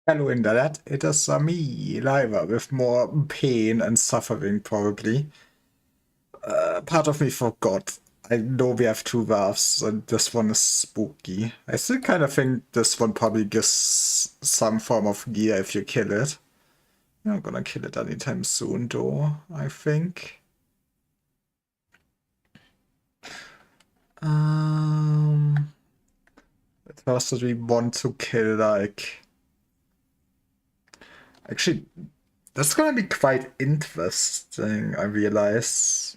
Hello, Internet. It is me, Liva, with more pain and suffering, probably. Part of me forgot. I know we have two valves, and this one is spooky. I still kind of think this one probably gives some form of gear if you kill it. You're not gonna kill it anytime soon, though, I think. Um, at first, we want to kill, like... Actually, that's gonna be quite interesting, I realize.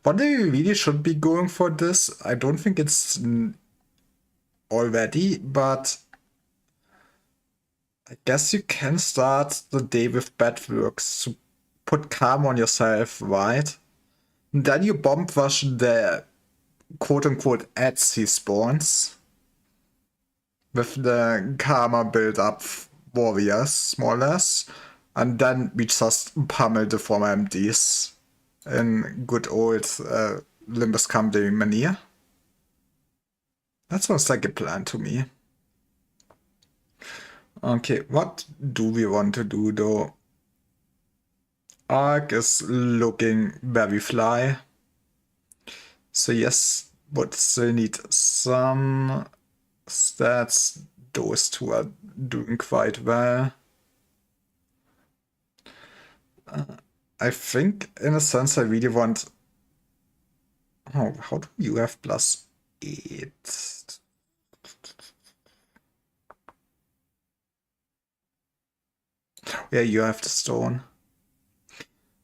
What do you really should be going for this? I don't think it's already, but I guess you can start the day with bad works to put karma on yourself, right? And then you bomb rush the quote-unquote ads he spawns with the karma build-up warriors, more or less. And then we just pummel the former MDs in good old Limbus Camden manner. That sounds like a plan to me. Okay, what do we want to do though? Arc is looking very fly. So yes, would still need some stats. Those two are doing quite well. I think in a sense I really want... Oh, how do you have +8? Yeah, you have the stone.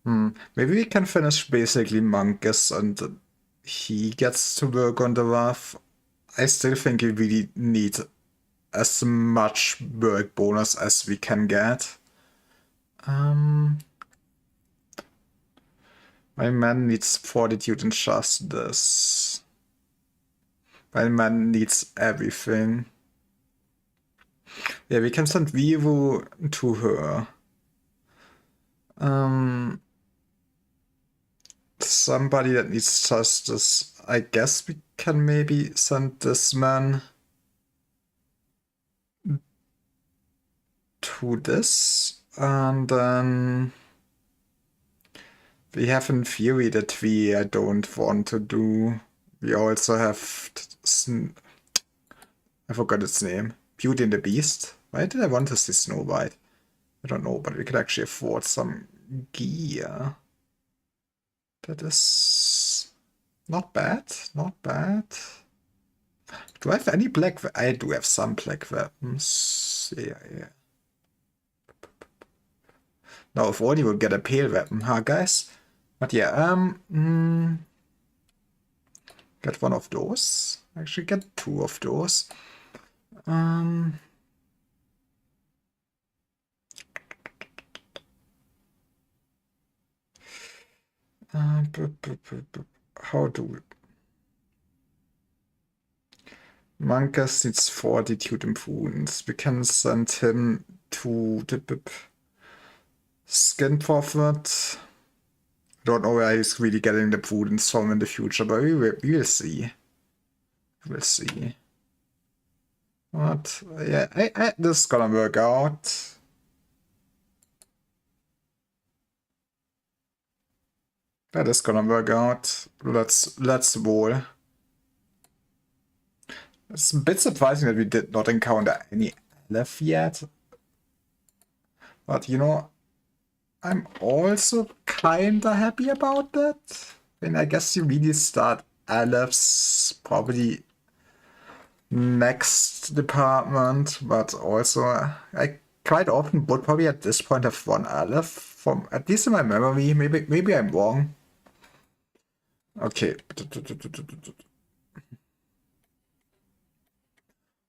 Maybe we can finish basically Monkus and he gets to work on the Wrath. I still think we really need as much work bonus as we can get. My man needs Fortitude and Justice. My man needs everything. Yeah, we can send Vivo to her. Somebody that needs justice. I guess we can maybe send this man to this. And then we have in theory that I don't want to do. We also have... I forgot its name. Beauty and the Beast. Why did I want to see Snow White? I don't know, but we could actually afford some gear. That is not bad, not bad. Do I have any black? I do have some black weapons. Yeah. Now, if only we'll get a pale weapon, huh, guys? But yeah, get one of those. Actually, get two of those. How do we... Monkus needs Fortitude improvements. We can send him to the Skin Prophet. Don't know where he's really getting the prudence from in the future, but we will see. We'll see. What? Yeah, this is gonna work out. That is gonna work out. Let's roll. It's a bit surprising that we did not encounter any Aleph yet. But you know, I'm also kinda happy about that. And I guess you really start Aleph's probably next department, but also I quite often would probably at this point have one Aleph from, at least in my memory. Maybe I'm wrong. Okay.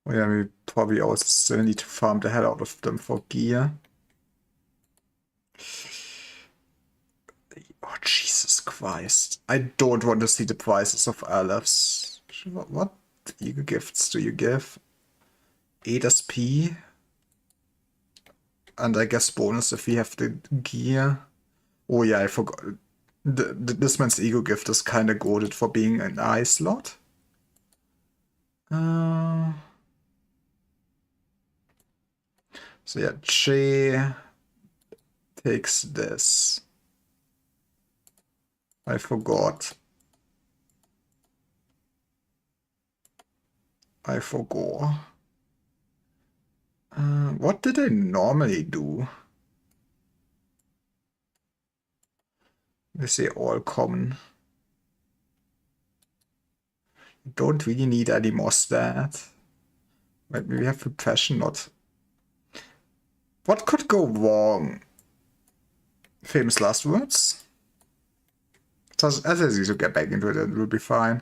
Oh yeah, we probably also still need to farm the hell out of them for gear. Oh, Jesus Christ. I don't want to see the prices of Alephs. What eagle gifts do you give? 8 SP? And I guess bonus if we have the gear. Oh yeah, I forgot. This man's ego gift is kind of goated for being an eye slot. So yeah, J takes this. I forgot. I forgot. What did I normally do? They say all common. Don't really need any more stat. Maybe we have repression, not. What could go wrong? Famous last words? As I need to get back into it, it will be fine.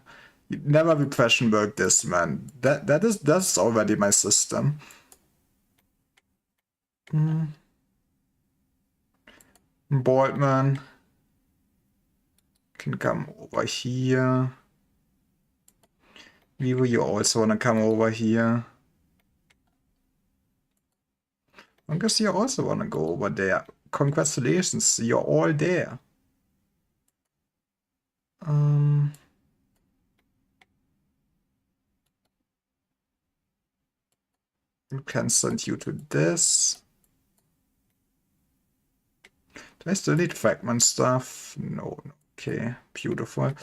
Never repression work this, man. That's already my system. Boardman can come over here. Vivo, you also wanna come over here. I guess you also wanna go over there. Congratulations, you're all there. We can send you to this. Do I still need fragment stuff? No. Okay, beautiful.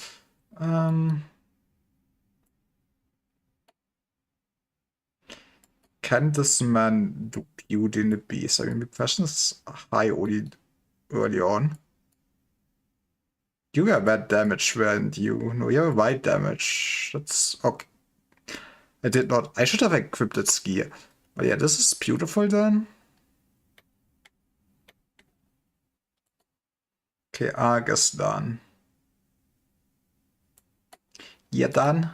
Can this man do Beauty in the Beast? I mean, the question is high only early on. You have bad damage, weren't you? No, you have white damage. That's okay. I did not. I should have equipped its gear. But yeah, this is beautiful then. Okay, Arg is done. Yeah, done.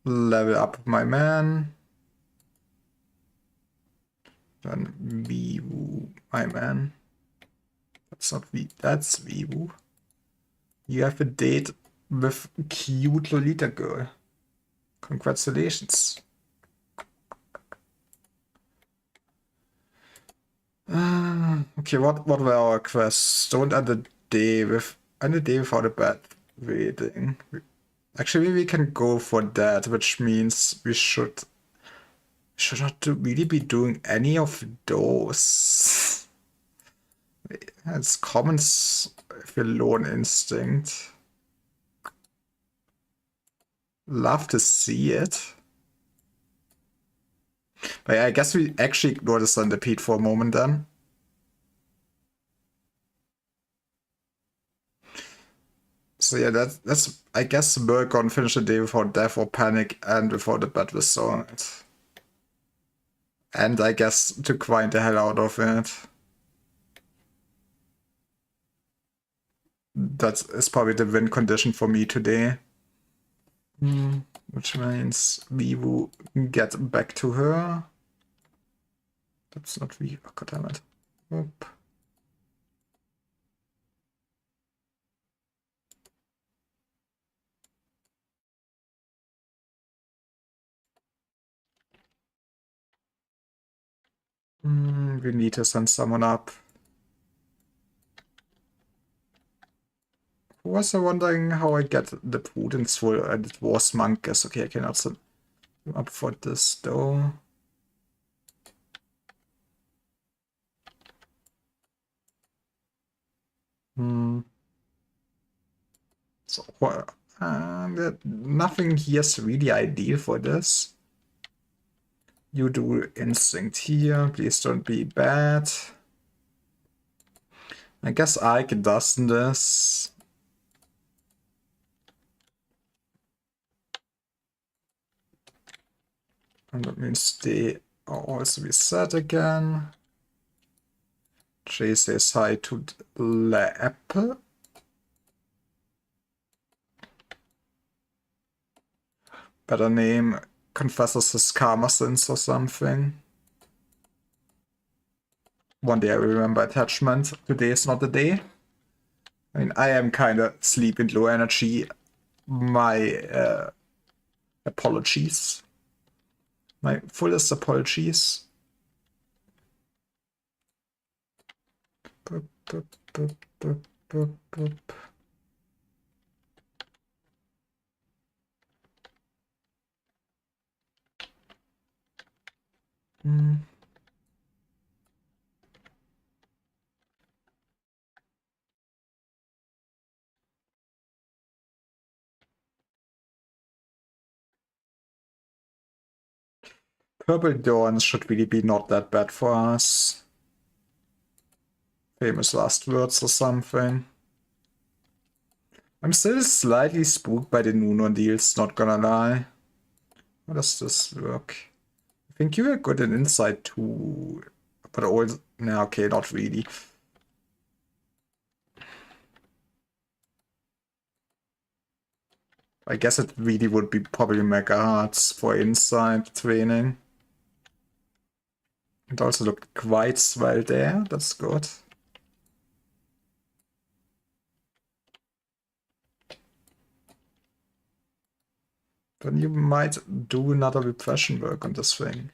Level up my man. Then Vivu, my man. That's not V, that's Vivu. You have a date with cute Lolita girl. Congratulations. Okay, what were our quests? Don't end the day without a bad rating. Actually, we can go for that, which means we should not really be doing any of those. It's common if you're lone instinct. Love to see it. But yeah, I guess we actually ignore the centipede for a moment then. So yeah, that's I guess work on finish the day without death or panic and without the bad result. And I guess to grind the hell out of it. That is probably the win condition for me today. Which means we will get back to her. That's not we. Oh, God damn it. Oop. We need to send someone up. Who was I wondering how I get the prudence full? And it was Monkus. Okay, I cannot send him up for this though. So, nothing here is really ideal for this. You do instinct here. Please don't be bad. I guess Ike does this. And that means they are also reset again. Jay says hi to the apple. Better name confesses his karma sins or something. One day I will remember attachment. Today is not the day. I mean, I am kind of sleeping low energy. My apologies. My fullest apologies. Boop, boop, boop, boop, boop, boop. Purple Dawn should really be not that bad for us. Famous last words or something. I'm still slightly spooked by the Nuno deals, not gonna lie. How does this work? I think you are good in Insight too. But all... No, okay, not really. I guess it really would be probably mega hearts for Insight training. It also looked quite swell there, that's good. Then you might do another repression work on this thing.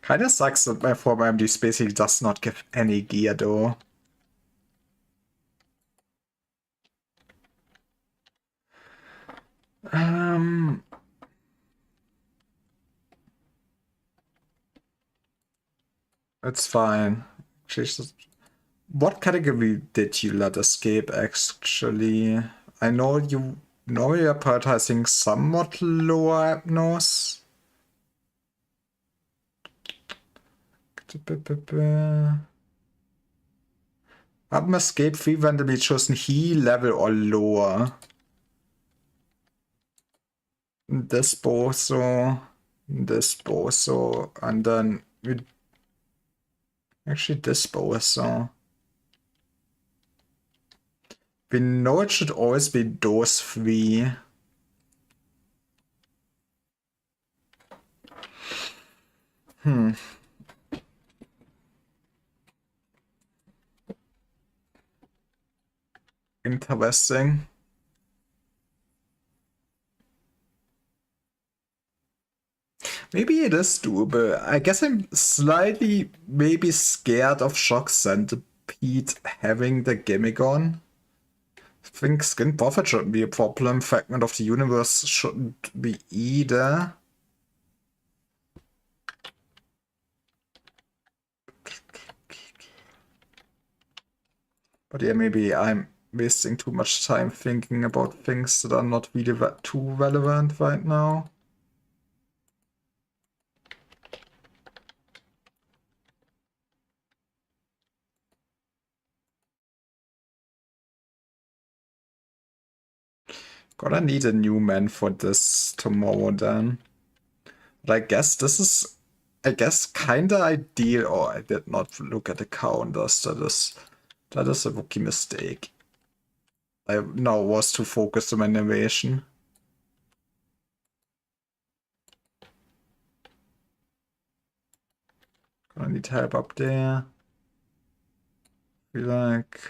Kinda sucks that my former MD basically does not give any gear though. It's fine. What category did you let escape actually? I know you normally are prioritizing somewhat lower hypnos. Up escape 3 randomly chosen heal level or lower. Disposal, and then you actually disposal. We know it should always be those 3. Interesting. Maybe it is doable. I guess I'm slightly maybe scared of Shock Centipede having the gimmick on. I think Skin Prophet shouldn't be a problem. Fragment of the Universe shouldn't be either. But yeah, maybe I'm wasting too much time thinking about things that are not really too relevant right now. Gonna need a new man for this tomorrow then. But I guess this is, kinda ideal. Oh, I did not look at the counters. That is a rookie mistake. I now was too focused on my narration. Gonna need help up there. Feel like...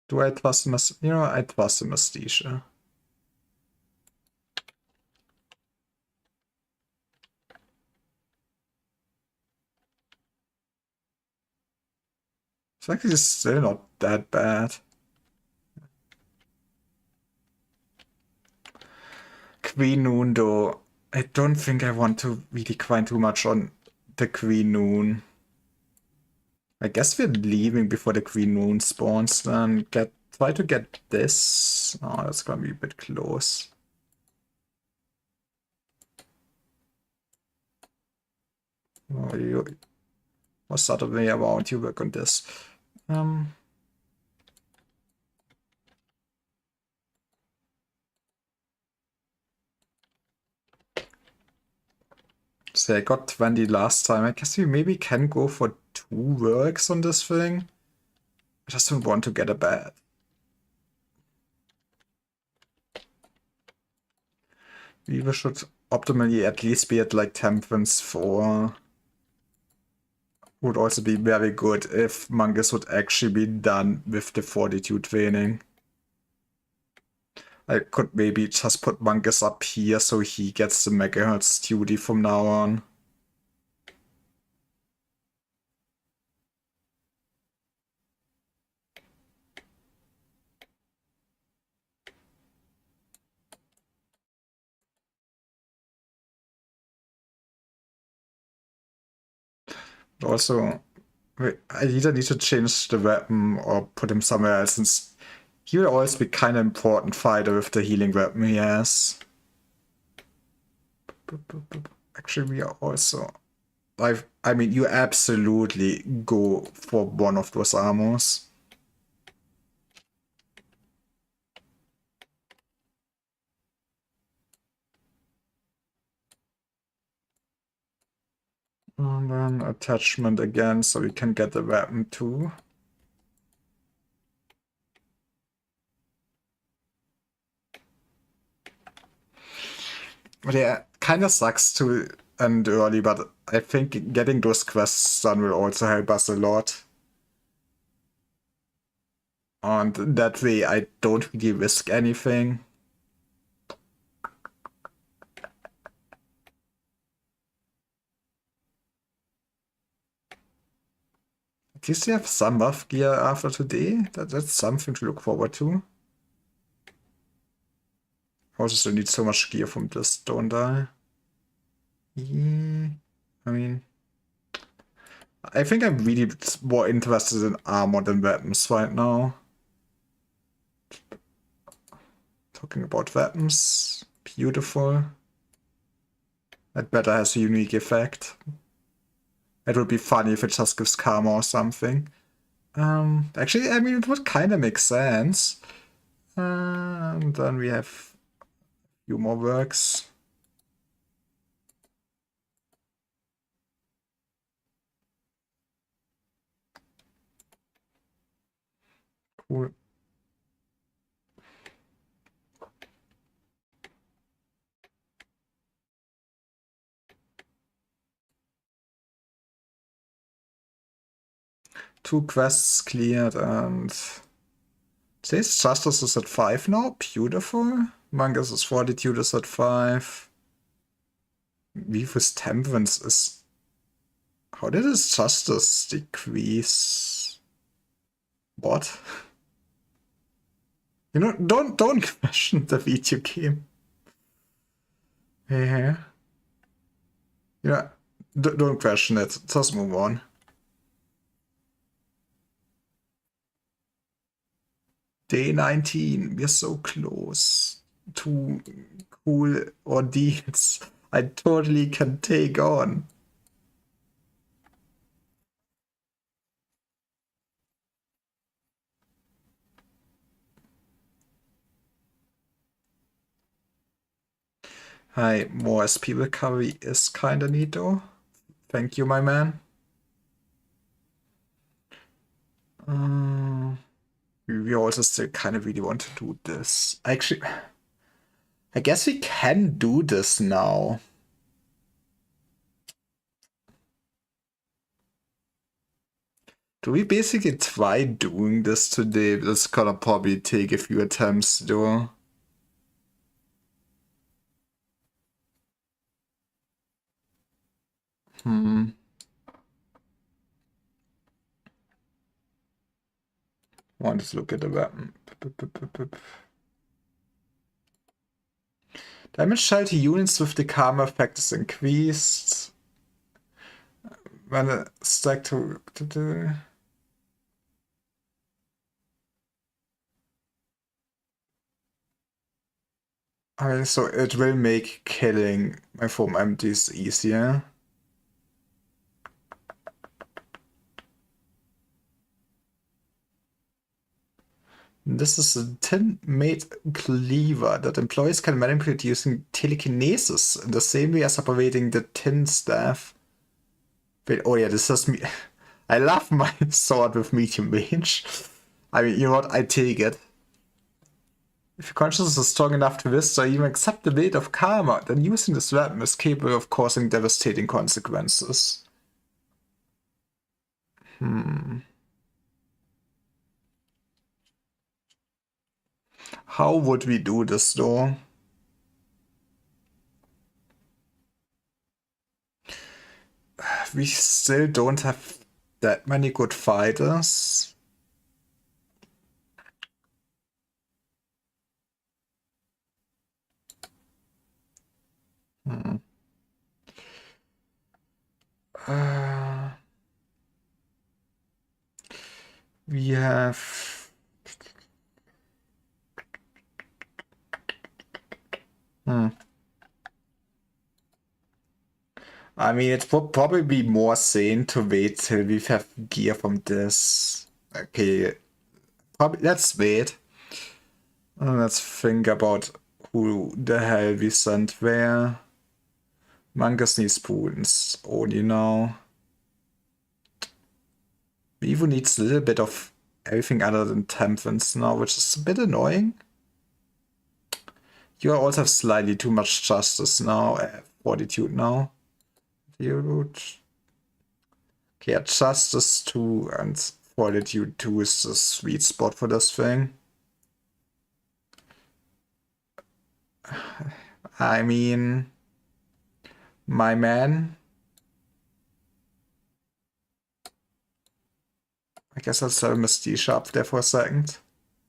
Do I trust you know, I trust the Mystisha. It's actually still not that bad. Queen Noon though, I don't think I want to really grind too much on the Queen Noon. I guess we're leaving before the Queen Noon spawns then. Try to get this. Oh, that's gonna be a bit close. Oh, what's the other way around? You work on this. So I got 20 last time. I guess we maybe can go for 2 works on this thing. I just don't want to get a bad. We should optimally at least be at like Temperance 4. Would also be very good if Mangus would actually be done with the Fortitude training. I could maybe just put Mangus up here so he gets the megahertz duty from now on. Also, I either need to change the weapon or put him somewhere else, since he will always be kind of important fighter with the healing weapon he has. Actually, we are also... I mean, you absolutely go for one of those armors. And then attachment again, so we can get the weapon too. But yeah, kind of sucks to end early, but I think getting those quests done will also help us a lot. And that way I don't really risk anything. At least you have some buff gear after today. That's something to look forward to. Also still need so much gear from this, don't I? Yeah, I mean... I think I'm really more interested in armor than weapons right now. Talking about weapons. Beautiful. That better has a unique effect. It would be funny if it just gives karma or something. Actually, I mean, it would kind of make sense. And then we have a few more works. Cool. Two quests cleared, and today's Justice is at 5 now. Beautiful. Manga's Fortitude is at 5. Viva's Temperance is... How did his Justice decrease? What? You know, don't question the video game. Yeah. Yeah. Don't question it. Just move on. Day 19. We're so close to cool ordeals I totally can take on. Hi, more SP recovery is kinda neat though. Thank you, my man. We also still kind of really want to do this. Actually, I guess we can do this now. Do we basically try doing this today? That's gonna probably take a few attempts though. Want to look at the weapon. Damage shell to units with the karma effect is increased. When a stack to I mean, so it will make killing my foam empties easier. This is a tin-made cleaver that employees can manipulate using telekinesis in the same way as operating the tin staff. Wait, oh yeah, this is me. I love my sword with medium range. I mean, you know what? I take it. If your consciousness is strong enough to withstand or even accept the weight of karma, then using this weapon is capable of causing devastating consequences. How would we do this though? We still don't have that many good fighters. We have... I mean, it would probably be more sane to wait till we have gear from this. Okay, probably let's wait. Let's think about who the hell we sent where. Mangas need spoons. Only now. Vivo needs a little bit of everything other than temperance now, which is a bit annoying. You also have slightly too much justice now. Fortitude now. Okay, yeah, justice 2 and fortitude 2 is the sweet spot for this thing. I mean, my man. I guess I'll sell Mystique up there for a second.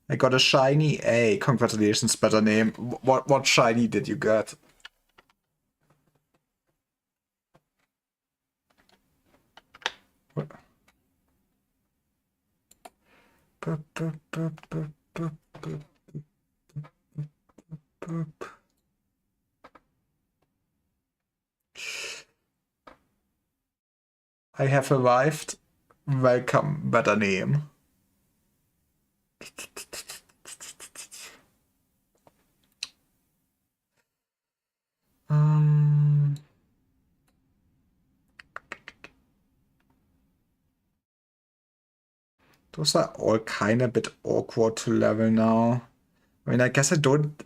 I got a shiny. Hey, congratulations, better name. What shiny did you get? What? I have arrived. Welcome, better name. Those are all kind of a bit awkward to level now. I mean, I guess I don't...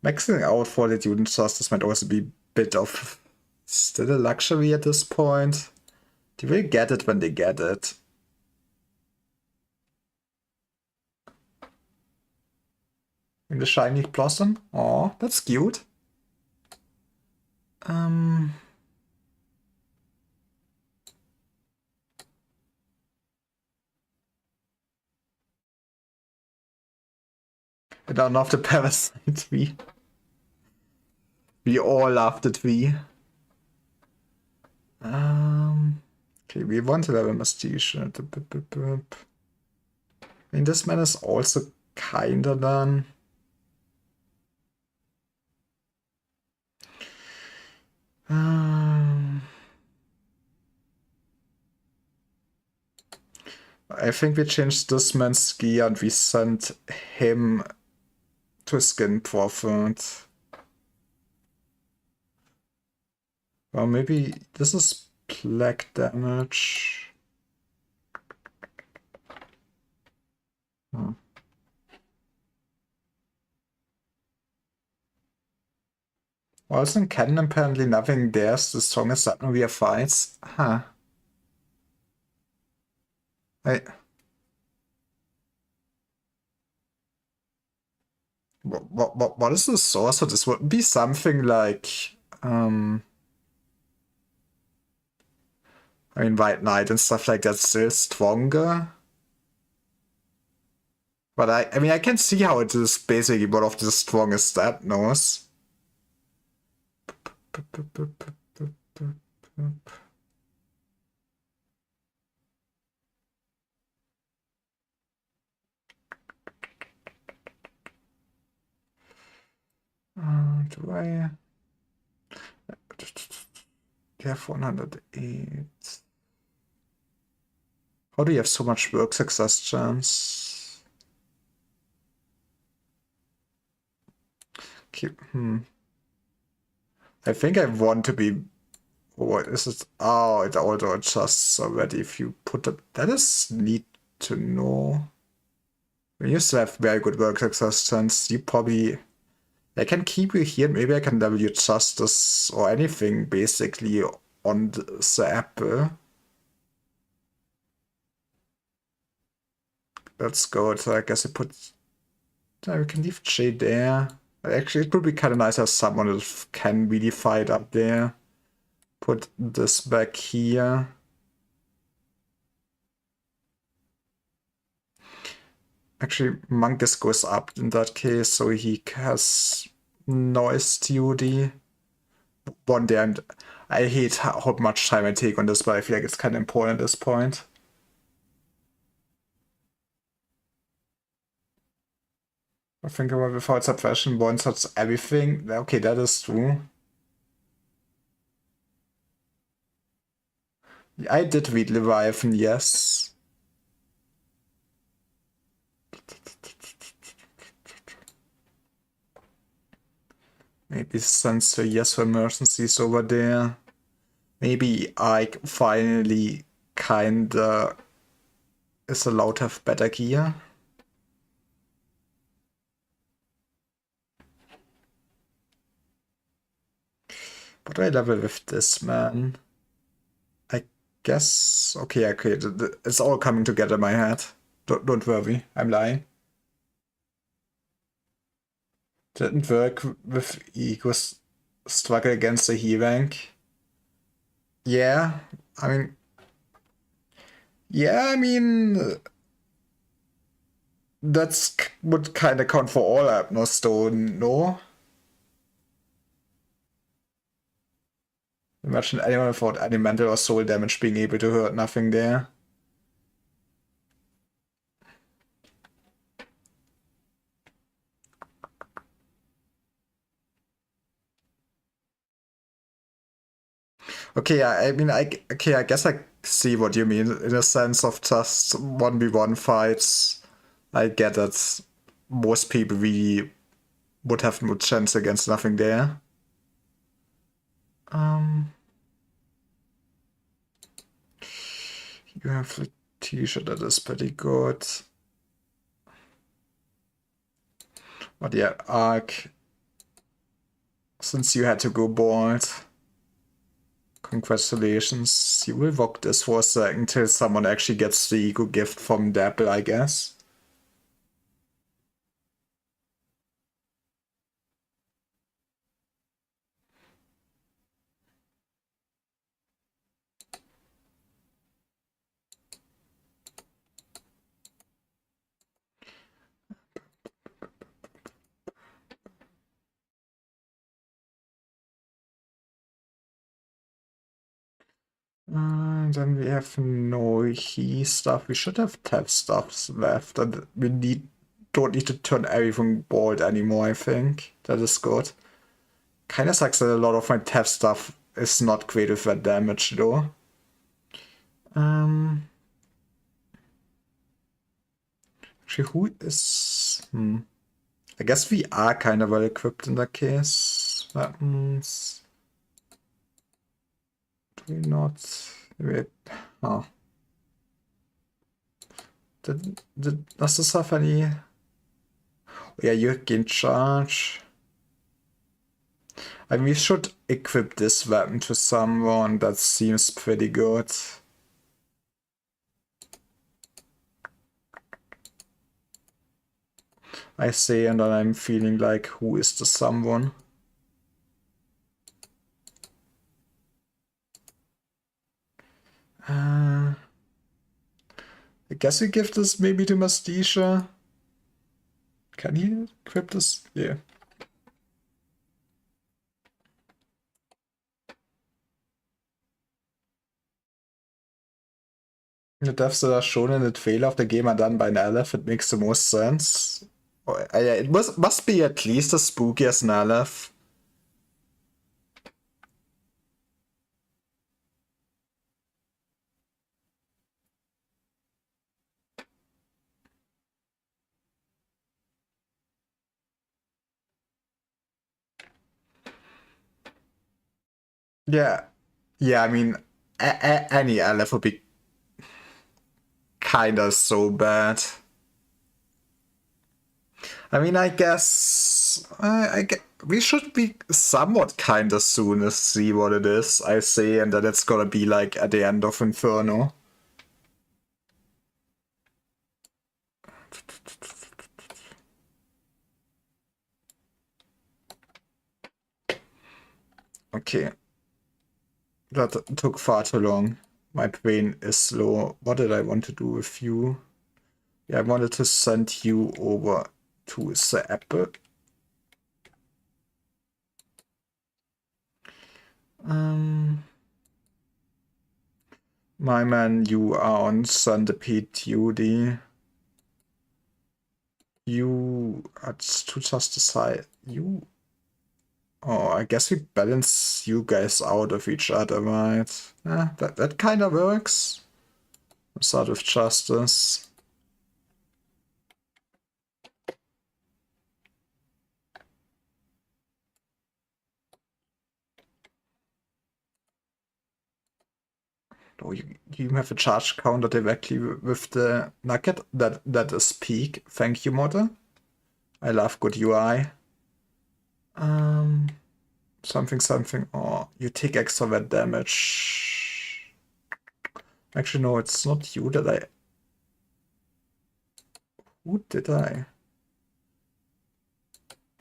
Maxing out fortitude and justice might also be a bit of still a luxury at this point. They will get it when they get it. In the shiny blossom? Aw, that's cute. I don't love the parasite tree. We all love the tree. Okay, we want to level Mystique. I mean, this man is also kinda done. I think we changed this man's gear and we sent him to Skin Prophet. Well, maybe this is plague damage. Also in canon, apparently nothing there's the strongest that we have fights. Huh. What is the source of this? Would it be something like I mean, White Knight and stuff like that still stronger. But I mean, I can see how it is basically one of the strongest ethnos. Do I? You have 108. How do you have so much work success chance? Okay, I think I want to be. What is it? Oh, it auto adjusts already if you put it. That is neat to know. When you still have very good work success chance, you probably. I can keep you here. Maybe I can level you justice or anything basically on the apple. Let's go. So I guess I put. We can leave J there. Actually, it would be kind of nice to have someone who can really fight up there. Put this back here. Actually, Monkus goes up in that case, so he has noise duty. One day, I hate how much time I take on this, but I feel like it's kind of important at this point. I think about without suppression, one touch everything. Okay, that is true. I did read Leviathan, yes. Maybe sensor yes for emergencies over there. Maybe Ike finally kinda is allowed to have better gear. What do I level with this, man? I guess... Okay, it's all coming together in my head. Don't worry, I'm lying. Didn't work with Ego's struggle against the he rank. Yeah, I mean... Yeah, I mean... That's would kind of count for all Abnos, though, no? Imagine anyone without any mental or soul damage being able to hurt nothing there. Okay, I mean, I guess I see what you mean in a sense of just 1v1 fights. I get that most people really would have no chance against nothing there. You have a t-shirt that is pretty good. But yeah, Ark, since you had to go bald, congratulations. You will walk this for a second till someone actually gets the ego gift from Dapple, I guess. Then we have no he stuff. We should have tab stuffs left, and we don't need to turn everything bald anymore, I think. That is good. Kinda sucks that a lot of my tab stuff is not great with that damage, though. Actually, who is... I guess we are kind of well equipped in that case. Weapons... Do we not... Wait... Oh. Does this have any... Oh, yeah, you gain charge. I mean, we should equip this weapon to someone. That seems pretty good. I say, and then I'm feeling like, who is the someone? I guess we give this maybe to Mastisha. Can he equip this? Yeah. The deaths that are shown in the trailer of the game are done by an Aleph. It makes the most sense. Oh, yeah, it must be at least as spooky as an Aleph. Yeah. Yeah, I mean, any Aleph would be kinda so bad. I mean, I guess we should be somewhat kinda soon to see what it is, I say, and then it's gonna be like at the end of Inferno. Okay. That took far too long. My brain is slow. What did I want to do with you? Yeah, I wanted to send you over to the apple. My man, you are on centipede duty. You to just decide. You. Oh, I guess we balance you guys out of each other, right? Yeah, that kind of works. Start with justice. Oh, you have a charge counter directly with the nugget. That is peak. Thank you, modder. I love good UI. Something. Oh, you take extra red damage. Actually, no, it's not you that I. Who did I?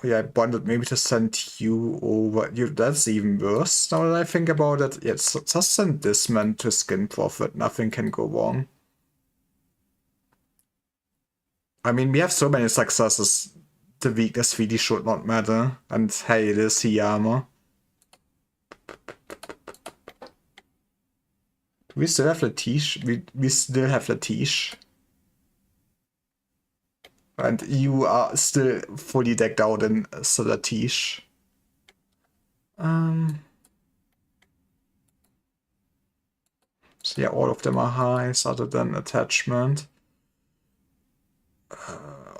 Oh, yeah, I bonded maybe to send you over. You. That's even worse now that I think about it. Yes, just send this man to Skin Profit. Nothing can go wrong. I mean, we have so many successes. The weakness really should not matter. And hey, it is Hiyama. We still have Latish. We still have Latish. And you are still fully decked out in Latish. So yeah, all of them are highs other than attachment.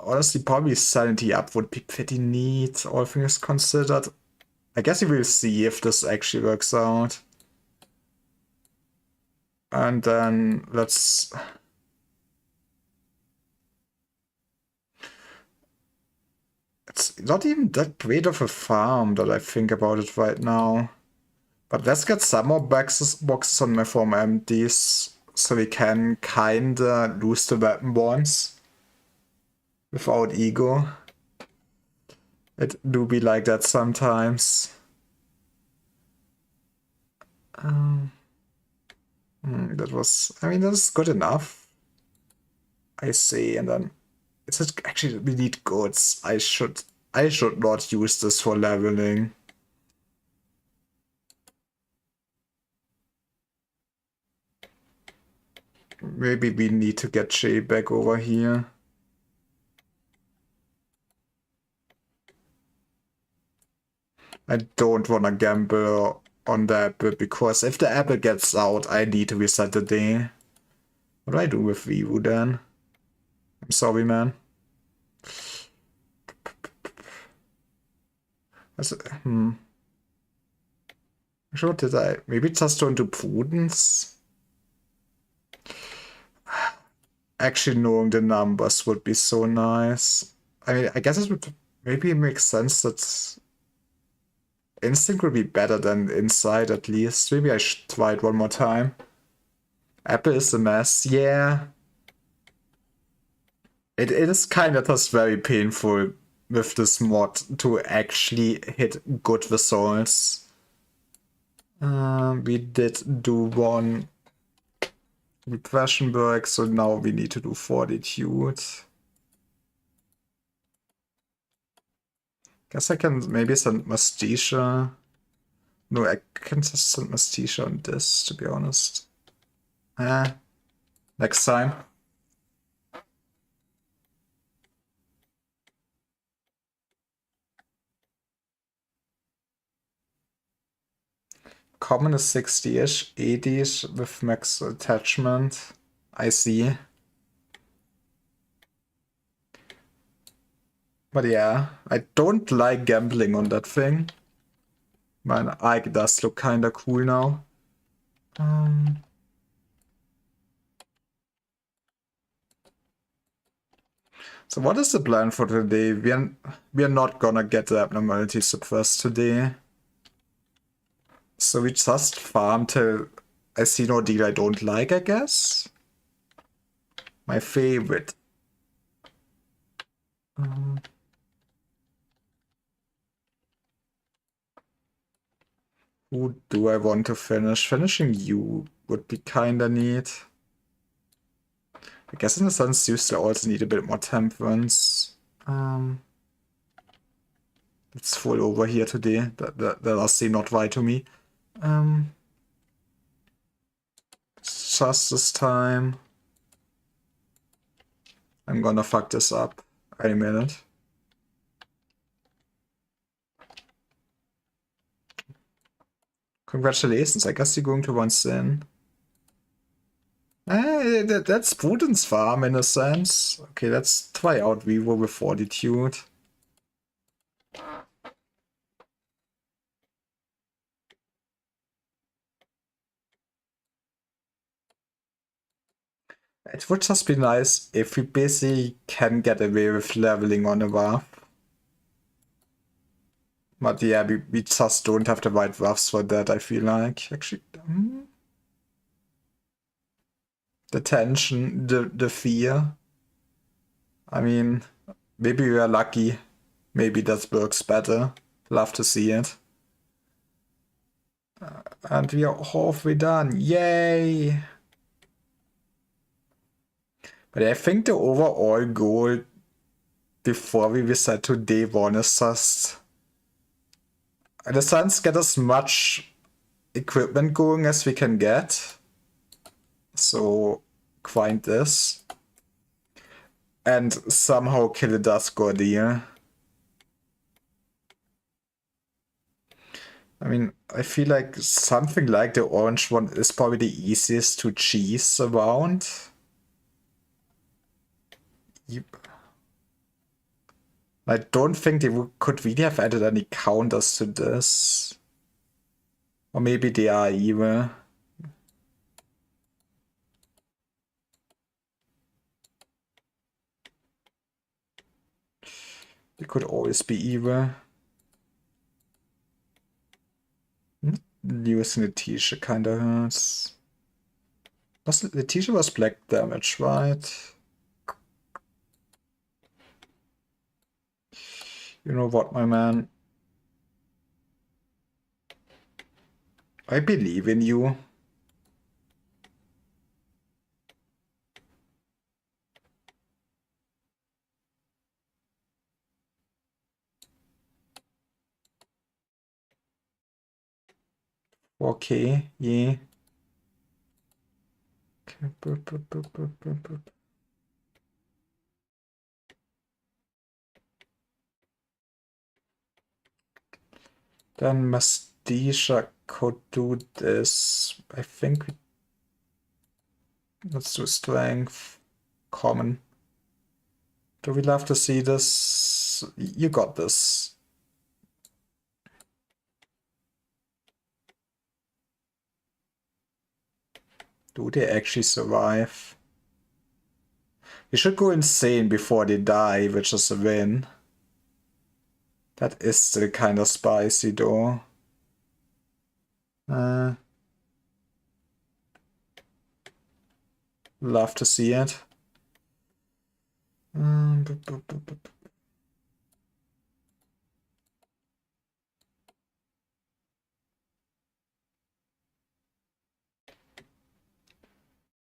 Honestly, probably sanity up would be pretty neat, all things considered. I guess we will see if this actually works out. And then let's... It's not even that great of a farm that I think about it right now. But let's get some more boxes on my form empties so we can kinda lose the weapon bonds without ego. It do be like that sometimes. That was, I mean, that's good enough. I see, and then it's actually we need goods. I should not use this for leveling. Maybe we need to get Jay back over here. I don't want to gamble on the apple because if the apple gets out, I need to reset the day. What do I do with Vivu then? I'm sorry, man. What did I? Maybe just don't do prudence? Actually, knowing the numbers would be so nice. I mean, I guess it would maybe make sense that instinct would be better than insight at least. Maybe I should try it one more time. Apple is a mess, yeah. It is kind of just very painful with this mod to actually hit good results. We did do one repression work, so now we need to do fortitude. Guess I can maybe send Mastisha. No, I can just send Mastisha on this, to be honest. Next time. Common is 60-ish, 80-ish with max attachment. I see. But yeah, I don't like gambling on that thing. My eye does look kinda cool now. So what is the plan for today? We are not gonna get the abnormality suppressed today. So we just farm till I see no deal I don't like, I guess. My favorite. Who do I want to finish? Finishing you would be kinda neat. I guess in a sense you still also need a bit more temperance. It's full over here today. That does seem not right to me. It's just this time. I'm gonna fuck this up. Wait a minute. Congratulations, I guess you're going to one sin. That's Putin's farm in a sense. Okay, let's try out Vivo with Fortitude. It would just be nice if we basically can get away with leveling on a buff. But yeah, we just don't have the right buffs for that, I feel like. Actually, the tension, the fear. I mean, maybe we are lucky. Maybe that works better. Love to see it. And we are halfway done. Yay! But I think the overall goal before we reset to day one is just, in a sense, get as much equipment going as we can get. So, grind this. And somehow kill a Dusk Gordier. I mean, I feel like something like the orange one is probably the easiest to cheese around. I don't think they could really have added any counters to this. Or maybe they are evil. They could always be evil. Using the t-shirt kinda hurts. The t-shirt was black damage, right? You know what, my man? I believe in you. Okay, yeah. Then Mastisha could do this. I think let's do strength. Common. Do we love to see this? You got this. Do they actually survive? We should go insane before they die, which is a win. That is still kind of spicy though. Love to see it.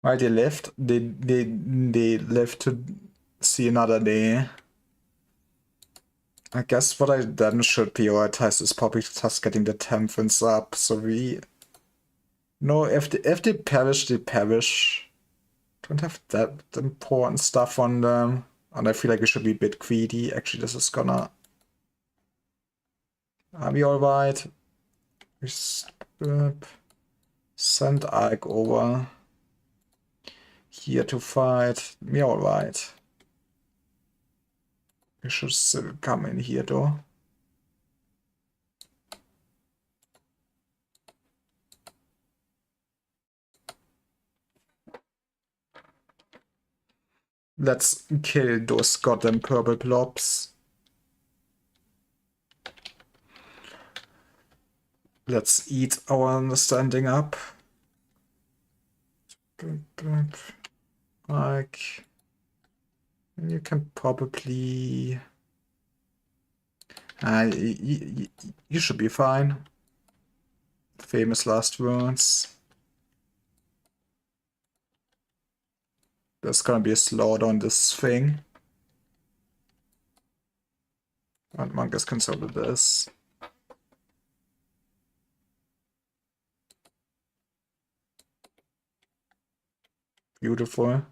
Right, they lived. They lived to see another day. I guess what I then should prioritize is probably just getting the temperance up. So we no, if they perish, they perish. Don't have that important stuff on them. And I feel like we should be a bit greedy. Actually, this is gonna. Are we alright? We send Ike over here to fight. We're alright. We should still come in here though. Let's kill those goddamn purple blobs. Let's eat our standing up. Like, you can probably... you should be fine. Famous last words. There's gonna be a slaughter on this thing. And Monkus can solve this. Beautiful.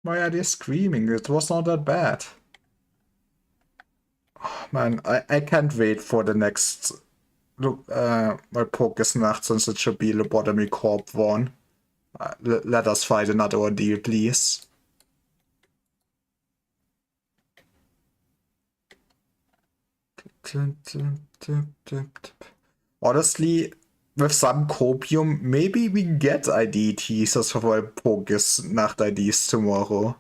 Why are they screaming? It was not that bad. Man, I can't wait for the next my Poké's Nacht, since it should be Lobotomy Corp 1. Let us fight another ordeal, please. Honestly, with some copium, maybe we get ID teasers for my Poké's Nacht IDs tomorrow.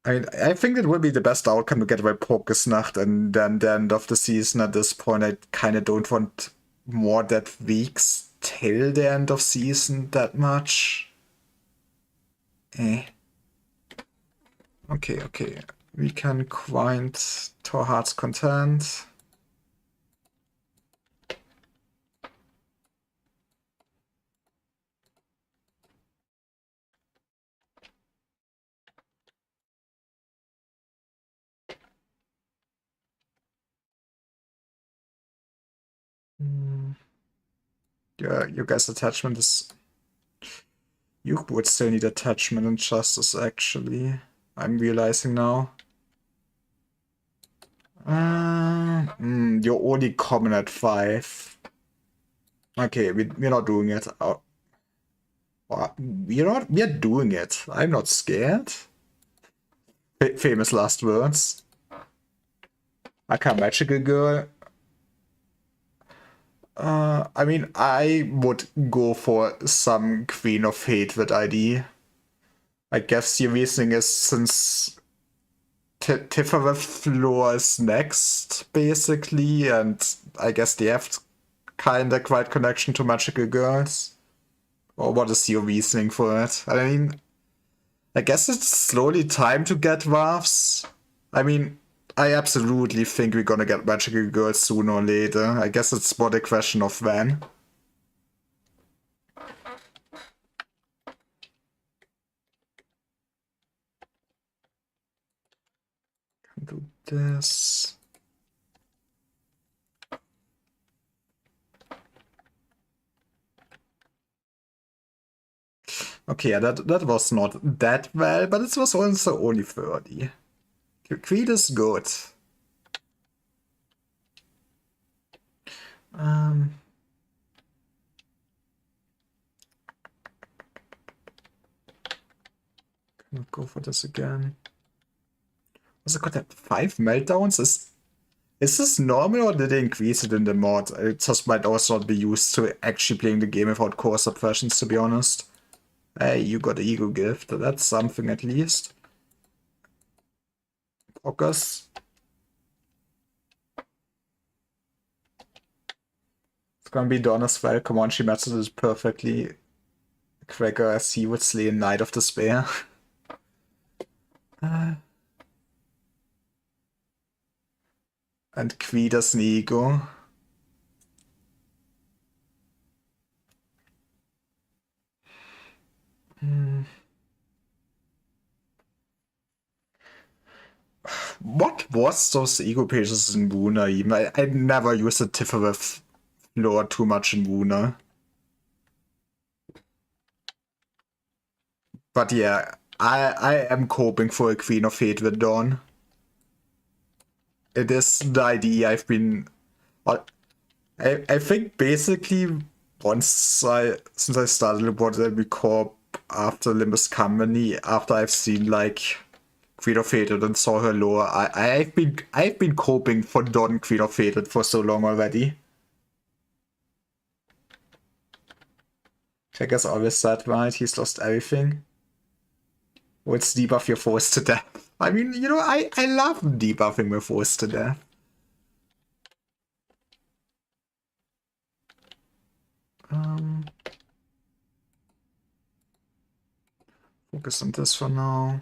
I think it would be the best outcome to get my Pokénacht and then the end of the season. At this point, I kind of don't want more that weeks till the end of season that much. Eh. Okay. We can grind to our heart's content. Yeah, you guys' attachment is... You would still need attachment and justice, actually. I'm realizing now. You're only common at 5. Okay, we're not doing it. We're doing it. I'm not scared. Famous last words. Aka Magical Girl. I mean, I would go for some Queen of Hate with ID. I guess the reasoning is since Tifa Floor is next, basically, and I guess they have kinda quite connection to Magical Girls. Or what is your reasoning for it? I mean, I guess it's slowly time to get Warfs. I mean, I absolutely think we're gonna get Magical Girls sooner or later. I guess it's more the question of when. Do this. Okay, yeah, that was not that well, but it was also only 30. Creed is good. Um, Can go for this again. Was it got that 5 meltdowns? Is this normal or did they increase it in the mod? It just might also not be used to actually playing the game without core suppressions, to be honest. Hey, you got an ego gift. That's something at least. Focus. It's gonna be done as well. Come on, she matches it perfectly. Cracker as he would slay a Knight of Despair. And Quidas an ego. What was those ego pages in Wuna even? I never used the Tifa with lore too much in Wuna. But yeah, I am hoping for a Queen of Hate with Dawn. It is the idea I've been... I think basically since I started Lobotomy Corp after Limbus Company, after I've seen like Queen of Fated and saw her lore, I've been hoping for Dawn Queen of Fated for so long already. Checkers always said, right? He's lost everything. What's debuff your force to death? I mean, you know, I love debuffing my force to death. Focus on this for now.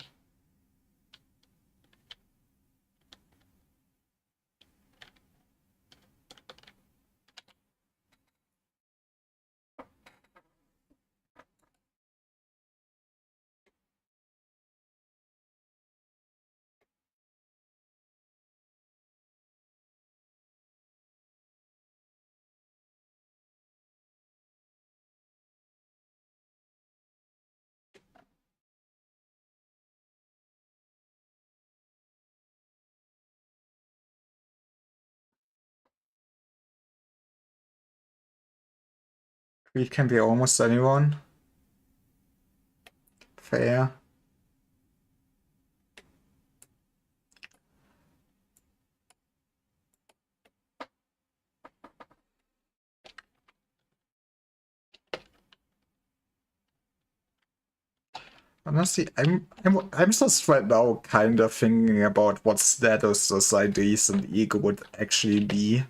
It can be almost anyone. Fair. Honestly, I'm just right now kind of thinking about what status this a decent ego would actually be.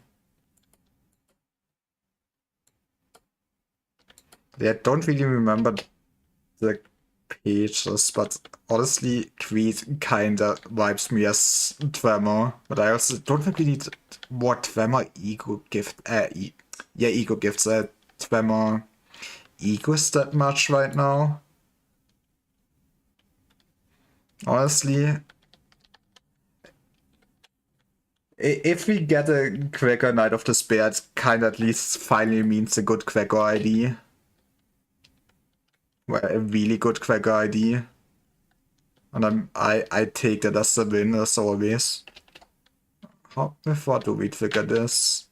Yeah, I don't really remember the pages, but honestly, Creed kinda vibes me as Tremor. But I also don't think we need more Tremor ego gift. Yeah, ego gifts. Tremor egos that much right now. Honestly, if we get a Quaker Knight of Despair, it kind of at least finally means a good Quaker ID. Well, a really good Quaker ID. And I take that as a win, as always. How before do we trigger this?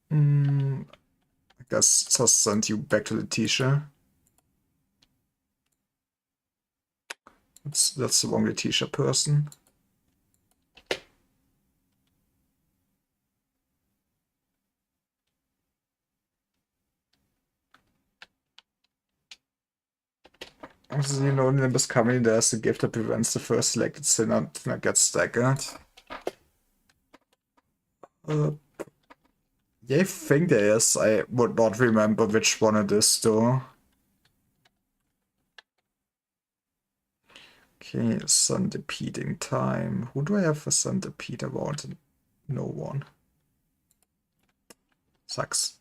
I guess just send you back to the teacher. That's the wrong teacher person. As you know, Nimbus coming, there's a gift that prevents the first selected sinner to get staggered. Yeah, I think there is. I would not remember which one it is though. Okay, centipeding time. Who do I have for centipede around? No one. Sucks.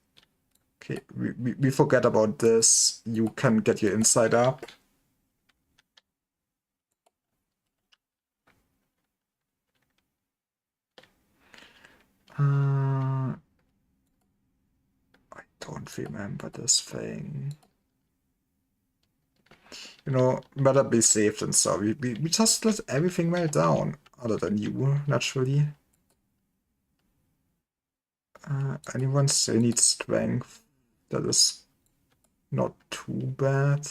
Okay, we forget about this. You can get your inside up. I don't remember this thing. You know, better be safe than sorry. We just let everything melt down. Other than you, naturally. Anyone still needs strength. That is not too bad.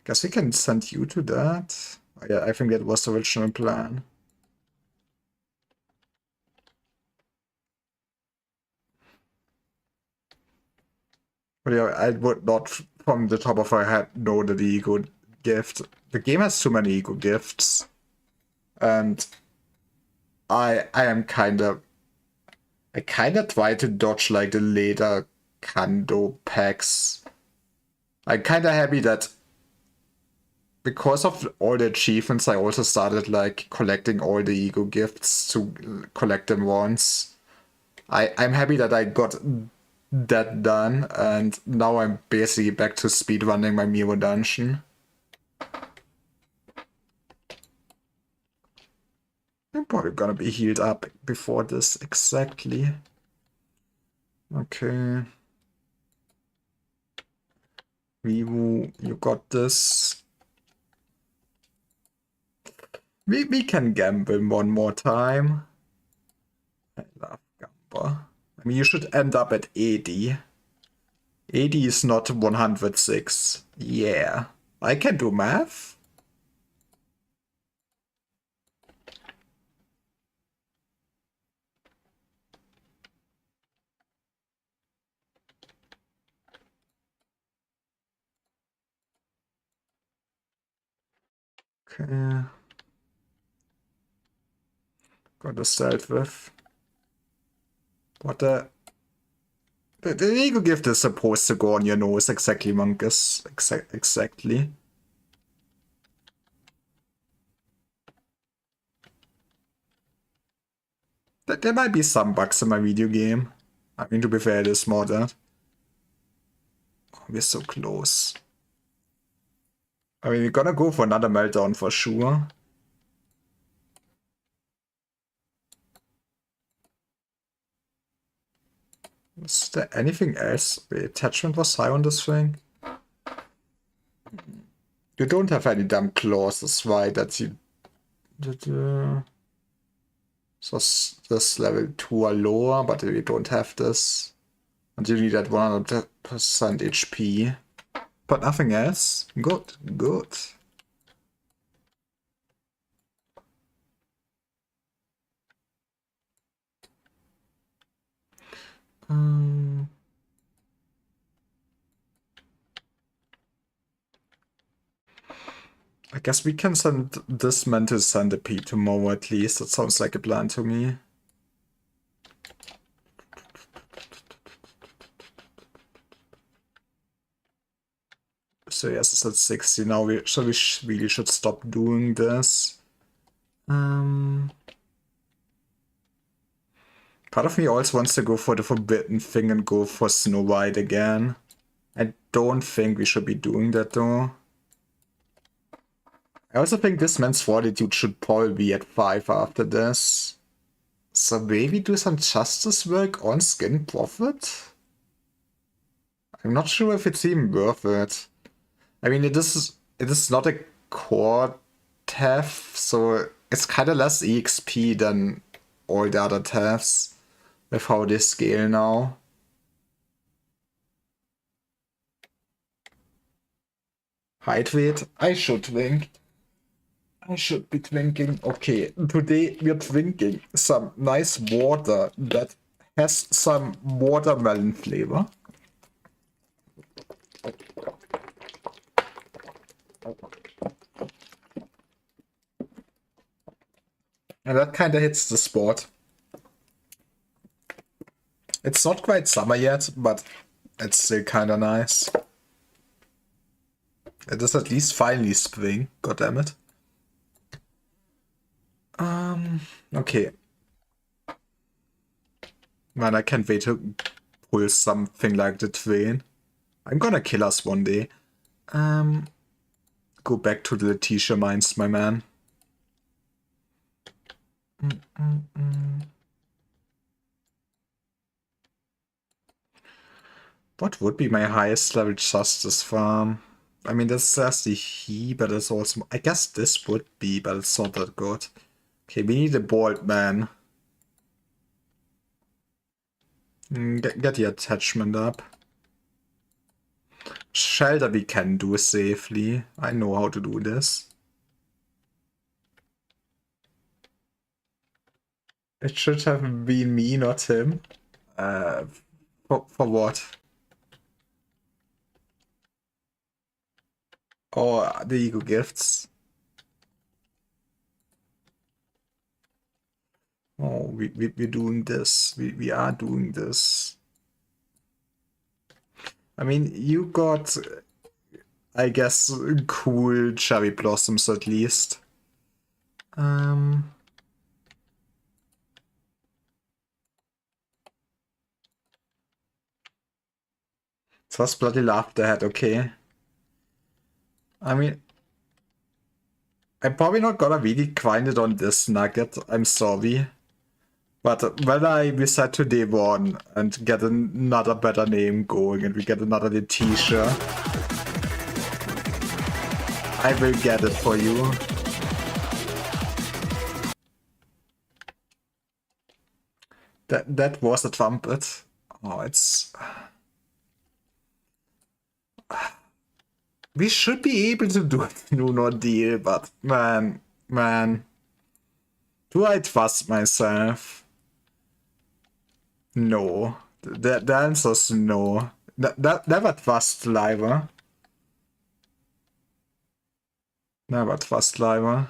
Guess we can send you to that. Oh, yeah, I think that was the original plan. But yeah, I would not, from the top of my head, know the ego gift. The game has too many ego gifts. And I am I kinda try to dodge like the later Kando packs. I'm kinda happy that because of all the achievements, I also started like collecting all the ego gifts to collect them once. I'm happy that I got that done, and now I'm basically back to speedrunning my Miro dungeon. I'm probably gonna be healed up before this exactly. Okay. Vivu, you got this. We can gamble one more time. I love gamble. I mean, you should end up at 80. 80 is not 106. Yeah. I can do math. Okay. Got to start with. What the... The ego gift is supposed to go on your nose, exactly, Monkus. Exactly. There might be some bugs in my video game. I mean, to be fair, it is modded. Oh, we're so close. I mean, we're gonna go for another meltdown for sure. Is there anything else? The attachment was high on this thing. You don't have any damn clauses, right? That you... So this level 2 are lower, but we don't have this. And you need that 100% HP. But nothing else? Good, good. I guess we can send this man to Centipede tomorrow at least. That sounds like a plan to me. So yes, it's at 60 now. We really should stop doing this. Part of me also wants to go for the forbidden thing and go for Snow White again. I don't think we should be doing that though. I also think this man's fortitude should probably be at 5 after this. So maybe do some justice work on Skin Profit? I'm not sure if it's even worth it. I mean, it is not a core TAF, so it's kind of less EXP than all the other TAFs with how they scale now. Height weight, I should twink. I should be twinking. Okay, today we're drinking some nice water that has some watermelon flavor. And that kind of hits the spot. It's not quite summer yet, but it's still kind of nice. It is at least finally spring, goddammit. Okay. Man, I can't wait to pull something like the train. I'm gonna kill us one day. Go back to the Letitia mines, my man. What would be my highest level justice farm? I mean, this says the he, but it's also... I guess this would be, but it's not that good. Okay, we need a bald man. Get the attachment up. Shelter we can do safely. I know how to do this. It should have been me, not him. For what? Oh, the ego gifts. Oh, we're doing this. We are doing this. I mean, you got, I guess, cool cherry blossoms at least. Just bloody laughed at, okay. I mean, I'm probably not gonna really grind it on this nugget, I'm sorry. But when I decide to day one and get another better name going and we get another Letitia, I will get it for you. That was a trumpet. Oh, it's... We should be able to do it in no deal, but man. Do I trust myself? No. The answer's no. Never trust Liver. Never trust Liver.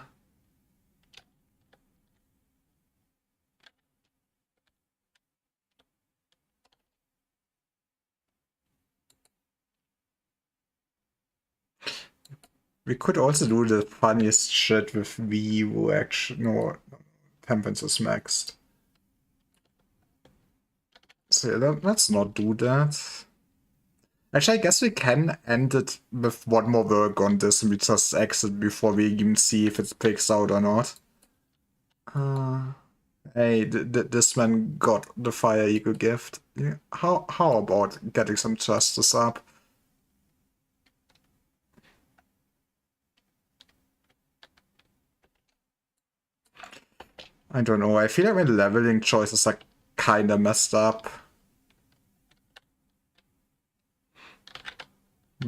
We could also do the funniest shit with V who actually... No, Temperance is maxed. So let's not do that. Actually, I guess we can end it with one more work on this and we just exit before we even see if it picks out or not. Hey, this man got the Fire Eagle gift. Yeah. How about getting some justice up? I don't know, I feel like my leveling choices are kinda messed up.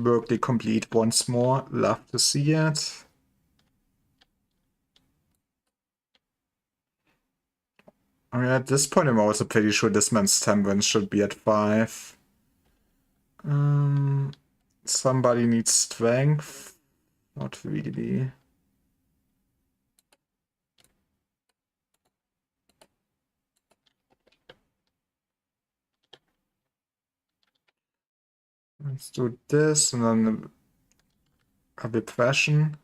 Berkeley complete once more. Love to see it. I mean, at this point, I'm also pretty sure this man's temperance should be at 5. Somebody needs strength. Not really. Let's do this, and then a depression.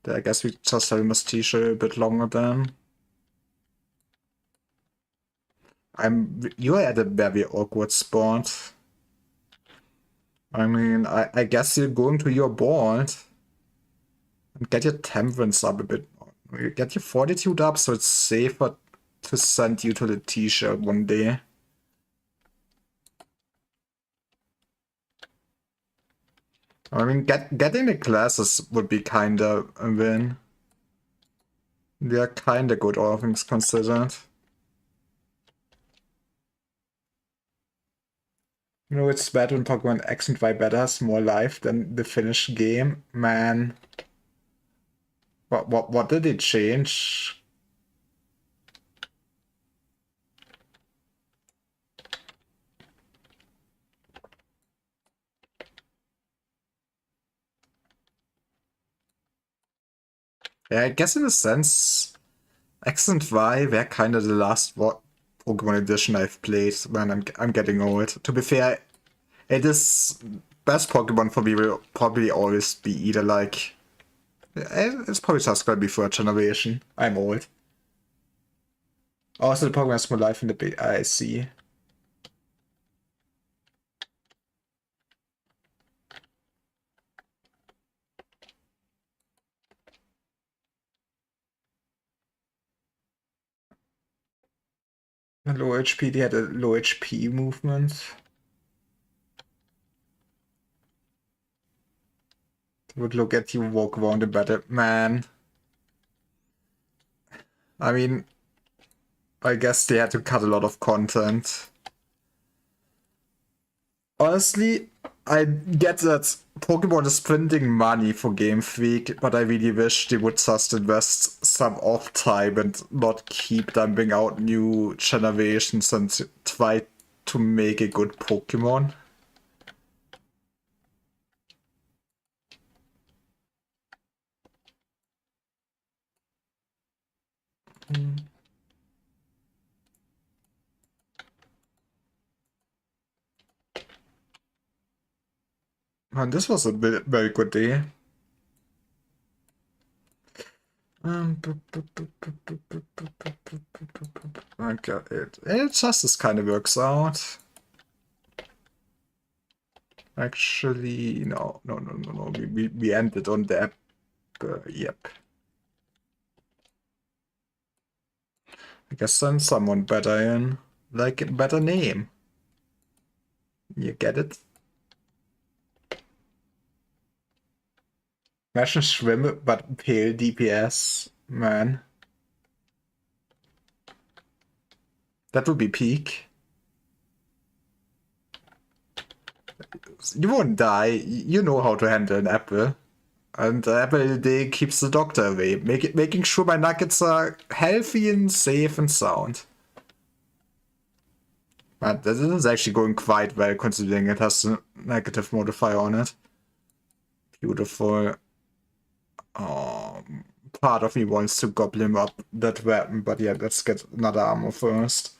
I guess we just have his t-shirt a bit longer then. You're at a very awkward spot. I mean, I guess you're going to your board. And get your temperance up a bit. Get your fortitude up so it's safer to send you to the t-shirt one day. I mean, getting the classes would be kinda a win. They're kinda good, all things considered. You know, it's bad when Pokemon X and Y Beta has more life than the finished game. Man. What did it change? Yeah, I guess in a sense, X and Y were kind of the last Pokemon edition I've played when I'm getting old. To be fair, it is best Pokemon for me will probably always be either like it's probably just gonna be third generation. I'm old. Also, the Pokemon has more life in the big. I see. Low HP. They had a low HP movement. Would look at you walk around a better man. I mean, I guess they had to cut a lot of content. Honestly, I get that Pokemon is printing money for Game Freak, but I really wish they would just invest some off time and not keep dumping out new generations and try to make a good Pokemon. And this was a very good day. Okay, it just kind of works out. Actually, no. We ended on the app. Yep. I guess then someone better in. Like a better name. You get it? Imagine Schwimme, but pale DPS. Man. That would be peak. You won't die. You know how to handle an apple. And the apple day keeps the doctor away, making sure my nuggets are healthy and safe and sound. But this is actually going quite well considering it has a negative modifier on it. Beautiful. Part of me wants to goblin up that weapon, but yeah, let's get another armor first.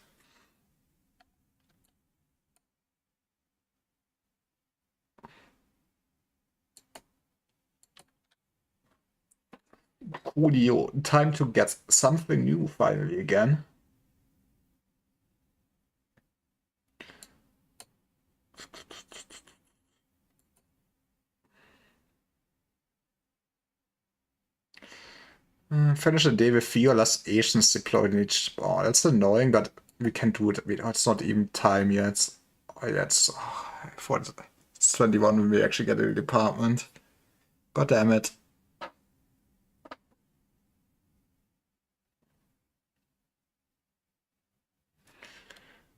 Coolio, time to get something new finally again. Finish a day with 4 less Asians deployed in each. Oh, that's annoying, but we can do it. It's not even time yet. Oh, yeah, I thought it's 21 when we actually get a department. God damn it.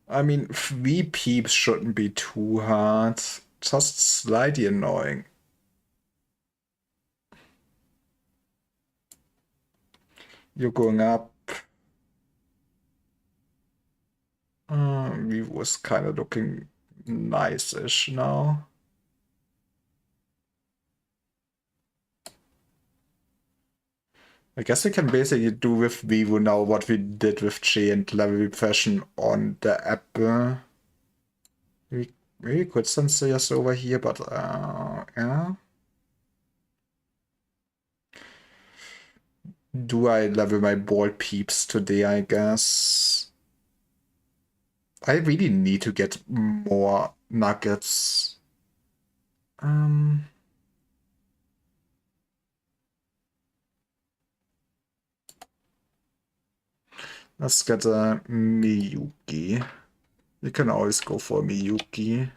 I mean, 3 peeps shouldn't be too hard. just slightly annoying. You're going up. We was kind of looking nice-ish now. I guess we can basically do with Vivo now what we did with J and level repression on the apple. We could censor us over here, but yeah. Do I level my ball peeps today, I guess? I really need to get more nuggets. Let's get a Miyuki. You can always go for Miyuki.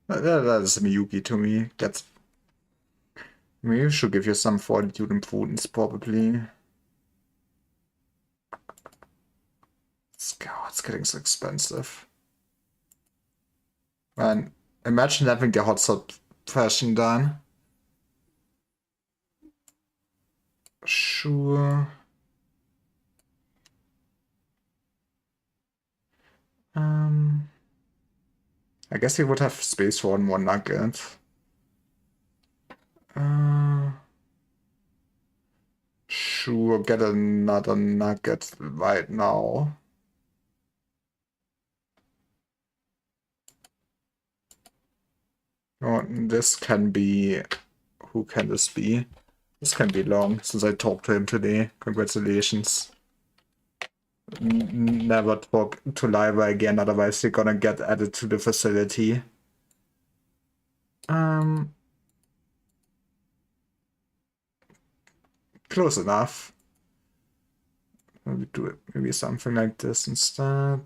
That is Miyuki to me. That's... Maybe should give you some fortitude and prudence, probably. God, it's getting so expensive. Man, imagine having the hot suppression done. Sure. I guess he would have space for one more nugget. Sure, get another nugget right now. Oh, this can be... Who can this be? This can be long, since I talked to him today. Congratulations. Never talk to Lyra again, otherwise you're gonna get added to the facility. Close enough. Maybe do it, maybe something like this instead.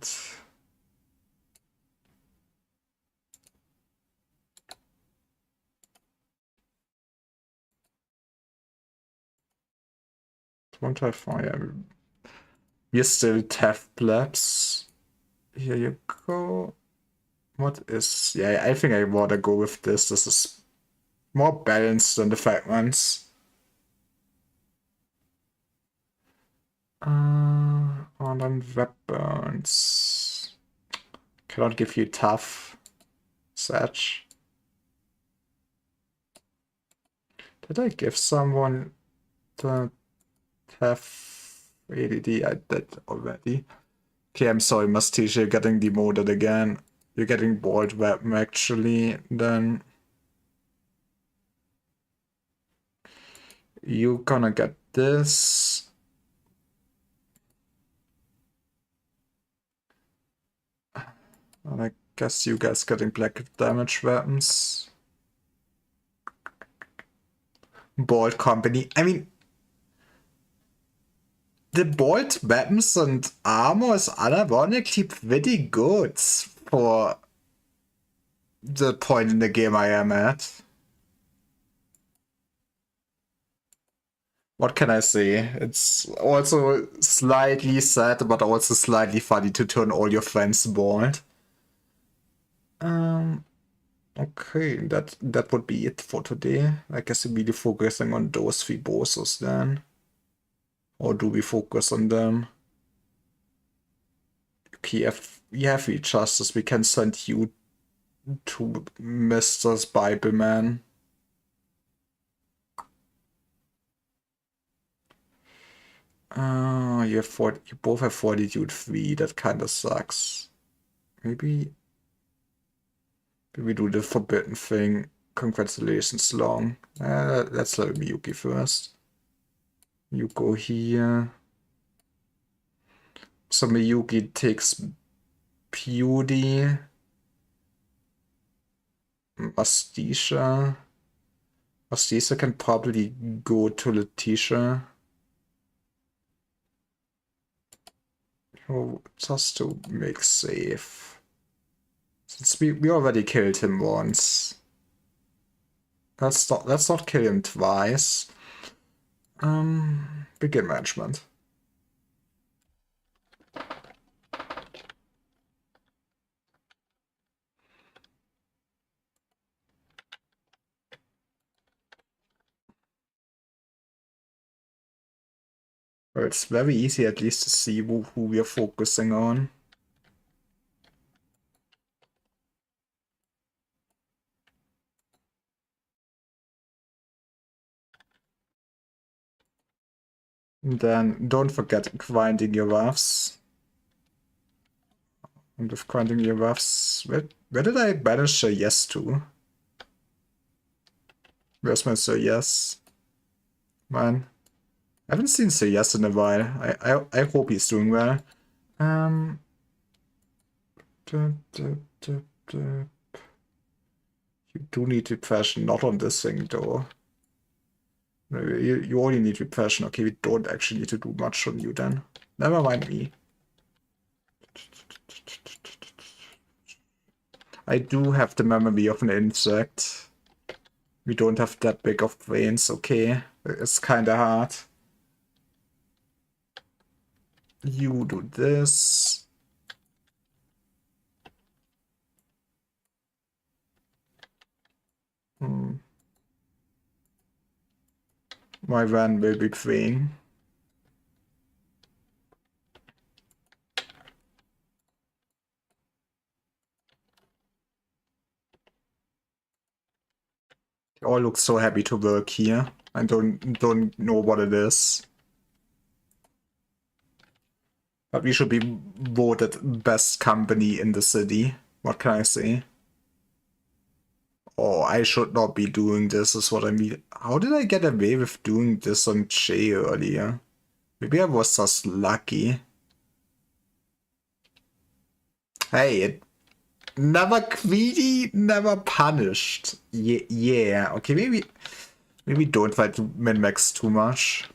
Won't I fire? We're still TEF plebs. Here you go. What is... Yeah, I think I wanna go with this. This is more balanced than the fragments. And then weapons. Cannot give you tough. Satch. Did I give someone the TEF ADD? I did already. Okay, I'm sorry, Mustache, you're getting demoted again. You're getting bored weapon actually, then you're gonna get this. And I guess you guys getting black damage weapons. Bolt company. I mean, the bolt weapons and armor is unironically pretty good for the point in the game I am at. What can I say? It's also slightly sad, but also slightly funny to turn all your friends bald. Okay, that would be it for today. I guess we're really focusing on those three bosses then. Or do we focus on them? Okay, if we have justice, we can send you to Mr. Bibleman. You both have Fortitude 3, that kinda sucks. Maybe we do the forbidden thing. Congratulations, Long. Let's level Miyuki first. You go here. So Miyuki takes Beauty. Mastisha. Mastisha can probably go to Letitia. Oh, just to make safe. Since we already killed him once. Let's not kill him twice. Begin management. Well, it's very easy at least to see who we are focusing on. And then don't forget grinding your buffs. And with grinding your buffs, where did I banish a yes to? Where's my Sir Yes? Man, I haven't seen Sir Yes in a while. I hope he's doing well. You do need repression, not on this thing though. You only need repression. Okay, we don't actually need to do much on you then. Never mind me. I do have the memory of an insect. We don't have that big of brains, okay? It's kinda hard. You do this. My van will be green. They all look so happy to work here. I don't know what it is. But we should be voted best company in the city. What can I say? Oh, I should not be doing this, is what I mean. How did I get away with doing this on Jay earlier? Maybe I was just lucky. Hey, it never greedy, never punished. Yeah. Okay, maybe don't try to min-max too much.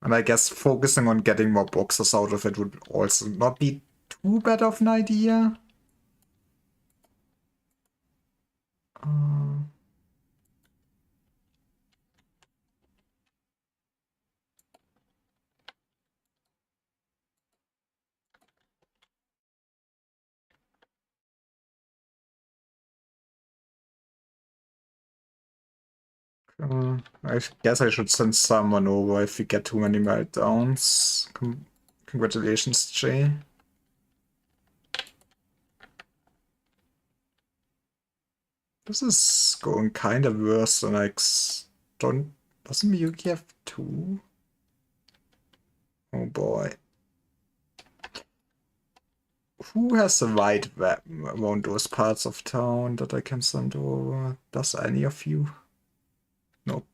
And I guess focusing on getting more boxes out of it would also not be too bad of an idea. I guess I should send someone over if we get too many meltdowns. Congratulations, Jay. This is going kind of worse than I don't. Doesn't Miyuki have two? Oh boy. Who has the right weapon around those parts of town that I can send over? Does any of you? Nope.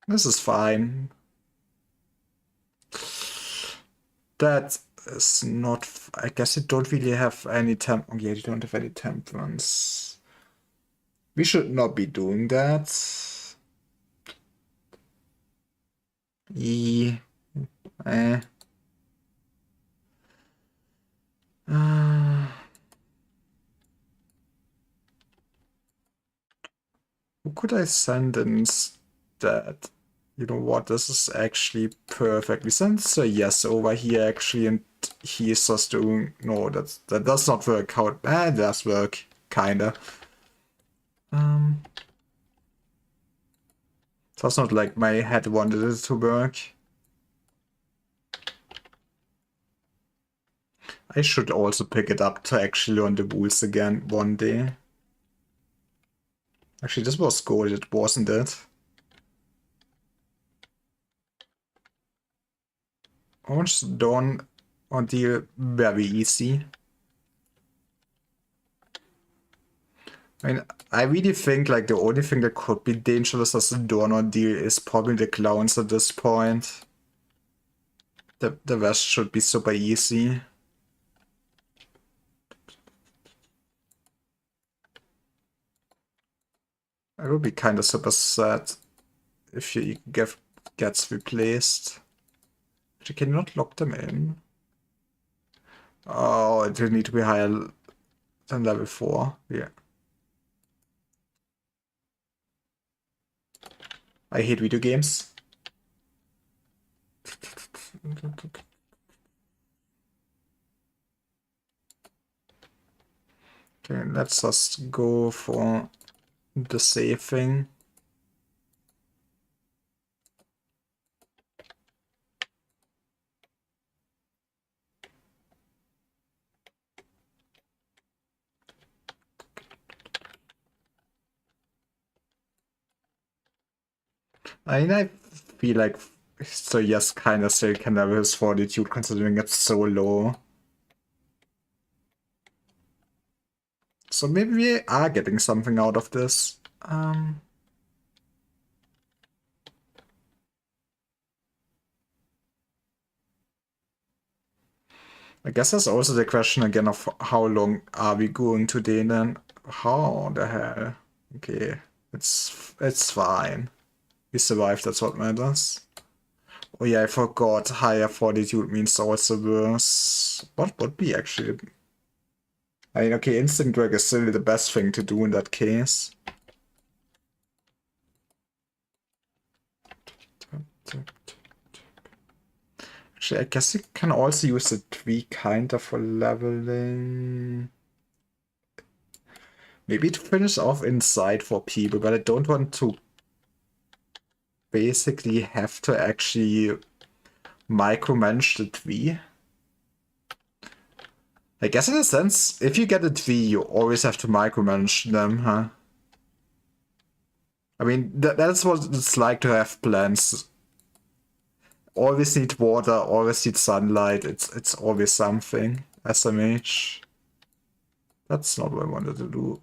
This is fine. That is not. I guess you don't really have any temp. Oh, yeah, you don't have any temperance. We should not be doing that. Eh. Who could I send instead? You know what? This is actually perfect. We send a yes over here actually, and he is just doing. No, that does not work. How? It does work, kinda. That's not like my head wanted it to work. I should also pick it up to actually learn the rules again one day. Actually, this was gold, wasn't it? Orange Dawn ordeal very easy. I mean, I really think like the only thing that could be dangerous as a Dawn ordeal is probably the clowns at this point. The rest should be super easy. I would be kind of super sad if he gets replaced. Actually, can you not lock them in? Oh, it will need to be higher than level 4. Yeah. I hate video games. Okay, let's just go for the safe thing. I mean, I feel like so yes, kind of still can have his fortitude considering it's so low. So maybe we are getting something out of this. I guess that's also the question again of how long are we going today then? How the hell? Okay, it's fine. We survived, that's what matters. Oh yeah, I forgot higher fortitude means also worse. What would be actually? I mean, okay, instant drag is still the best thing to do in that case. Actually, I guess you can also use the tweak kind of for leveling. Maybe to finish off inside for people, but I don't want to basically have to actually micromanage the tree. I guess in a sense, if you get a tree, you always have to micromanage them, huh? I mean, that's what it's like to have plants. Always need water, always need sunlight. It's always something. SMH. That's not what I wanted to do.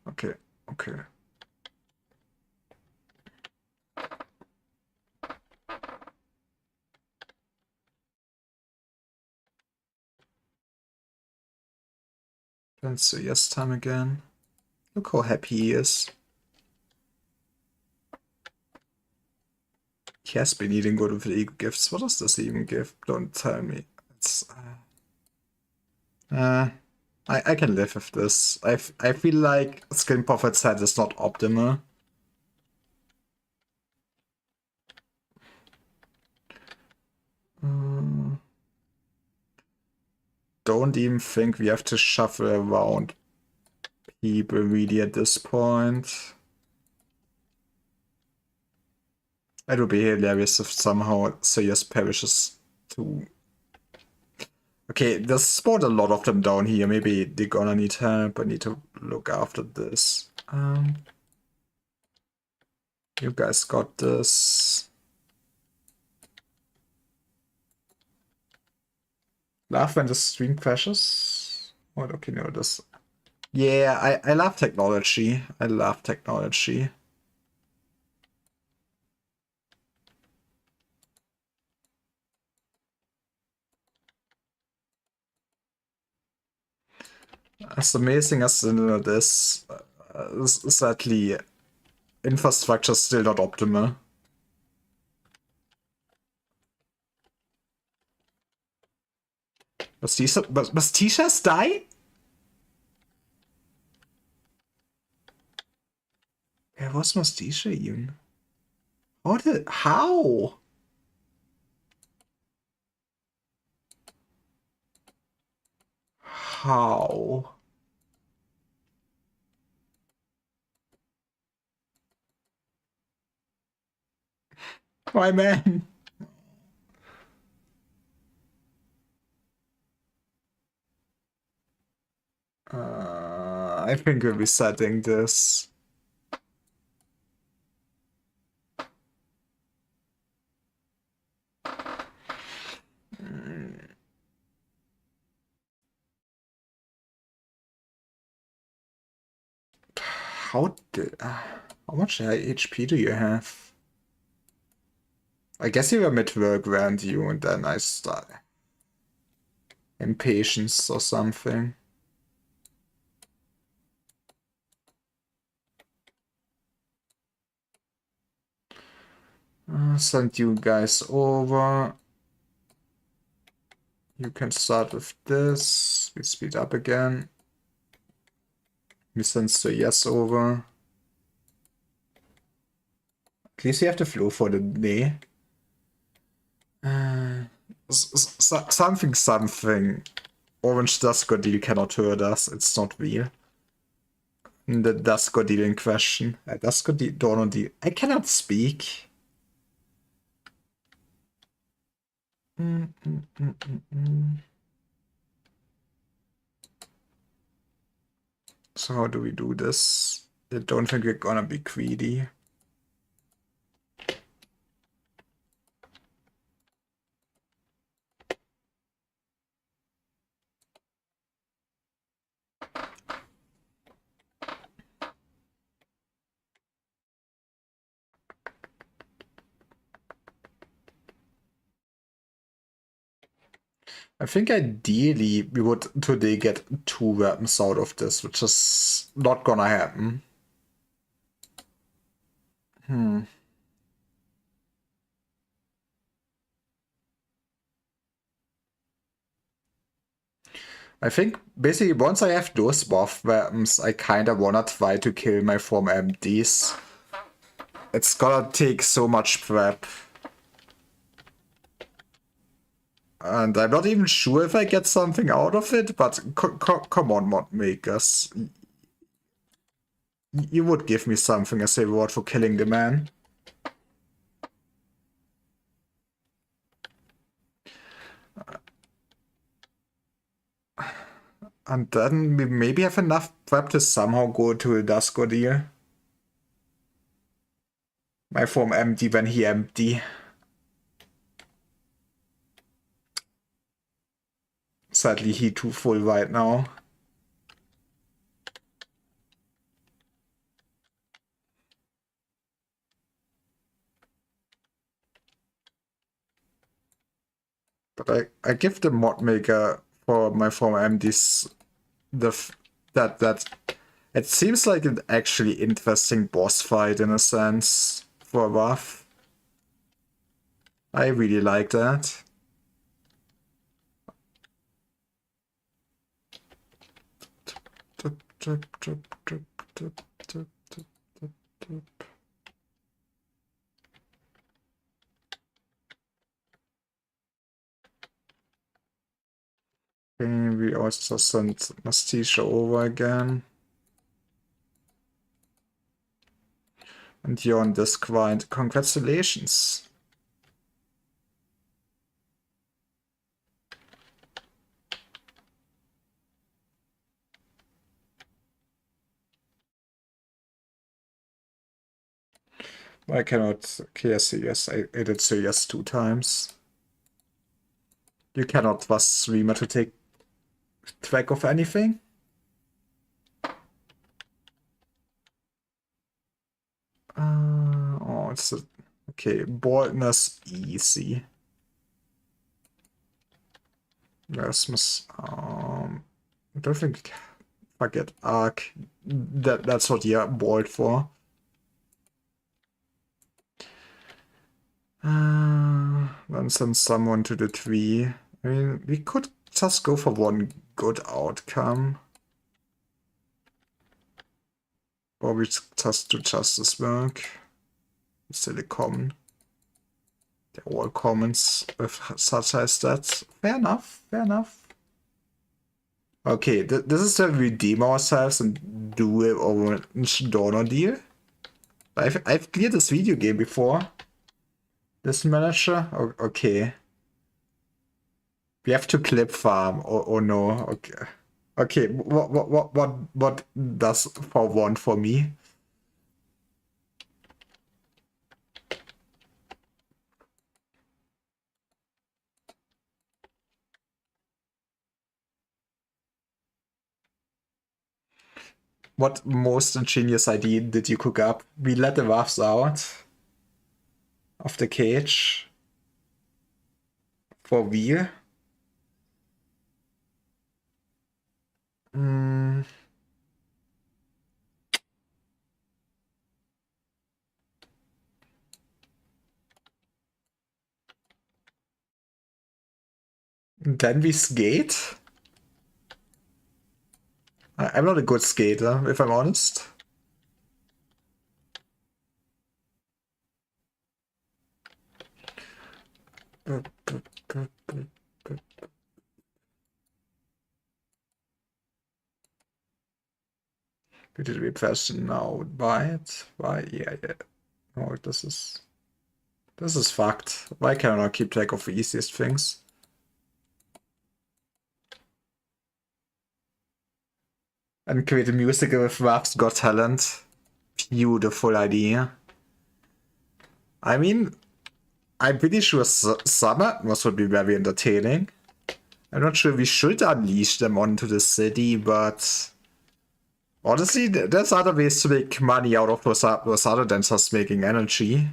Okay, okay. Let's see, yes, time again. Look how happy he is. He has been eating good with ego gifts. What does this even give? Don't tell me. It's I can live with this. I feel like Skin Prophet's head is not optimal. Don't even think we have to shuffle around people really at this point. It would be hilarious if somehow Sayas perishes too. Okay, there's spawned a lot of them down here. Maybe they're gonna need help. I need to look after this. You guys got this. Laugh when the stream crashes. Oh, okay, no, this. Yeah, I love technology. I love technology. As amazing as it is, sadly, infrastructure is still not optimal. Was T-Shirts die? Wer was Mastisha even? How? How? My man. I think we'll be setting this. How much HP do you have? I guess you were mid-work, weren't you? And then I start impatience or something. Send you guys over. You can start with this. We speed up again. We send the yes over. At least you have the flow for the day. Something. Orange Dusker deal cannot hurt us. It's not real. The Dusker deal in question. Dusker deal, Dorno deal. I cannot speak. So how do we do this? I don't think we're gonna be greedy. I think ideally we would today get 2 weapons out of this, which is not gonna happen. I think basically once I have those buff weapons, I kinda wanna try to kill my Form MDs. It's gonna take so much prep. And I'm not even sure if I get something out of it, but come on, mod makers. You would give me something as a reward for killing the man. And then we maybe have enough prep to somehow go to a Dusko deal. My Form empty when he empty. Sadly, he too full right now. But I give the mod maker for my Form empties that it seems like an actually interesting boss fight in a sense for a buff. I really like that. Okay, we also sent Mastisha over again. And you're on this grind. Congratulations. I cannot. Okay, I say yes. I did say yes 2 times. You cannot trust streamer to take track of anything. Oh, it's a, okay. Boldness easy. Erasmus. I don't think. Forget arc. That's what you're bold for. Then send someone to the tree. I mean, we could just go for one good outcome. Or we just do justice work. Still a common. They're all commons with such as that. Fair enough, fair enough. Okay, this is where we redeem ourselves and do a orange donor deal. I've cleared this video game before. This manager? Okay. We have to clip farm. Oh no. Okay. Okay. What does for one for me? What most ingenious idea did you cook up? We let the roughs out of the cage for wheel. Can we skate? I'm not a good skater, if I'm honest. Did we press now? Buy it? Why? Yeah. Oh, this is fucked. Why can't I keep track of the easiest things? And create a musical with Raps Got Talent. Beautiful idea. I mean, I'm pretty sure some atmos would be very entertaining. I'm not sure we should unleash them onto the city, but honestly, there's other ways to make money out of those other than just making energy.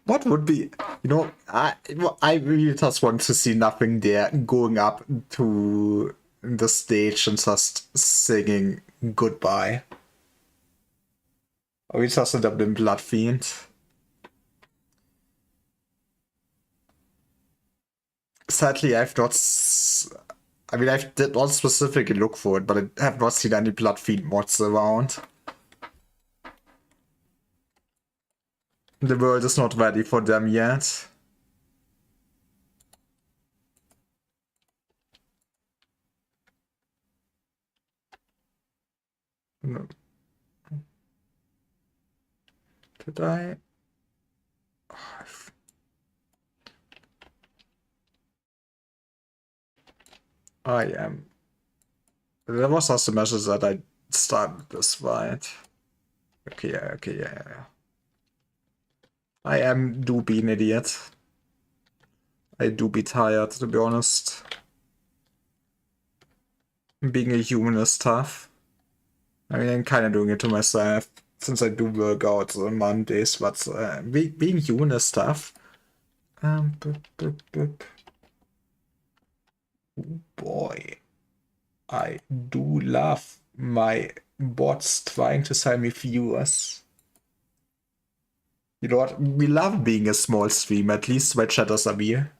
What would be, I really just want to see nothing there going up to the stage and just singing goodbye. Or we just end up in Blood Fiend. Sadly, I've not. I mean, I did not specifically look for it, but I have not seen any Blood Fiend mods around. The world is not ready for them yet. No. Did I? I am. There was also a message that I started this right. Okay, yeah. I do be an idiot. I do be tired, to be honest. Being a human is tough. I mean, I'm kind of doing it to myself, since I do work out on Mondays, but being human is tough. Boy, I do love my bots trying to sell me viewers. You know what? We love being a small stream, at least my chatters are here.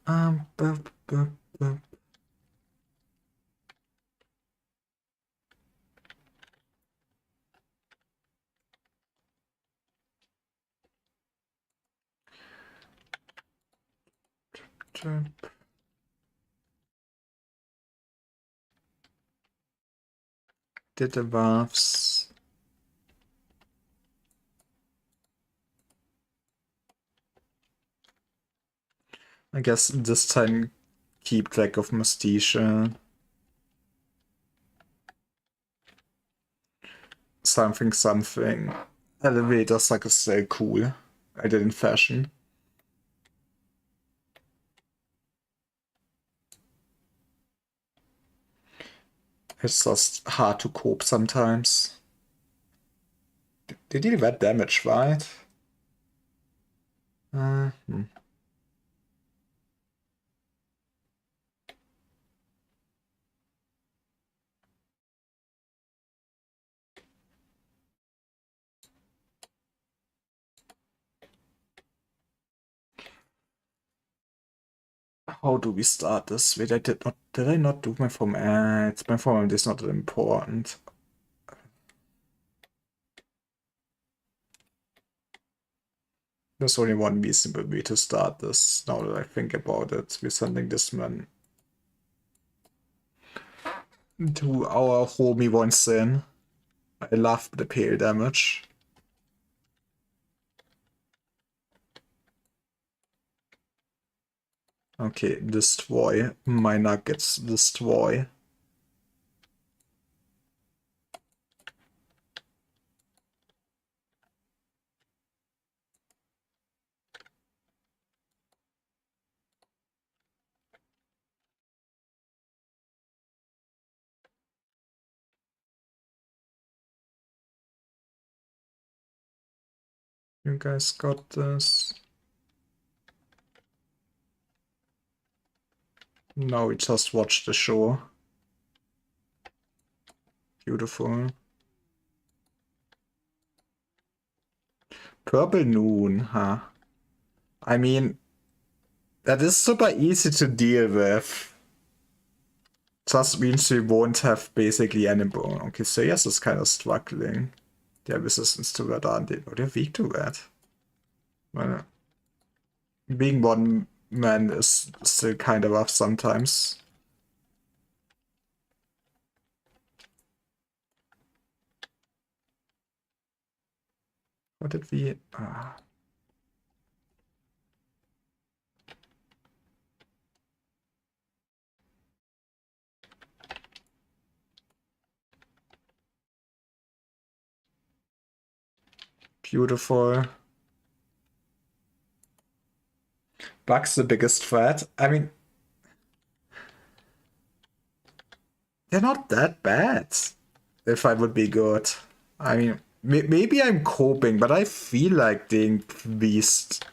Bup, bup, bup. Did the buffs. I guess this time keep track of Mystica. Something. Elevator suck is still cool. I did in fashion. It's just hard to cope sometimes. They deal that damage, right? How do we start this? Wait, did I not do my form ads? My form is not that important. There's only one reasonable way to start this, now that I think about it. We're sending this man to our homie once in. I love the pale damage. Okay, destroy. My nuggets, destroy. You guys got this. No, we just watched the show. Beautiful. Purple Noon, huh? I mean, that is super easy to deal with. Just means we won't have basically any bone. Okay, so yes, is kind of struggling. They have resistance to red, aren't they? Oh, they're weak to red. Well, being one man is still kind of rough sometimes. What did we... Beautiful. Bugs the biggest threat. I mean, they're not that bad. If I would be good. I mean, maybe I'm coping, but I feel like they increased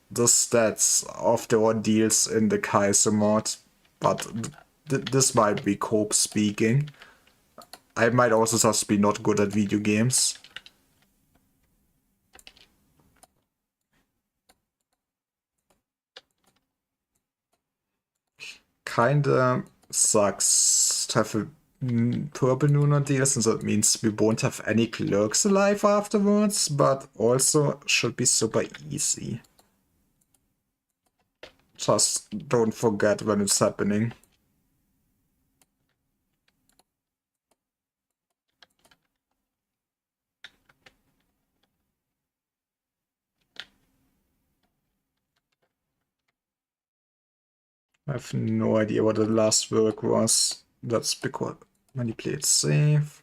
the stats of the ordeals in the Kaizo mod. But this might be cope speaking. I might also just be not good at video games. Kinda sucks to have a purple noon ordeal, since that means we won't have any clerks alive afterwards, but also should be super easy. Just don't forget when it's happening. I have no idea what the last work was. That's because manipulate save.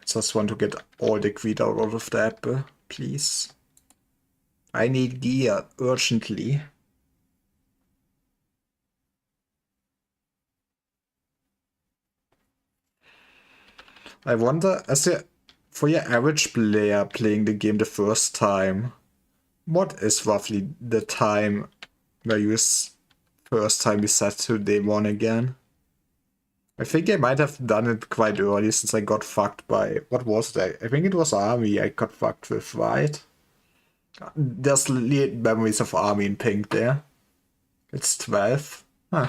Just want to get all the greed out of the apple, please. I need gear urgently. I wonder, for your average player playing the game the first time, what is roughly the time where you first time you set to day one again? I think I might have done it quite early since I got fucked by... What was that? I think it was Army I got fucked with, right? There's memories of Army in pink there. It's 12. Huh.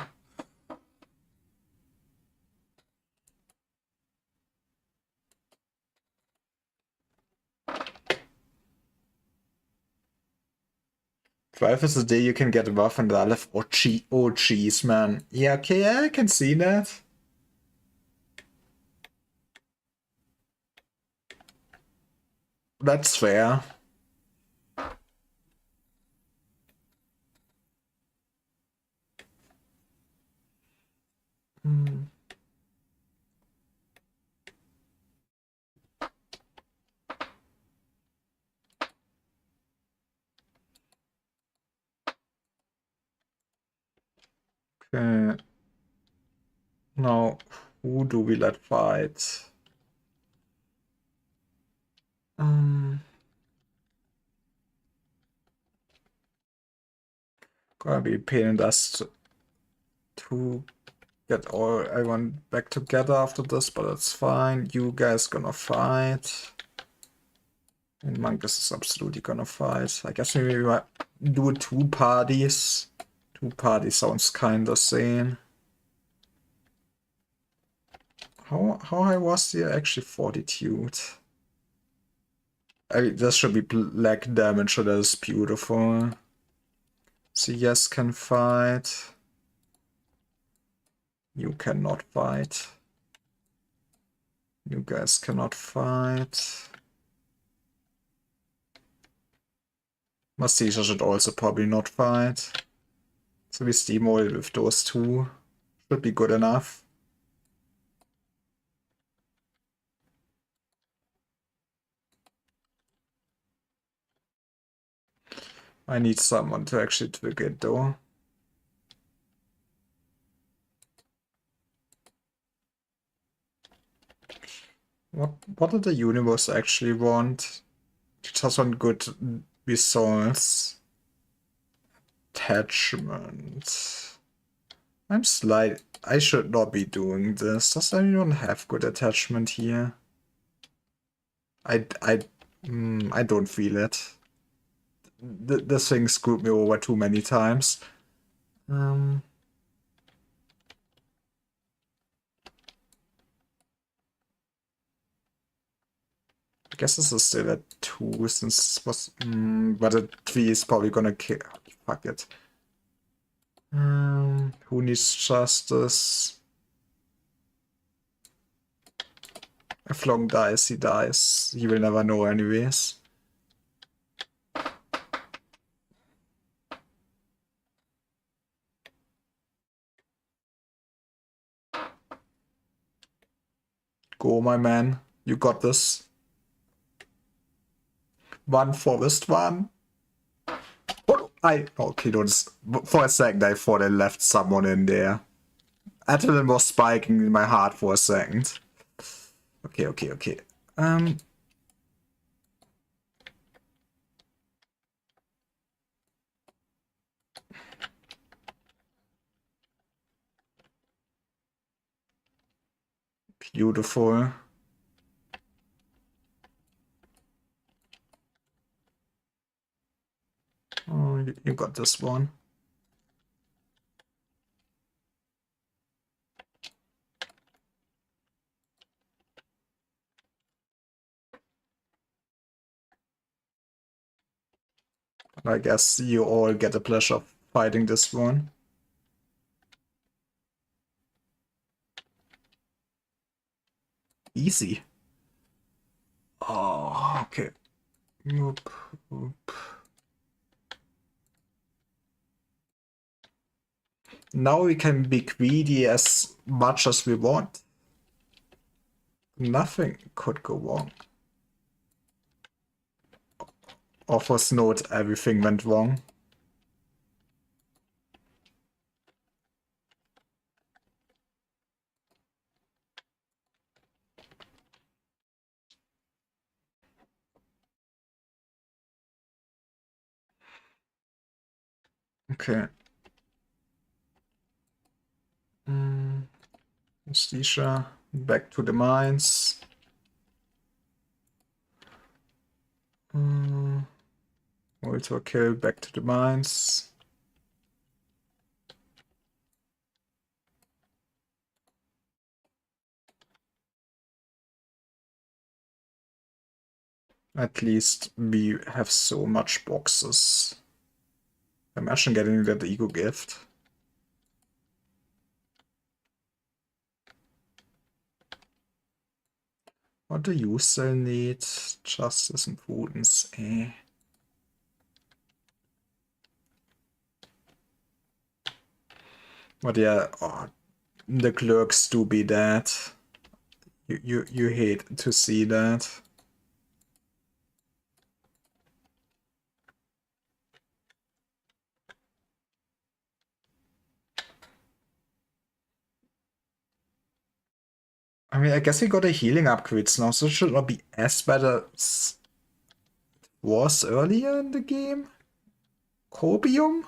Twelve is the day you can get rough and Aleph. Oh, jeez, man. Yeah, okay, I can see that. That's fair. Okay. Now, who do we let fight? Gonna be a pain in the ass to get everyone back together after this, but that's fine. You guys gonna fight. And Monkus is absolutely gonna fight. I guess maybe we might do 2 parties. 2 parties sounds kinda sane. How high was the actually fortitude? I mean, this should be black damage, so that is beautiful. CS can fight. You cannot fight. You guys cannot fight. Mastisha should also probably not fight. So we steamroll with those 2. Should be good enough. I need someone to actually twig it though. What did the universe actually want? It just want good results. Attachment. I should not be doing this. Does anyone have good attachment here? I don't feel it. This thing screwed me over too many times. I guess this is still a 2 since this was... but a 3 is probably gonna kill... Fuck it. Who needs justice? If Long dies, he dies. He will never know anyways. Go, my man. You got this. One forest one. Oh, okay, for a second I thought I left someone in there. Adrenaline was spiking in my heart for a second. Okay. Beautiful. Oh, you got this one. I guess you all get the pleasure of fighting this one. Easy. Oh, okay. Oop. Now we can be greedy as much as we want. Nothing could go wrong. Offers note, everything went wrong. Okay. Stisha, back to the mines. Also kill, back to the mines. At least we have so much boxes. Imagine getting that ego gift. What do you still need? Justice and prudence, eh. But yeah, the clerks do be dead. You hate to see that. I mean, I guess we got a healing upgrades now, so it should not be as bad as it was earlier in the game. Cobium?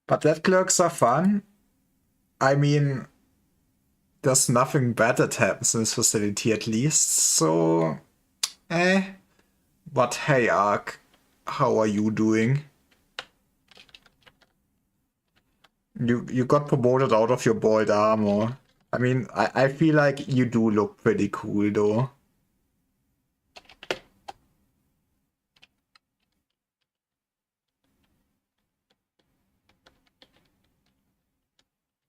But that clerks are fun. I mean, there's nothing bad that happens in this facility at least, so... But hey, Ark, how are you doing? You got promoted out of your boiled armor. I mean, I feel like you do look pretty cool though.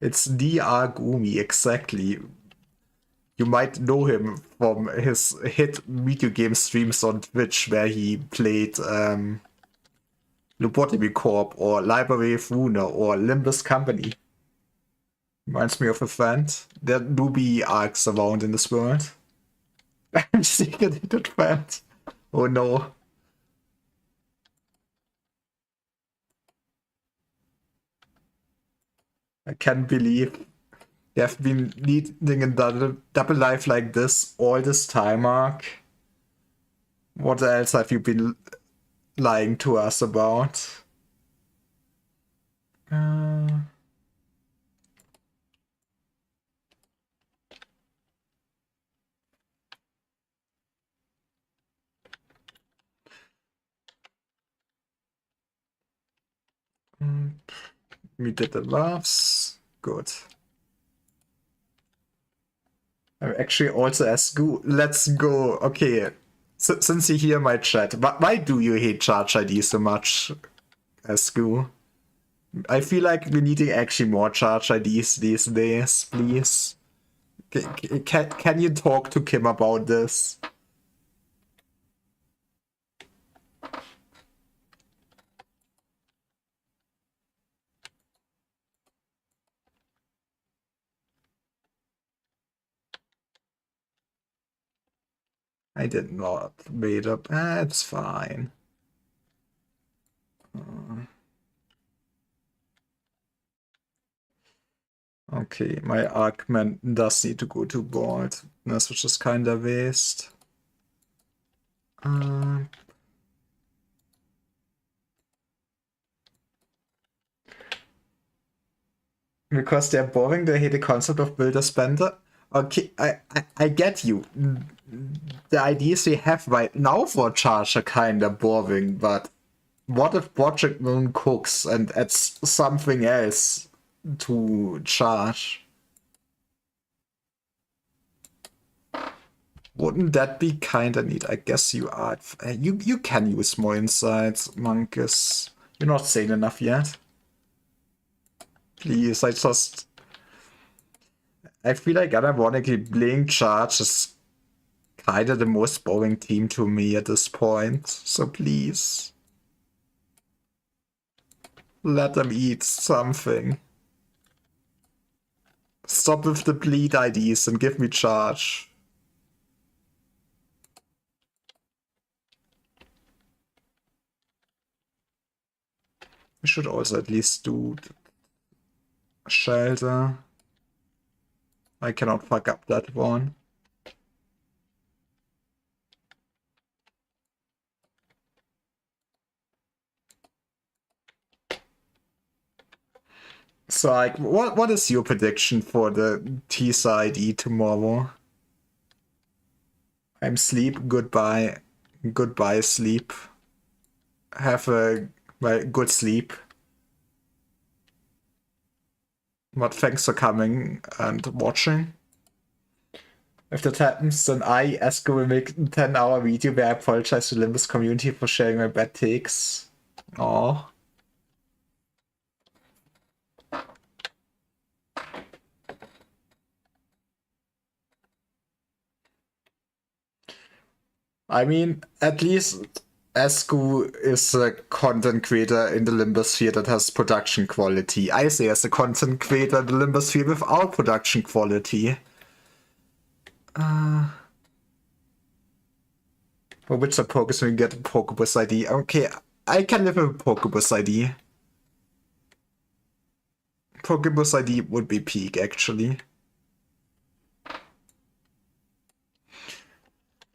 It's the Argumi, exactly. You might know him from his hit video game streams on Twitch where he played Lobotomy Corp or Library of Runa or Limbus Company. Reminds me of a friend. There do be arcs around in this world. I'm secret friend. Oh no. I can't believe You have been leading a double life like this all this time, Mark. What else have you been lying to us about? We did the loves. Good. I'm actually also Asku. Let's go. Okay. Since you hear my chat, why do you hate Charge ID so much, Asku? I feel like we're needing actually more Charge IDs these days, please. Can you talk to Kim about this? I did not wait up. It's fine. Okay, my Arcman does need to go to board. This was just kinda waste. Because they're boring, they hate the concept of builder spender. Okay, I get you. The ideas we have right now for Charge are kinda boring, but what if Project Moon cooks and adds something else to Charge? Wouldn't that be kinda neat? I guess you are. You can use more insights, Monkus. You're not sane enough yet. Please, I feel like unironically Blink Charge is kinda the most boring team to me at this point. So please. Let them eat something. Stop with the bleed IDs and give me Charge. We should also at least do Shelter. I cannot fuck up that one. So, like, what is your prediction for the T-Sa ID tomorrow? I'm sleep. Goodbye. Goodbye, sleep. Have a good sleep. But thanks for coming and watching. If that happens, then I, Esko, will make a 10-hour video where I apologize to Limbus community for sharing my bad takes. Aww. I mean, at least Esku is a content creator in the Limbosphere that has production quality. I say as a content creator in the Limbosphere without production quality. For which the Pokebus when you get a Pokebus ID. Okay, I can live with a Pokebus ID. Pokebus ID would be peak, actually.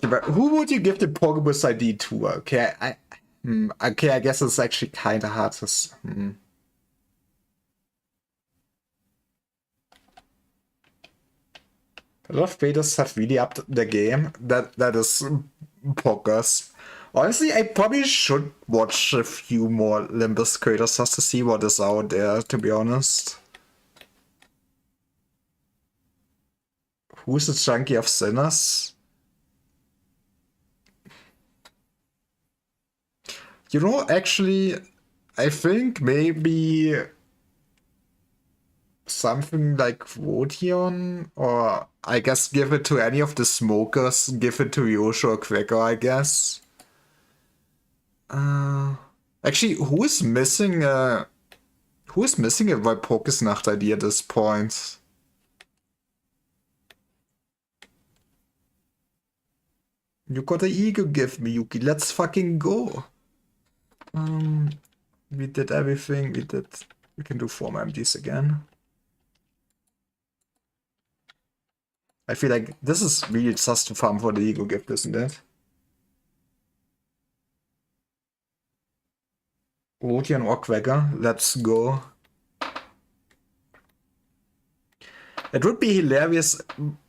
But who would you give the Pokebus ID to? Okay, okay, I guess it's actually kind of hard to. A lot of creators have really upped the game. That is Pokers. Honestly, I probably should watch a few more Limbus creators just to see what is out there, to be honest. Who's the Junkie of Sinners? You know, actually, I think maybe something like Rodion, or I guess give it to any of the smokers, give it to Yosho or Quacker, I guess. Actually, who is missing a Volpokesnacht ID at this point? You got an ego give me, Yuki. Let's fucking go. We did everything. We can do 4 MDs again. I feel like this is really just to farm for the ego gift, isn't it? Rodian or Quagga, let's go. It would be hilarious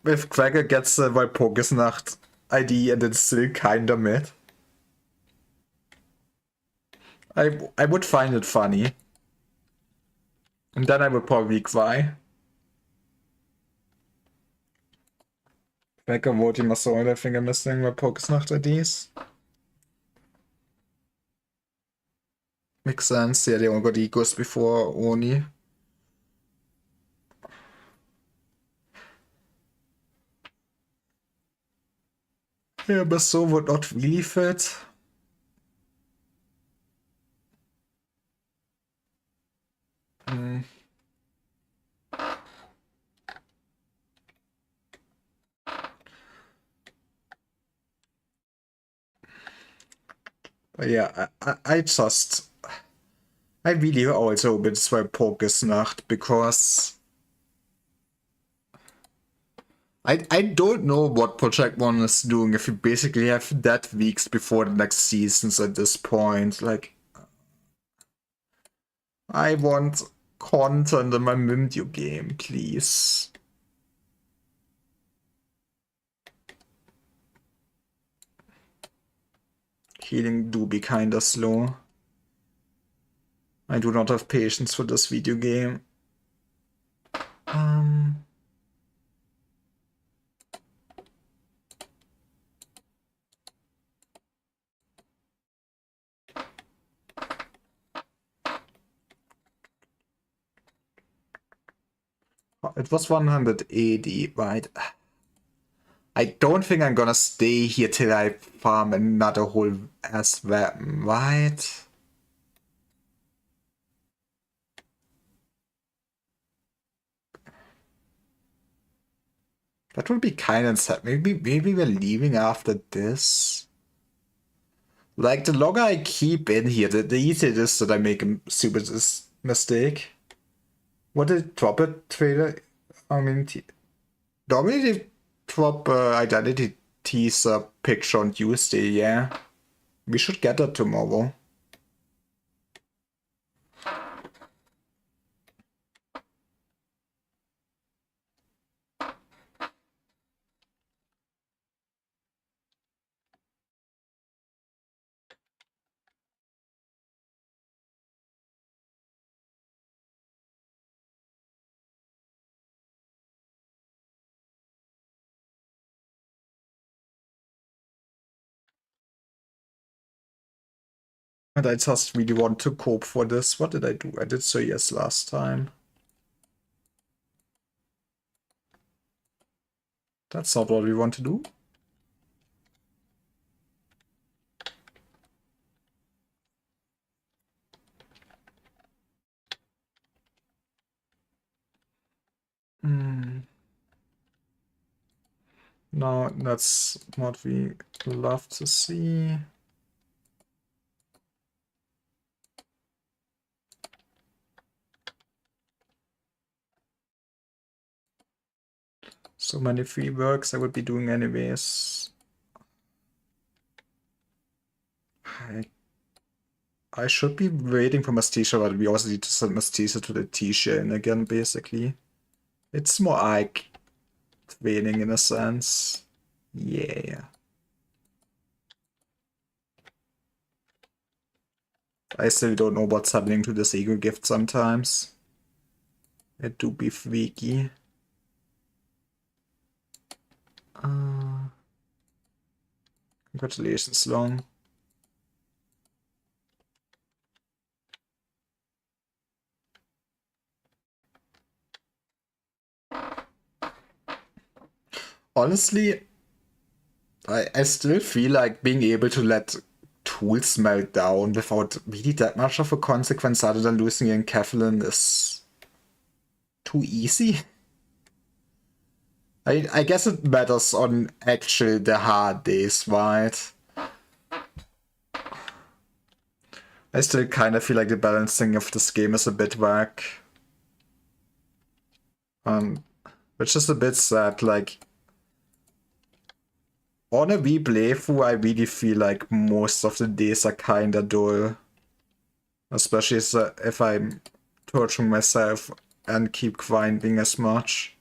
if Quagga gets the Walpurgisnacht ID and it's still kinda mid. I would find it funny. And then I would probably cry. Quagga, Votima, Soil, I think I'm missing Walpurgisnacht IDs. Makes sense. Yeah, they all got egos before Oni. Yeah, but so would not really fit. But yeah, I really also hope it's Walpurgisnacht because I don't know what Project 1 is doing if you basically have that weeks before the next seasons at this point. Like, I want content in my Mimdio game, please. Healing do be kinda slow. I do not have patience for this video game. It was 180, right? I don't think I'm gonna stay here till I farm another whole ass weapon, right? That would be kind of sad. Maybe we're leaving after this. Like, the longer I keep in here, the easier it is that I make a stupid mistake. What did it drop it, trailer? I mean, normally they drop identity teaser picture on Tuesday, yeah. We should get that tomorrow. And I just really want to cope for this. What did I do? I did say yes last time. That's not what we want to do. No, that's what we love to see. So many free works I would be doing anyways. I should be waiting for Mastisha, but we also need to send Mastisha to the T-Chain again, basically. It's more like training in a sense. Yeah. I still don't know what's happening to this ego gift sometimes. It do be freaky. Congratulations, Long. Honestly, I still feel like being able to let tools melt down without really that much of a consequence other than losing in Keflin is too easy. I guess it matters on actually the hard days, right? I still kind of feel like the balancing of this game is a bit whack. Which is a bit sad, like, On a Wii playthrough, I really feel like most of the days are kinda dull. Especially if I'm torturing myself and keep grinding as much.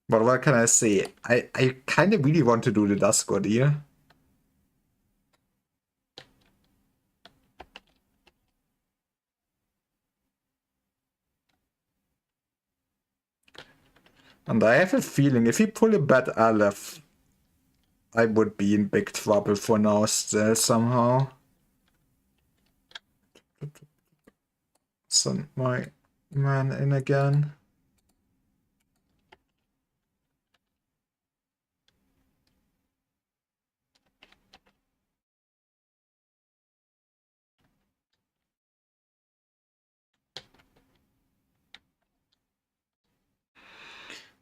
But what can I say? I kinda really want to do the Dusk Ordeal. And I have a feeling if you pull a bad Aleph, I would be in big trouble for now still somehow. Send my man in again.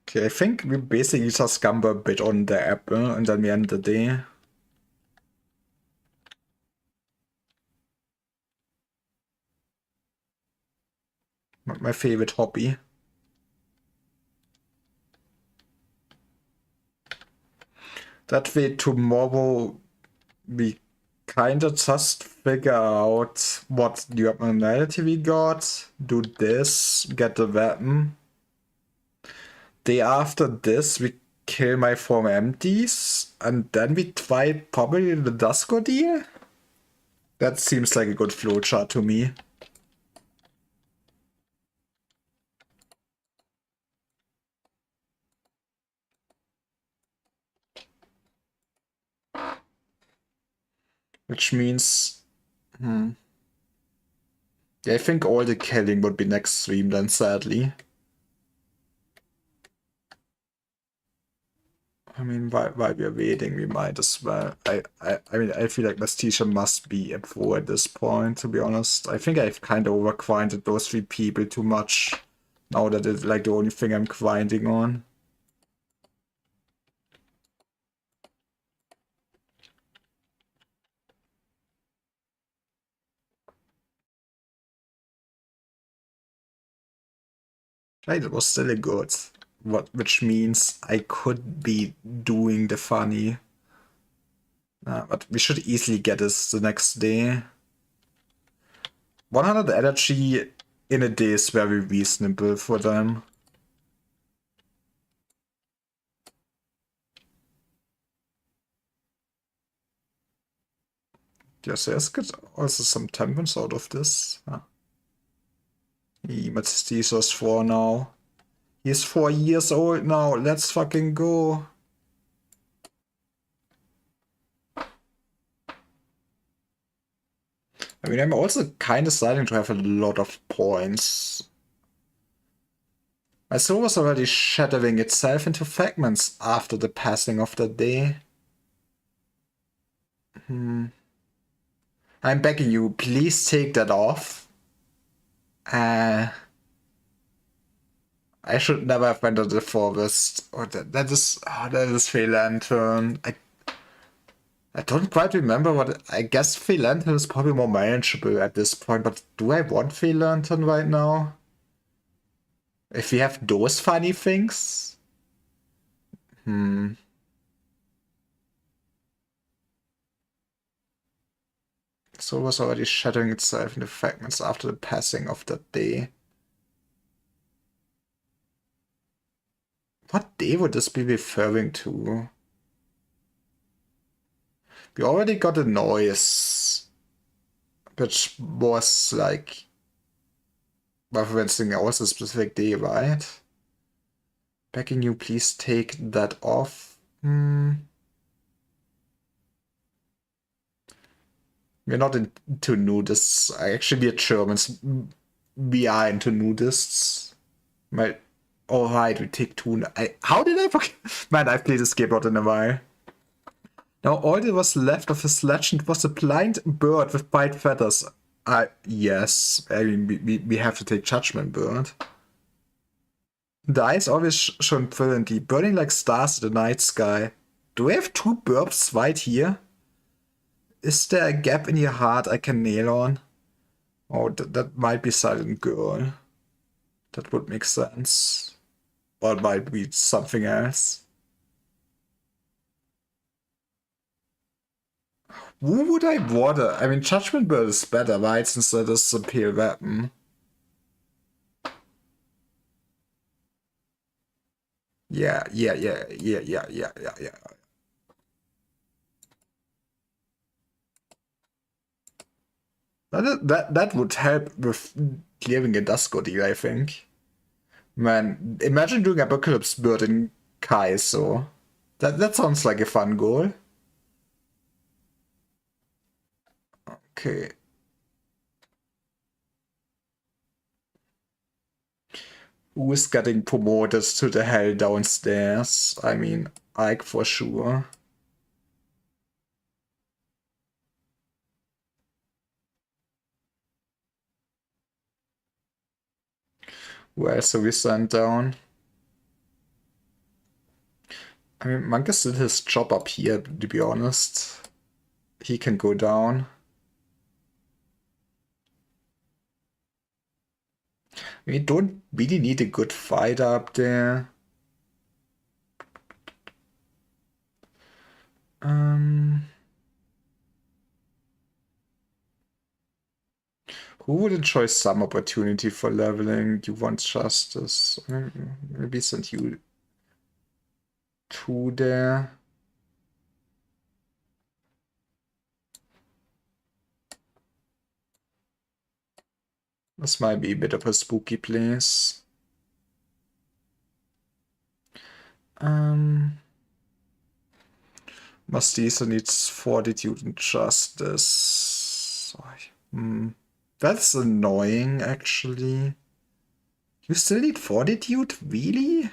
Okay, I think we basically just gamble a bit on the apple and then we end the day. My favorite hobby. That way tomorrow we kinda just figure out what new abnormality we got, do this, get the weapon. Day after this we kill my form empties, and then we try probably the Dusk Ordeal? That seems like a good flowchart to me. Which means... Yeah, I think all the killing would be next stream then, sadly. I mean, while we are waiting, we might as well. I mean, I feel like Mestisha must be a pro at this point, to be honest. I think I've kind of overgrinded those 3 people too much. Now that it's like the only thing I'm grinding on. Right, it was still a good. Which means I could be doing the funny. But we should easily get this the next day. 100 energy in a day is very reasonable for them. Yes, let's get also some tempers out of this. Matsustiso's 4 now. He's 4 years old now. Let's fucking go. I mean, I'm also kind of starting to have a lot of points. My soul was already shattering itself into fragments after the passing of the day. I'm begging you, please take that off. I should never have entered the forest. Oh, that is Fey Lantern. I don't quite remember what... I guess Fey Lantern is probably more manageable at this point, but do I want Fey Lantern right now? If we have those funny things? Soul was already shattering itself into fragments after the passing of that day. What day would this be referring to? We already got a noise, which was like referencing also a specific day, right? Begging you, please take that off. We're not into nudists. Actually, we're Germans. We are into nudists. Oh, right, we take 2. How did I forget? Man, I've played Escape Route in a while. Now, all that was left of his legend was a blind bird with bright feathers. Yes. I mean, we have to take Judgment Bird. The eyes always shone brilliantly, burning like stars in the night sky. Do we have 2 burps right here? Is there a gap in your heart I can nail on? Oh, that might be Silent Girl. That would make sense. Or it might be something else. Who would I water? I mean, Judgment Bird is better, right? Since that is a pale weapon. Yeah. That would help with clearing a Dusko deal, I think. Man, imagine doing Apocalypse Bird in Kaizo. That sounds like a fun goal. Okay. Who is getting promoted to the hell downstairs? I mean, Ike for sure. Who else have we sent down? I mean, Monkus did his job up here, to be honest. He can go down. We don't really need a good fighter up there. Who would enjoy some opportunity for leveling? You want justice. Maybe send you two there. This might be a bit of a spooky place. Mestizo needs fortitude and justice. That's annoying, actually. You still need fortitude? Really?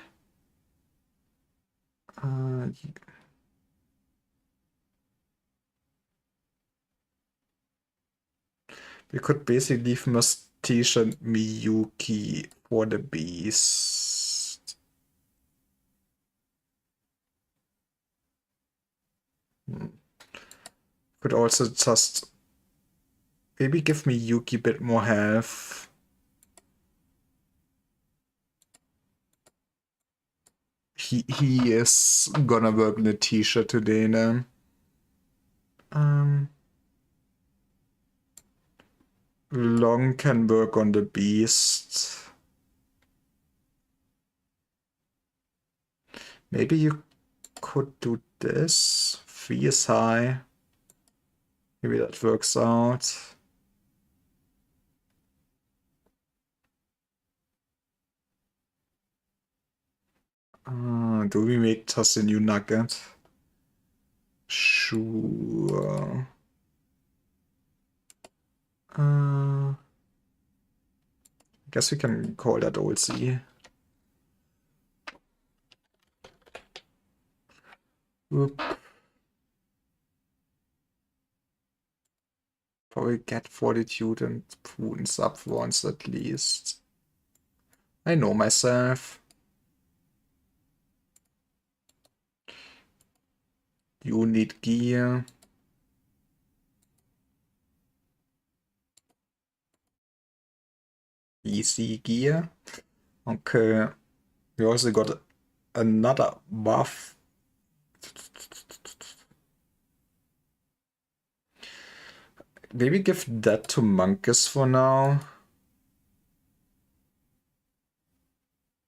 We could basically leave Mestizo and Miyuki for the beast. Could also just maybe give me Yuki a bit more health. He is gonna work in a t-shirt today then. Long can work on the beast. Maybe you could do this. 3 is high. Maybe that works out. Do we make just a new nugget? Sure. Guess we can call that old C. Oop. Probably get fortitude and prudence up once at least. I know myself. You need gear. Easy gear. Okay. We also got another buff. Maybe give that to Monkus for now.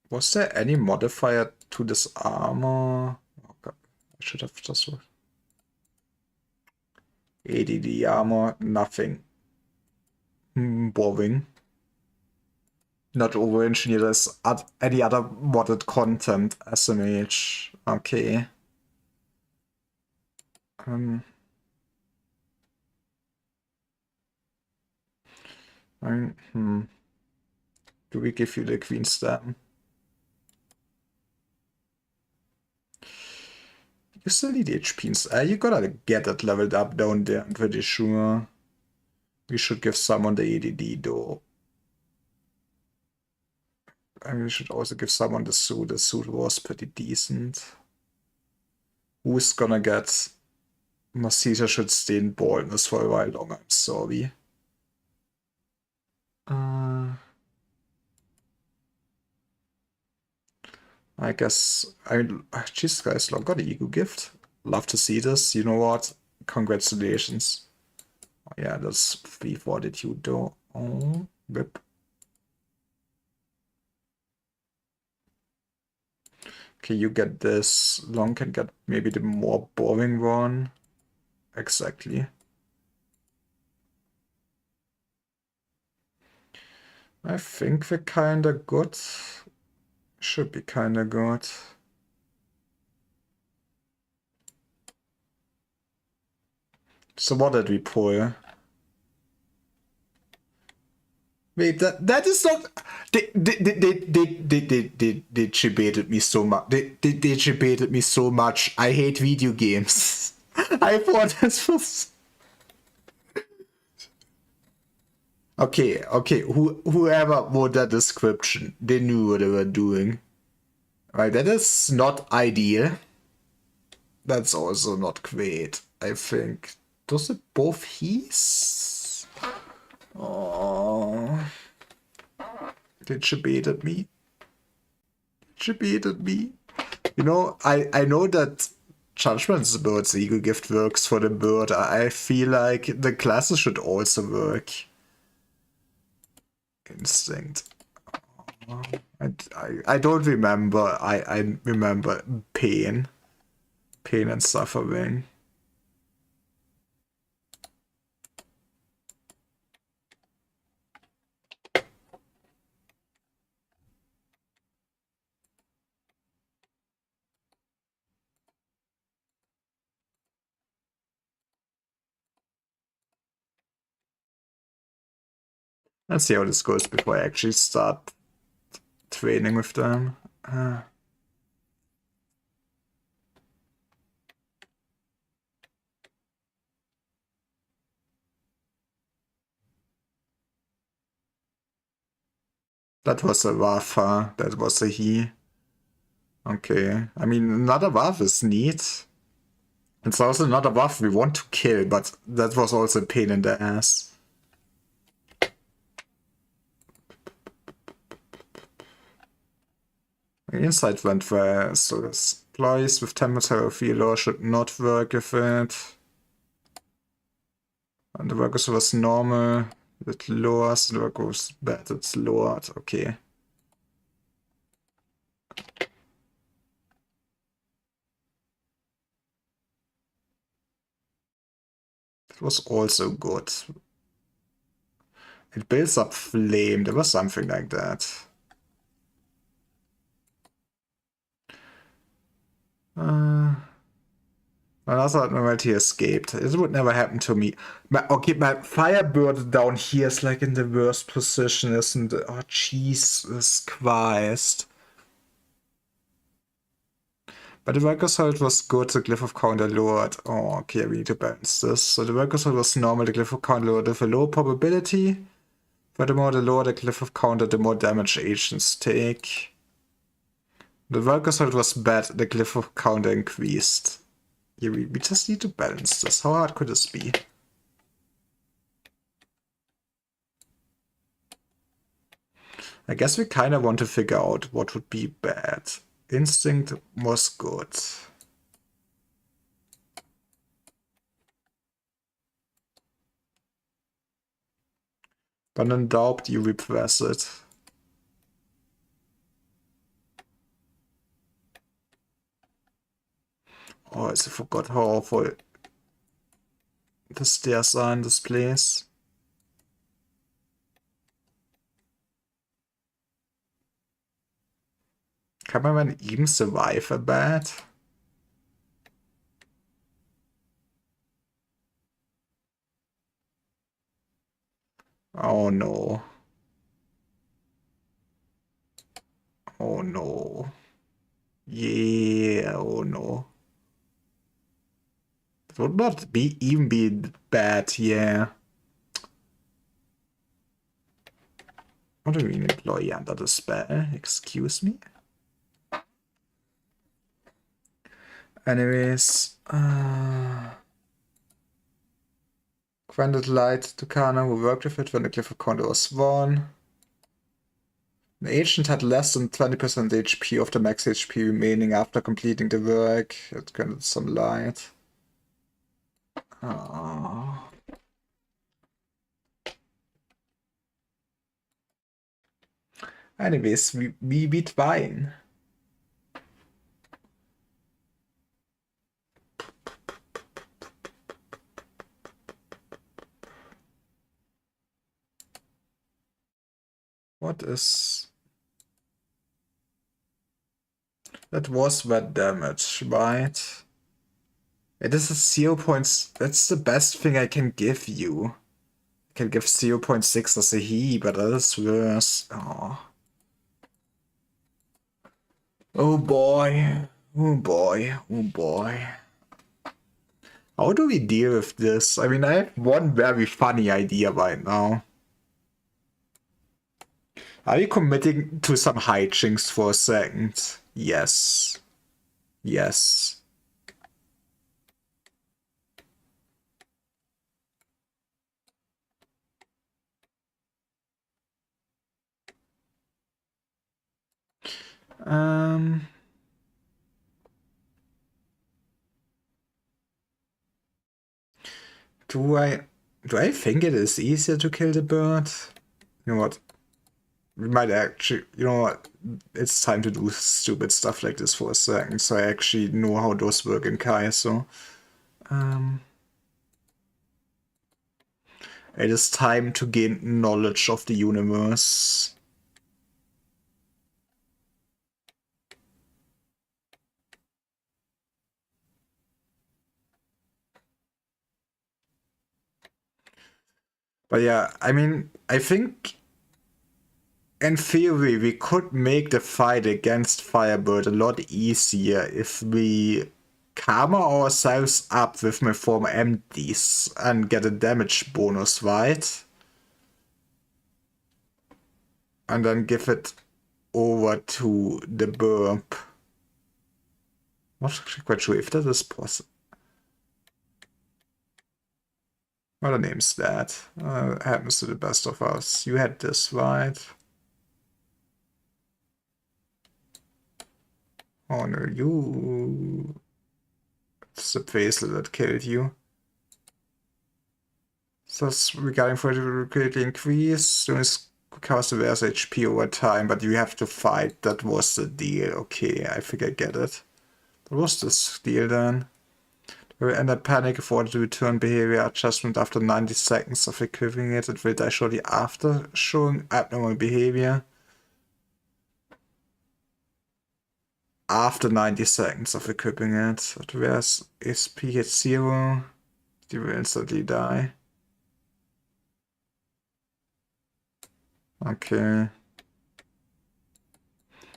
Was there any modifier to this armor? Oh god, I should have just ADD armor, nothing. Boring. Not over-engineered as any other modded content, SMH. Okay. Do we give you the Queen Stam? You still need HP. You gotta get that leveled up down there, I'm pretty sure. We should give someone the ADD though. And we should also give someone the suit. The suit was pretty decent. Who's gonna get... Masita should stay in baldness for a while longer, I'm sorry. I guess... Jesus guys, Long got an ego gift. Love to see this. You know what? Congratulations. Oh, yeah, that's 3 fortitude though. Oh, rip. Okay, you get this. Long can get maybe the more boring one. Exactly. I think we're kinda good. Should be kinda good. So what did we pull? Wait, that is not. They debated me so much. They debated me so much. I hate video games. I thought this was. Okay, whoever wrote that description, they knew what they were doing. Right, that is not ideal. That's also not great, I think. Does it both he's? Oh, they debated me. Debated me. You know, I know that Judgment's bird's eagle gift works for the bird. I feel like the classes should also work. Instinct. I don't remember. I remember pain. Pain and suffering. Let's see how this goes before I actually start training with them. That was a Wafa. That was a he. Okay. I mean, another Waff is neat. It's also not a Waff we want to kill, but that was also a pain in the ass. Inside went well, so this employees with temporary failure should not work with it. And the workers was normal, it lowers, the worker was bad, it's lowered, okay. It was also good. It builds up flame, there was something like that. Another abnormality escaped. It would never happen to me. Okay, my Firebird down here is like in the worst position, isn't it? Oh, Jesus Christ. But the worker's hold was good, the glyph of counter lowered. Oh, okay, we need to balance this. So the worker's hold was normal, the glyph of counter lowered with a low probability. Furthermore, the lower the glyph of counter, the more damage agents take. The worker's hold was bad, the glyph of counter increased. Yeah, we just need to balance this. How hard could this be? I guess we kind of want to figure out what would be bad. Instinct was good. But in doubt, you repress it. Oh, I forgot how awful the stairs are in this place. Can man even survive a bat? Oh no. Oh no. Yeah, oh no. It would not even be bad, yeah. What do you mean employee under the spell? Excuse me? Anyways, granted light to Kana who worked with it when the Cliff of Condor was won. The agent had less than 20% HP of the max HP remaining after completing the work. It granted some light. Oh. Anyways, we beat wine. What is... That was that damage, right? It is a 0. That's the best thing I can give you. I can give 0.6 as a he, but that is worse. Oh. Oh boy. Oh boy. Oh boy. How do we deal with this? I mean, I have one very funny idea right now. Are we committing to some hijinks for a second? Yes. Yes. Um... Do I think it is easier to kill the bird? You know what? We might actually, you know what? It's time to do stupid stuff like this for a second, so I actually know how those work in Kaizo. It is time to gain knowledge of the universe. But yeah, I mean, I think in theory we could make the fight against Firebird a lot easier if we karma ourselves up with my form empties and get a damage bonus, right? And then give it over to the burp. Not actually quite sure if that is possible. What the name's that? Happens to the best of us. You had this, right? Oh no, you... It's the Faisal that killed you. Thus, regarding for the critically increase, students recovers the bear's HP over time, but you have to fight. That was the deal. Okay, I think I get it. What was this deal then? Will enter panic for the return behavior adjustment after 90 seconds of equipping it. It will die shortly after showing abnormal behavior. After 90 seconds of equipping it. Whereas SP hits 0, you will instantly die. Okay.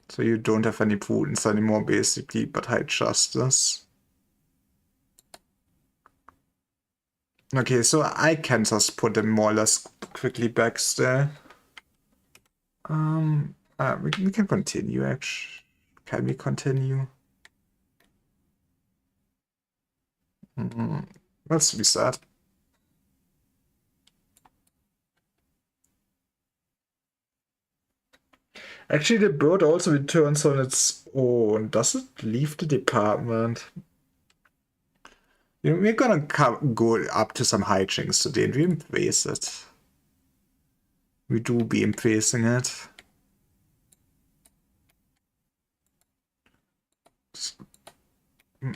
So you don't have any prudence anymore, basically, but high justice. Okay, so I can just put them more or less quickly back still. We can continue, actually. Can we continue? Let's reset. Actually, the bird also returns on its own. Does it leave the department? You know, we're gonna go up to some hijinks today and we embrace it. We do be embracing it.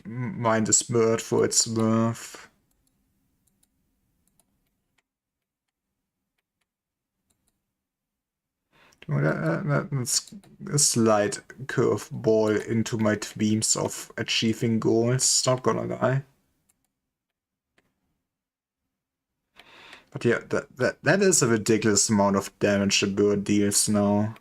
Mind this bird for its worth. That's a slight curveball into my dreams of achieving goals, not gonna lie. But yeah, that is a ridiculous amount of damage the bird deals now.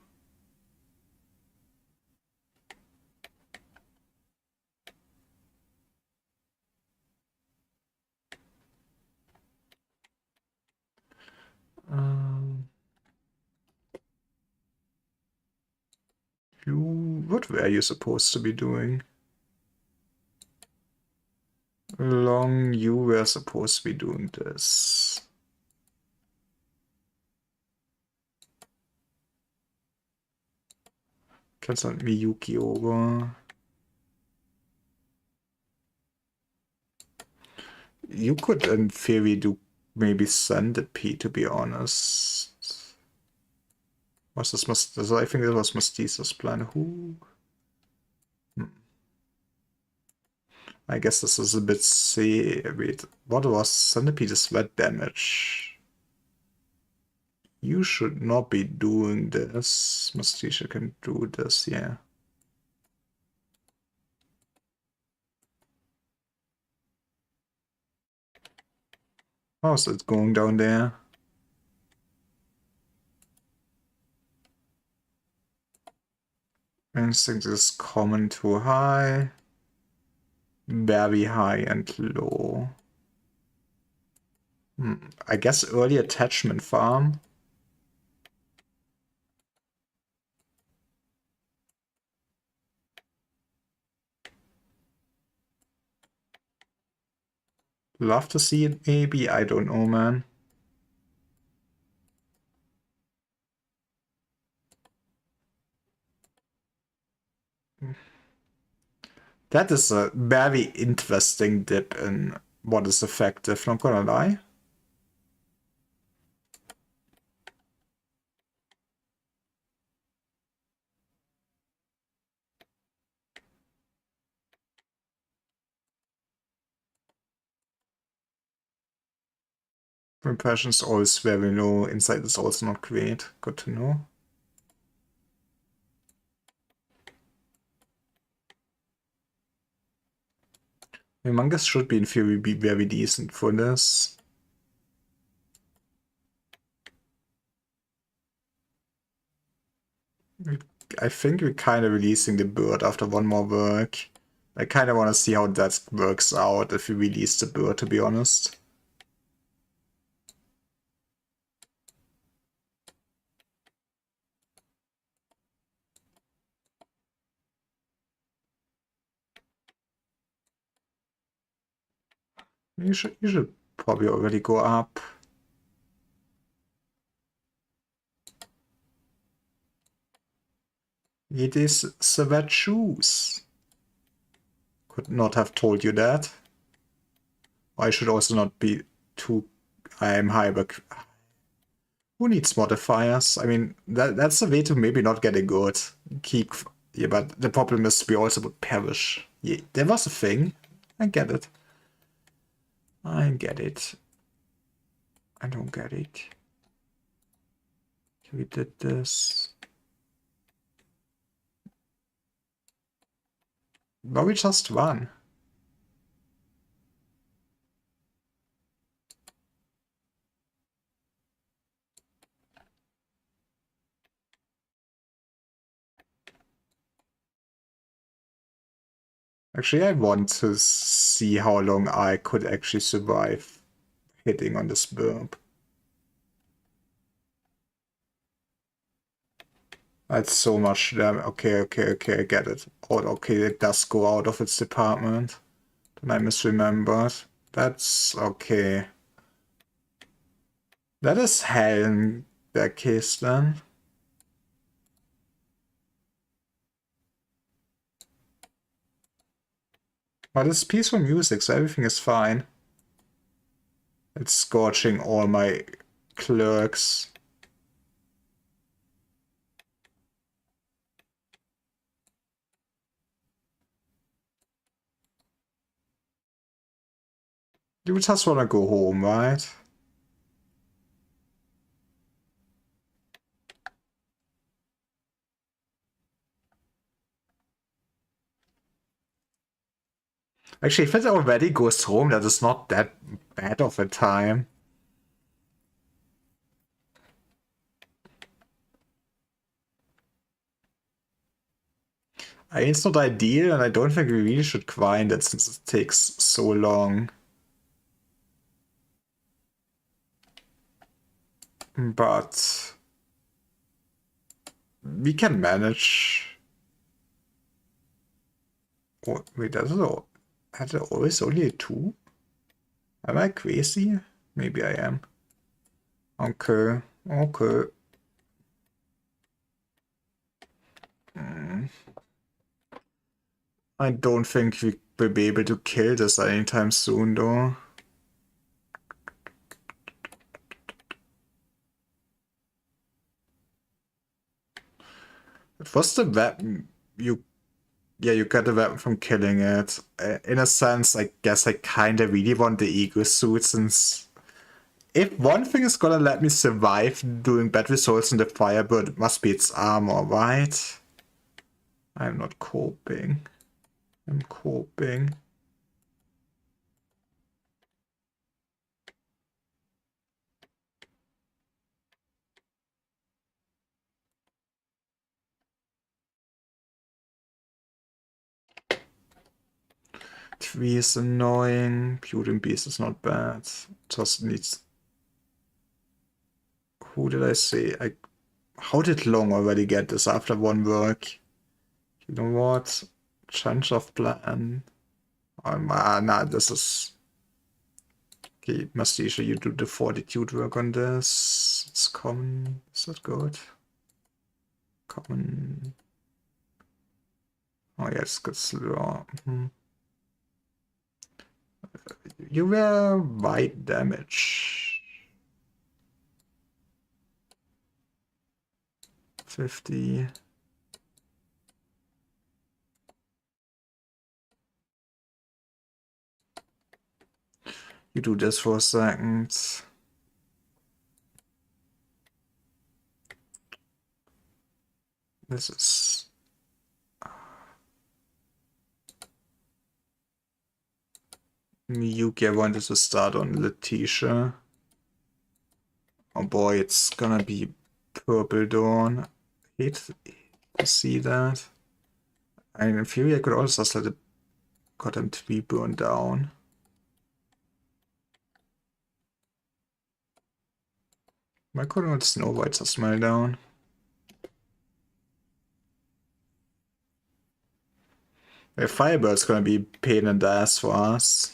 What were you supposed to be doing? Long, you were supposed to be doing this. Can send Miyuki over. You could, in theory, do maybe Centipede, to be honest. Was this I think it was Mestizo's plan. Who? I guess this is a bit wait, what was Centipede's wet damage? You should not be doing this. Mestizo can do this, yeah. How's it going down there? Instinct is common to high. Very high and low. I guess early attachment farm. Love to see it, maybe. I don't know, man. That is a very interesting dip in what is effective, not gonna lie. Impression is always very low. Insight is also not great. Good to know. Humongous should be in theory be very decent for this. I think we're kind of releasing the bird after one more work. I kind of want to see how that works out if we release the bird, to be honest. You should probably already go up. It is Savage Shoes. Could not have told you that. I should also not be too... I am high, but who needs modifiers? I mean, that's a way to maybe not get a good. Keep... Yeah, but the problem is we also would perish. Yeah, there was a thing. I get it. I get it. I don't get it. We did this. But we just won. Actually, I want to see how long I could actually survive hitting on this burp. That's so much damage. Okay, I get it. Oh, okay, it does go out of its department. Then I misremembered. That's okay. That is hell in that case then. But it's peaceful music, so everything is fine. It's scorching all my clerks. You just wanna go home, right? Actually, if it already goes home, that is not that bad of a time. It's not ideal, and I don't think we really should grind it since it takes so long. But we can manage. Oh, wait, had it always only a 2? Am I crazy? Maybe I am. Okay, okay. I don't think we will be able to kill this anytime soon, though. Was the weapon you... Yeah, you got the weapon from killing it. In a sense, I guess I kinda really want the ego suit, since if one thing is gonna let me survive doing bad results in the Firebird, it must be its armor, right? I'm not coping. I'm coping. Tree is annoying. Putin Beast is not bad. Just needs... Who did I say? How did Long already get this after one work? You know what? Change of plan. Oh man, nah, this is... Okay, Mastisha, you do the fortitude work on this. It's common. Is that good? Common. Oh yeah, it's good slow. You were wide damage. 50. You do this for a second. This is... Miyuki, I wanted to start on Letitia. Oh boy, it's gonna be Purple Dawn. Hate to see that. And in theory, I could also just let the goddamn tree burn down. Why couldn't let Snow White just smell down? The Firebird's gonna be pain in the ass for us.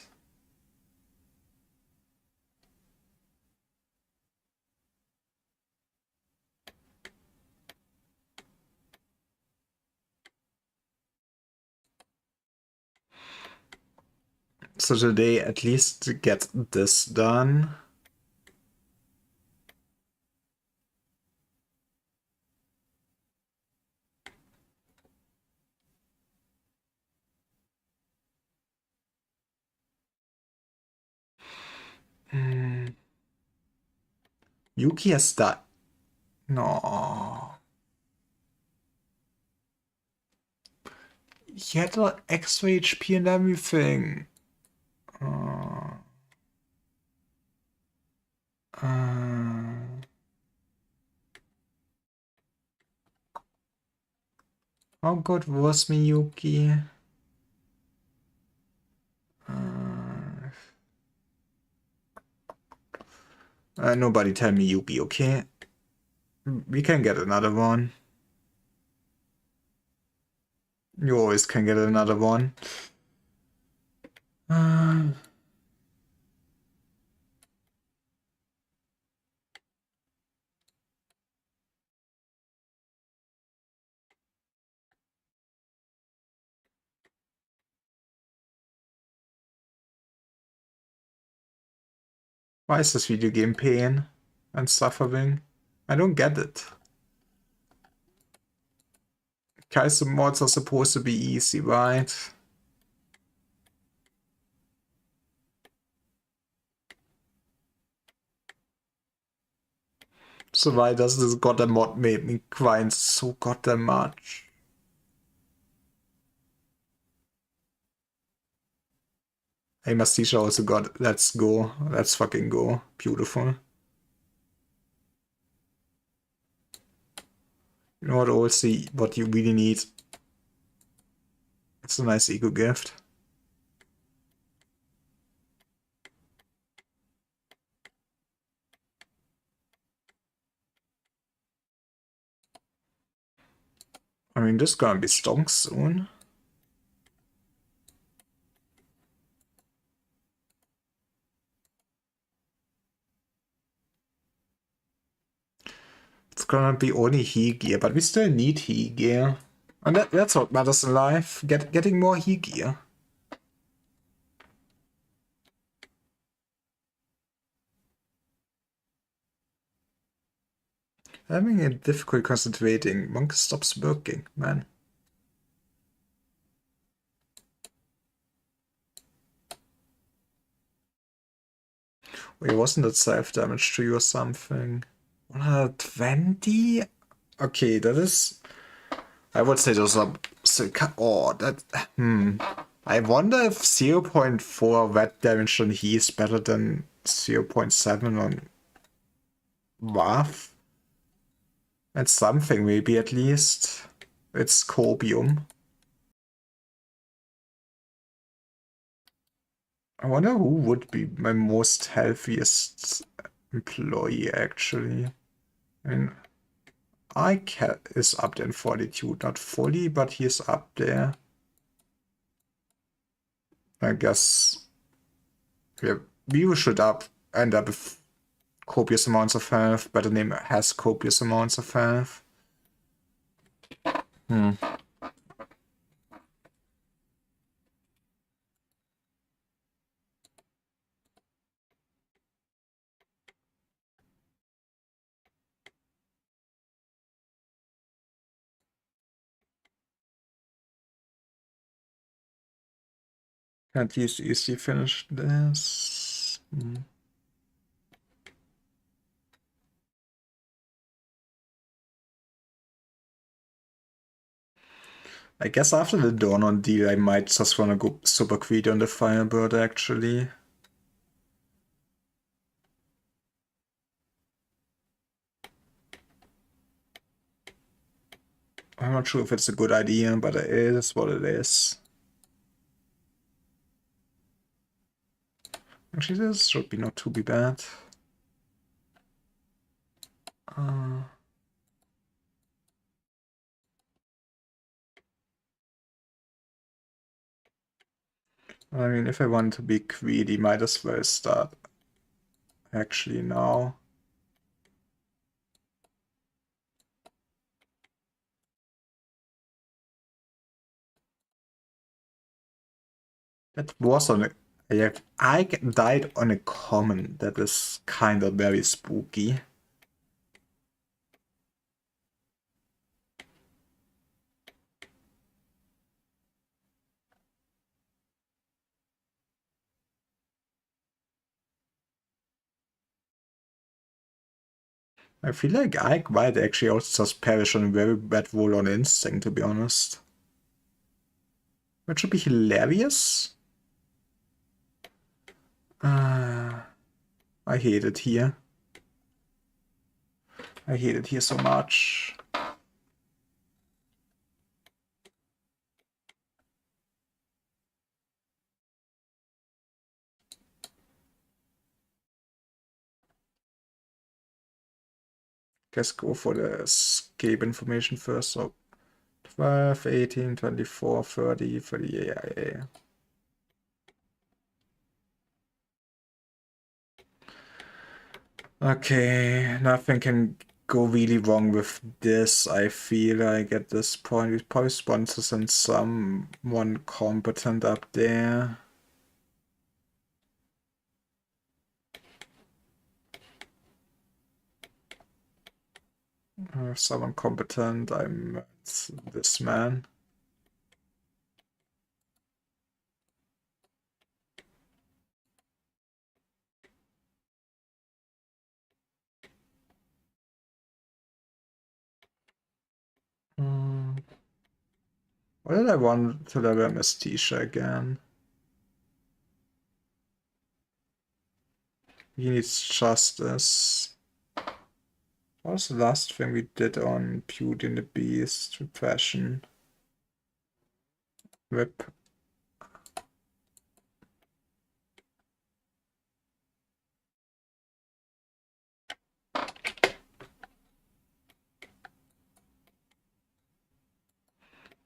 So today, at least get this done. Yuki has died. No. He had an extra HP and everything. How good was Miyuki? Nobody tell me Yuki, okay? We can get another one. You always can get another one. Why is this video game pain and suffering? I don't get it. Kaizo mods are supposed to be easy, right? So why does this goddamn mod make me grind so goddamn much? Hey, Mastisha also got... Let's go. Let's fucking go. Beautiful. You know what, also, what you really need? It's a nice ego gift. I mean, this is gonna be stonks soon. It's gonna be only he gear, but we still need he gear. And that's what matters in life. Getting more he gear. Having a difficult concentrating. Monk stops working, man. Wait, wasn't it self-damage to you or something? 120? Okay, that is... I would say those are... Oh, that... I wonder if 0.4 wet damage on he is better than 0.7 on Waff. And something, maybe at least. It's Copium. I wonder who would be my most healthiest employee, actually. I mean, Ike is up there in Fortitude, not fully, but he is up there. I guess yeah, we should end up with copious amounts of health, but the name has copious amounts of health. Can't easily finish this. I guess after the Dornon deal, I might just want to go super greedy on the Firebird, actually. I'm not sure if it's a good idea, but it is what it is. Actually, this should be not too bad. I mean, if I want to be greedy, might as well start actually now. That was on a... I died on a common. That is kind of very spooky. I feel like I might actually also just perish on a very bad roll on instinct, to be honest. That should be hilarious. I hate it here. I hate it here so much. Guess go for the escape information first. So 12, 18, 24, 30, 30, yeah. Okay, nothing can go really wrong with this, I feel like at this point. We probably sponsors and someone competent up there. Someone competent, it's this man. Why did I want to level Mestisha again? He needs justice. What was the last thing we did on Beauty and the Beast? Repression. Whip.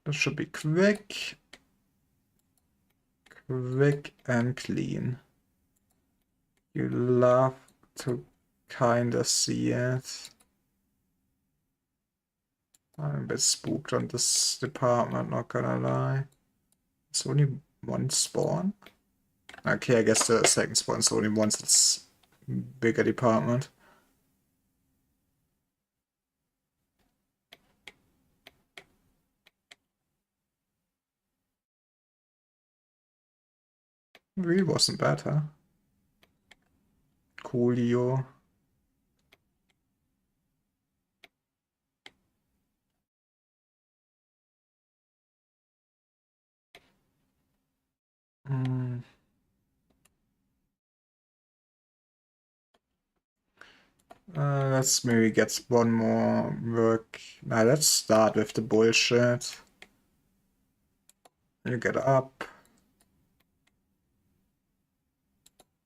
That should be quick. Quick and clean. You love to kinda see it. I'm a bit spooked on this department, not gonna lie. It's only one spawn? Okay, I guess the second spawn's only once it's bigger department. Really wasn't bad, huh? Coolio. Mm. Let's maybe get one more work. Now let's start with the bullshit. You get up.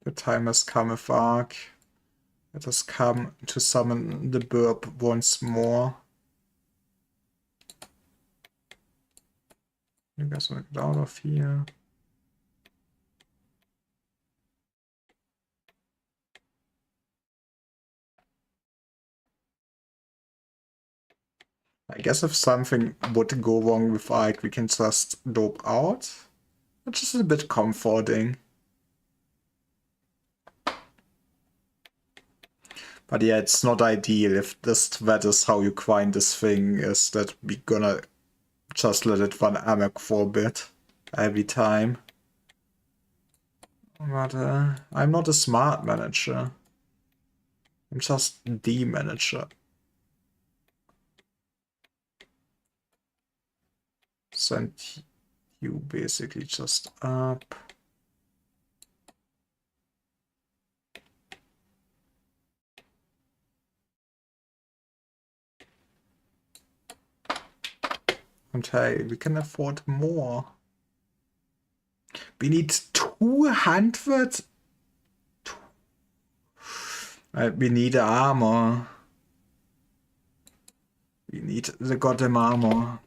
The time has come, Arc. It has come to summon the burp once more. You guys want to get out of here. I guess if something would go wrong with Ike, we can just dope out. Which is a bit comforting. But yeah, it's not ideal if that is how you grind this thing, is that we gonna just let it run amok for a bit every time. But I'm not a smart manager. I'm just the manager. Send you basically just up. And hey, we can afford more. We need 200. We need armor. We need the goddamn armor.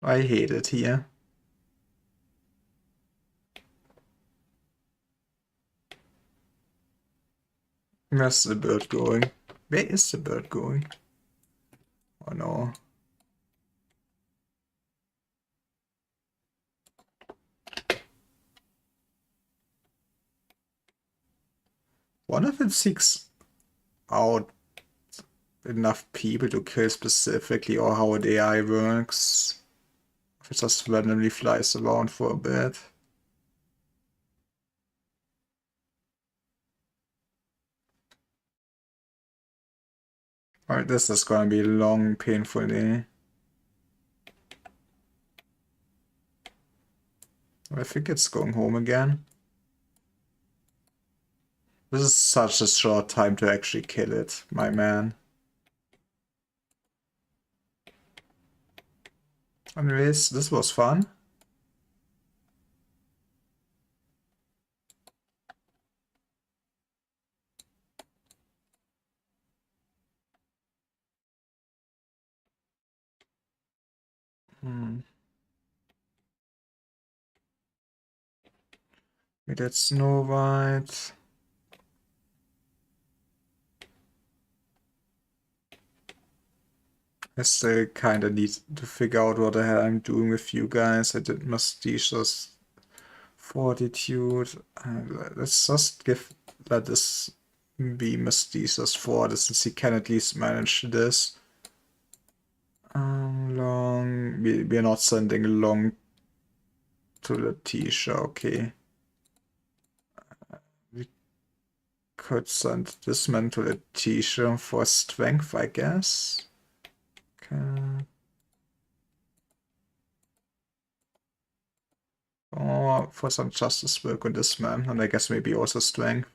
I hate it here. Where's the bird going? Where is the bird going? Oh no. What if it seeks out enough people to kill specifically, or how the AI works? If it just randomly flies around for a bit. Alright, this is gonna be a long, painful day. I think it's going home again. This is such a short time to actually kill it, my man. Anyways, this was fun. We did Snow White. I still kind of need to figure out what the hell I'm doing with you guys. I did Mestizo's Fortitude. Let's just let this be Mestizo's Fortitude since he can at least manage this. Long. We're not sending Long to Letitia, okay. We could send this man to Letitia for strength, I guess. Okay. Or for some justice work on this man, and I guess maybe also strength.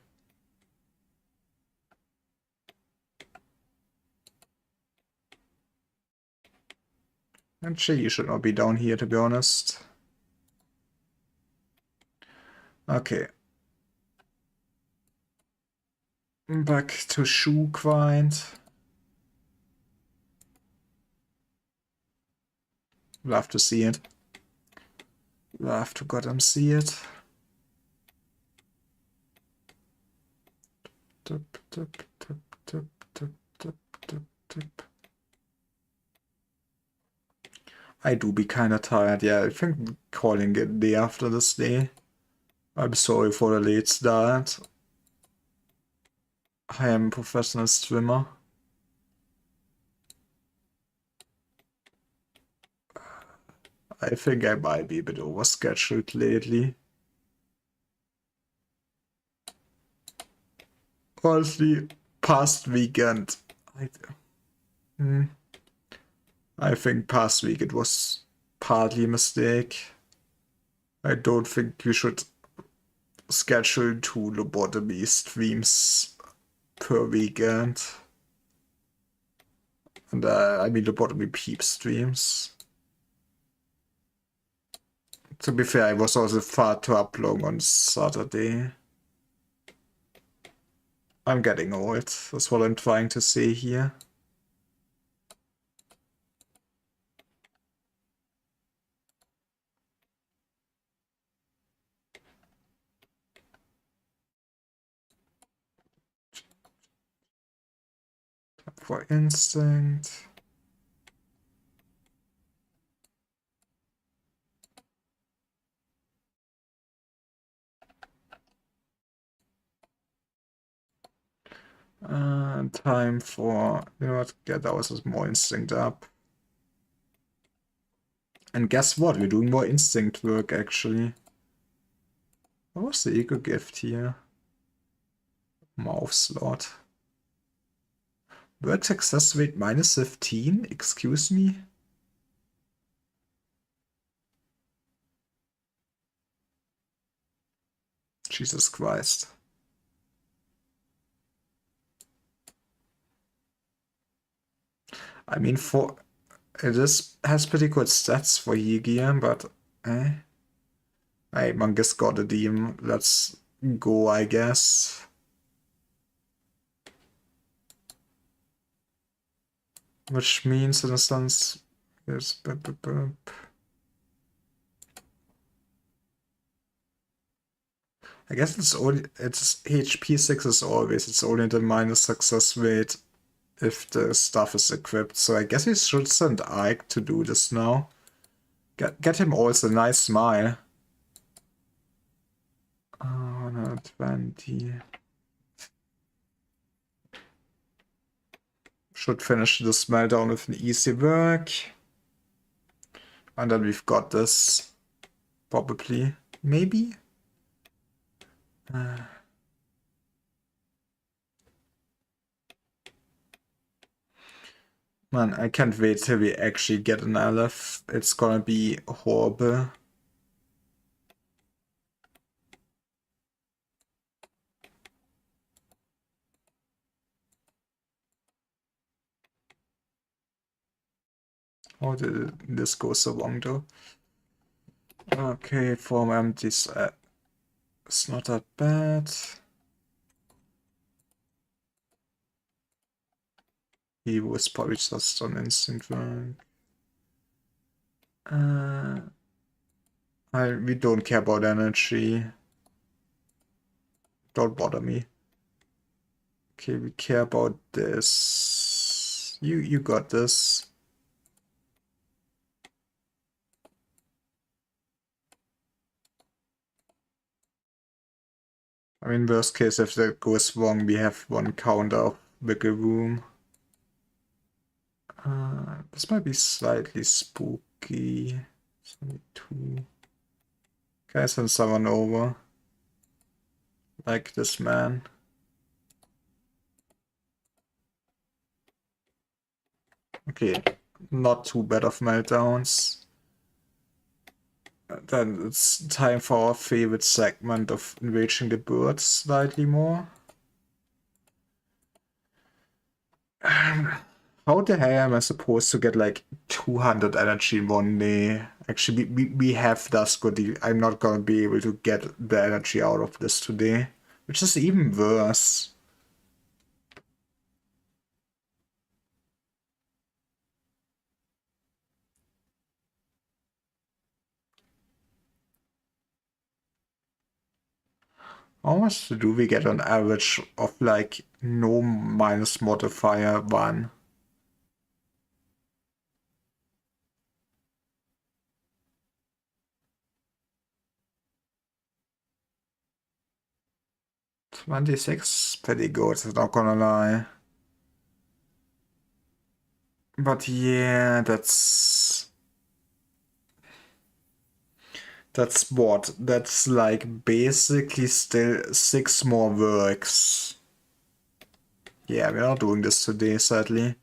And she should not be down here, to be honest. Okay. Back to shoe grind. Love to see it. Love to goddamn see it. Tip, tip, tip, tip, tip, tip, tip, tip. I do be kinda tired, yeah. I think calling it day after this day. I'm sorry for the late start. I am a professional swimmer. I think I might be a bit overscheduled lately. Honestly, past weekend, I, I think past week it was partly a mistake. I don't think you should schedule 2 lobotomy streams per weekend. And I mean lobotomy peep streams. To be fair, I was also far too up long on Saturday. I'm getting old. That's what I'm trying to say here. For instinct. Time for, you know what, get ours more instinct up. And guess what? We're doing more instinct work actually. What was the eco gift here? Mouth slot. Word success rate -15? Excuse me? Jesus Christ. I mean, for it has pretty good stats for Yigia, but eh. Hey, Mangus got a demon. Let's go, I guess. Which means, in a sense, is I guess it's HP 6 is always, it's only the minus success rate if the stuff is equipped. So I guess he should send Ike to do this now. Get him also a nice smile. 120. Should finish the meltdown with an easy work. And then we've got this. Probably. Maybe? Man, I can't wait till we actually get an Aleph. It's gonna be horrible. How did this go so wrong though? Okay, form empties. It's not that bad. He was probably just on instinct rank. We don't care about energy. Don't bother me. Okay, we care about this. You got this. I mean, worst case, if that goes wrong, we have one counter of wiggle room. This might be slightly spooky. 22. Can I send someone over? Like this man. Okay, not too bad of meltdowns. Then it's time for our favorite segment of enraging the birds slightly more. How the hell am I supposed to get like 200 energy in one day? Actually, we have Duskody. I'm not gonna be able to get the energy out of this today, which is even worse. How much do we get on average of like no minus modifier 1? 26, pretty good, not gonna lie. But yeah, that's what? That's like basically still 6 more works. Yeah, we're not doing this today, sadly.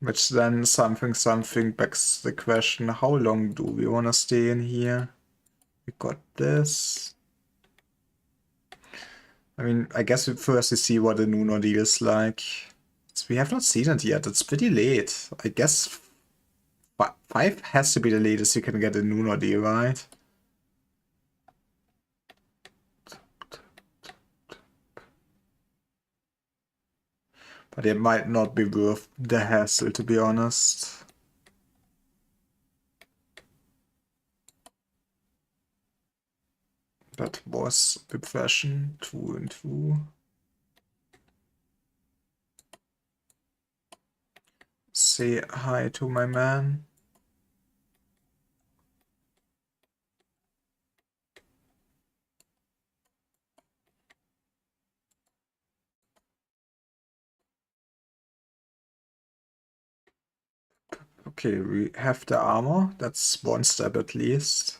Which then something begs the question, how long do we want to stay in here? We got this. I mean, I guess we first see what the noon ordeal is like. We have not seen it yet. It's pretty late. I guess 5 has to be the latest you can get a noon ordeal, right? But it might not be worth the hassle, to be honest. That was the fashion 2 and 2. Say hi to my man. Okay, we have the armor. That's one step at least.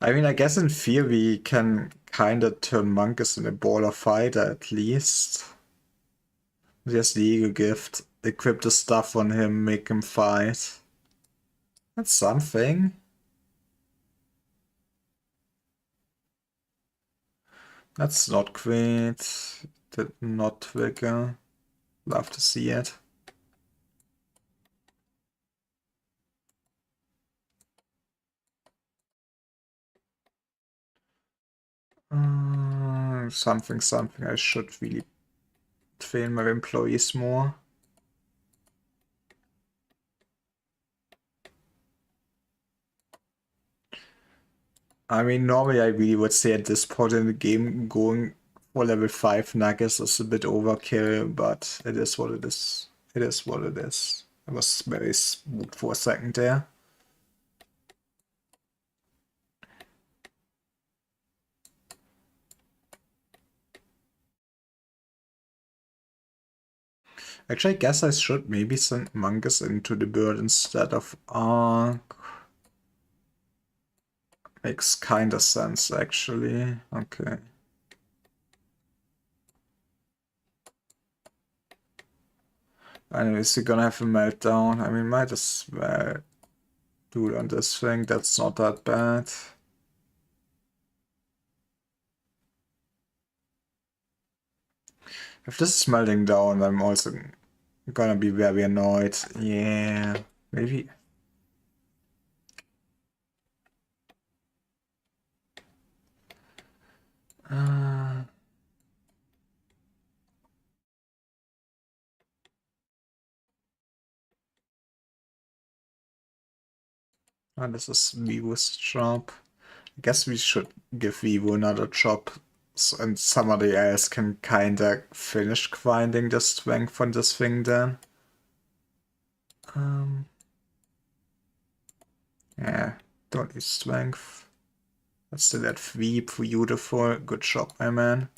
I mean, I guess in theory we can kinda turn Monkus in a baller fighter at least. There's the ego gift. Equip the stuff on him, make him fight. That's something. That's not great. Did not trigger. Love to see it. Something. I should really train my employees more. I mean, normally I really would say at this point in the game, going for level 5 Nuggets is a bit overkill, but it is what it is. It is what it is. I was very smooth for a second there. Actually, I guess I should maybe send Monkus into the bird instead of Arc. Makes kinda sense, actually. Okay. Anyways, you're gonna have a meltdown. I mean, might as well do it on this thing. That's not that bad. If this is melting down, I'm also gonna be very annoyed. Yeah, maybe. This is Vivo's job. I guess we should give Vivo another job, and somebody else can kinda finish grinding the strength on this thing then. Yeah, don't use strength. Let's do that 3, beautiful. Good job, my man.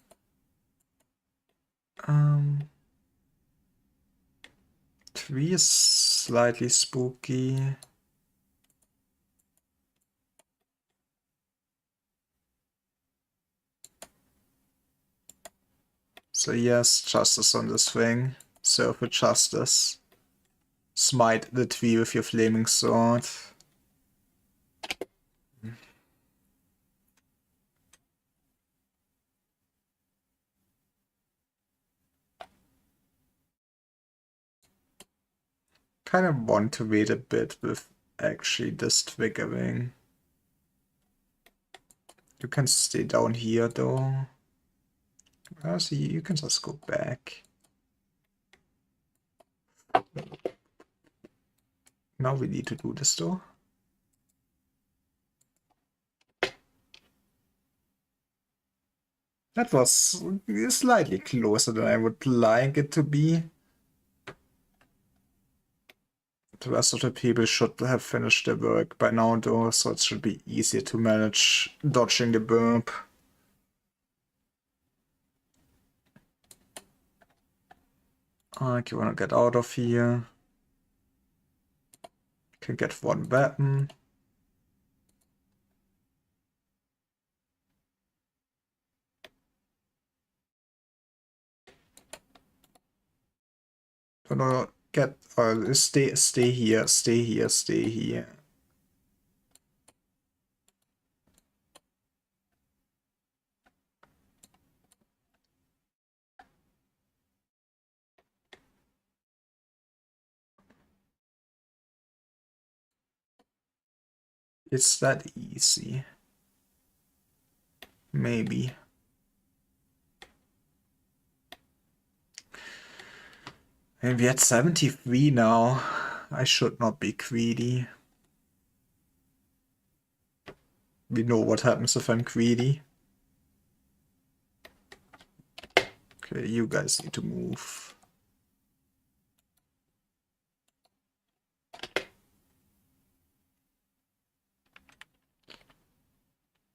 3 is slightly spooky. So yes, justice on this thing. Serve with justice. Smite the tree with your flaming sword. Kind of want to wait a bit with actually this triggering. You can stay down here though. Oh, see, you can just go back. Now we need to do this though. That was slightly closer than I would like it to be. The rest of the people should have finished their work by now though, so it should be easier to manage dodging the burp. Okay, wanna get out of here. Can get one weapon. No, get stay here, stay here, stay here. It's that easy. Maybe. And we at 73 now. I should not be greedy. We know what happens if I'm greedy. Okay, you guys need to move.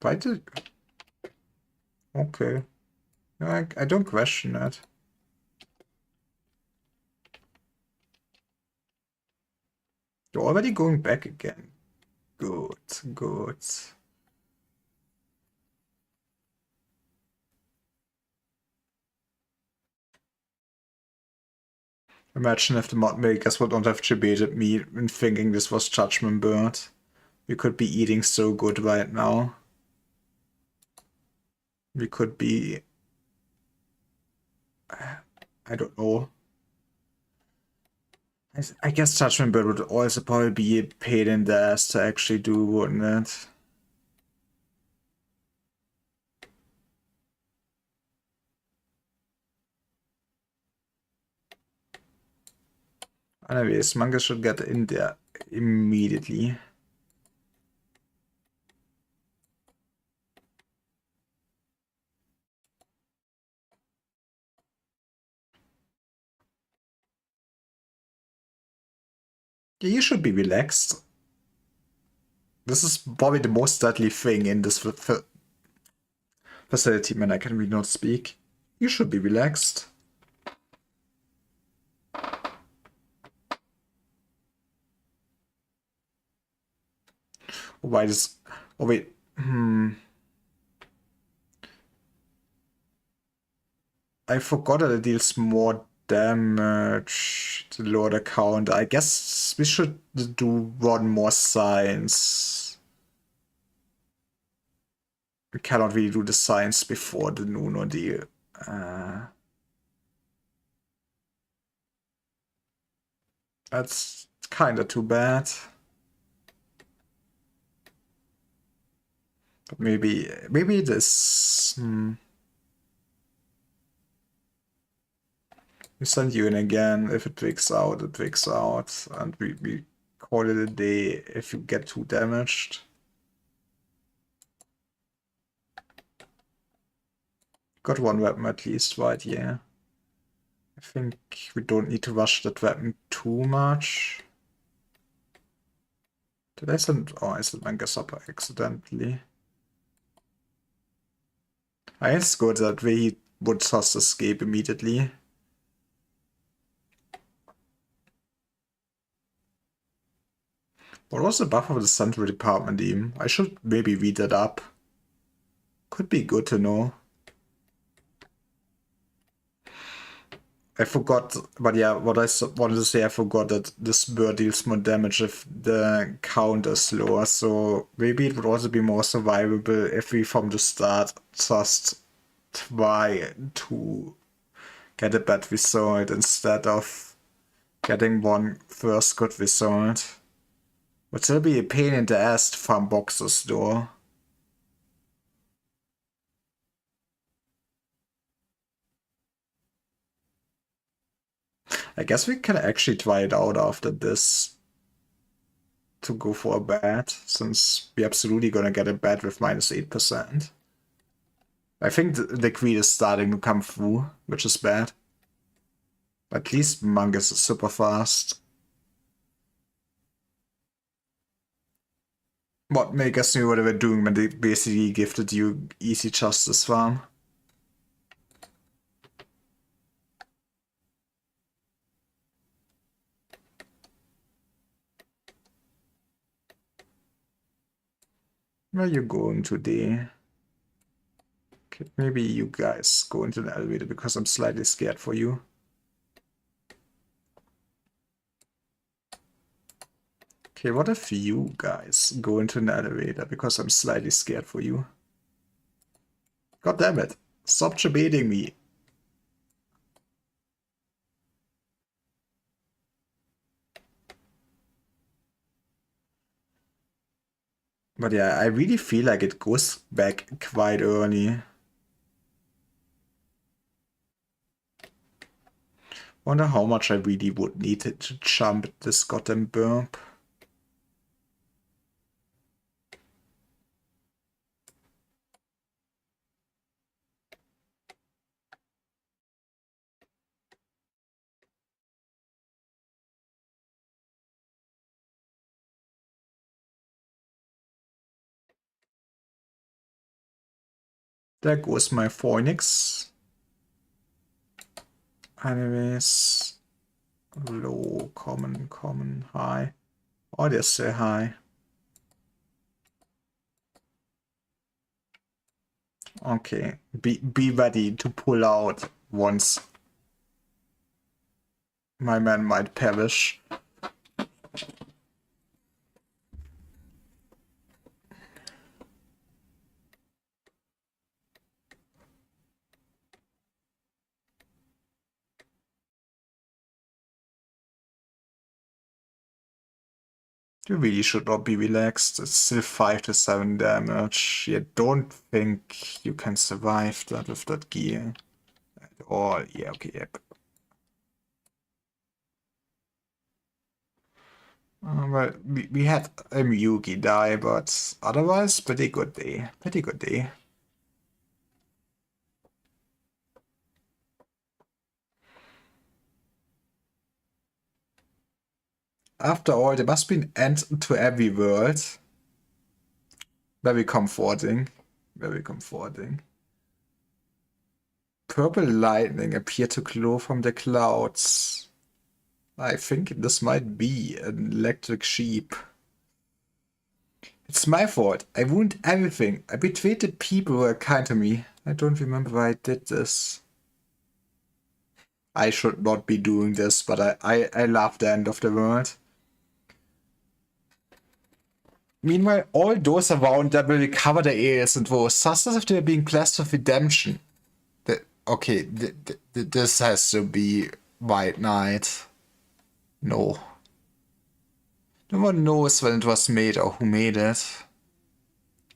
Why did... Okay. I don't question that. You're already going back again. Good, good. Imagine if the mod makers would not have debated me in thinking this was Judgment Bird. We could be eating so good right now. We could be... I don't know. I guess Judgment Bird would also probably be a pain in the ass to actually do, wouldn't it? Anyways, manga should get in there immediately. Yeah, you should be relaxed. This is probably the most deadly thing in this facility, man. I can really not speak. You should be relaxed. Why does... Oh, wait. I forgot that it deals more damage to lower the count. I guess we should do one more science. We cannot really do the science before the Nuno deal. That's kinda too bad. But maybe this... We send you in again. If it twigs out, it twigs out. And we call it a day if you get too damaged. Got one weapon at least, right? Yeah. I think we don't need to rush that weapon too much. Did I send... Oh, I sent Manga Supper accidentally. I guess it's good that we would just escape immediately. What was the buff of the Central Department even? I should maybe read that up. Could be good to know. I forgot, but yeah, what I wanted to say, I forgot that this bird deals more damage if the count is lower, so maybe it would also be more survivable if we from the start just try to get a bad result instead of getting one first good result. Would still be a pain in the ass to farm boxes though. I guess we can actually try it out after this to go for a bat, since we're absolutely gonna get a bat with -8%. I think the Queen is starting to come through, which is bad. At least Mangus is super fast. What made us knew what they were doing when they basically gifted you Easy Justice Farm. Where are you going today? Okay, maybe you guys go into the elevator because I'm slightly scared for you. Okay, what if you guys go into an elevator because I'm slightly scared for you? God damn it. Stop debating me. But yeah, I really feel like it goes back quite early. Wonder how much I really would need it to jump this goddamn burp. There goes my Phoenix. Anyways, low, common, high. Oh, they say high. Okay, be ready to pull out once my man might perish. You really should not be relaxed. It's still 5 to 7 damage. You don't think you can survive that with that gear at all. Yeah, okay, yep. Well, we had a Miyuki die, but otherwise, pretty good day. Pretty good day. After all, there must be an end to every world. Very comforting. Very comforting. Purple lightning appear to glow from the clouds. I think this might be an electric sheep. It's my fault. I ruined everything. I betrayed the people who were kind to me. I don't remember why I did this. I should not be doing this, but I love the end of the world. Meanwhile, all those around them will recover their ears and woes, just as if they were being blessed with redemption. Okay, this has to be White Knight. No. No one knows when it was made or who made it.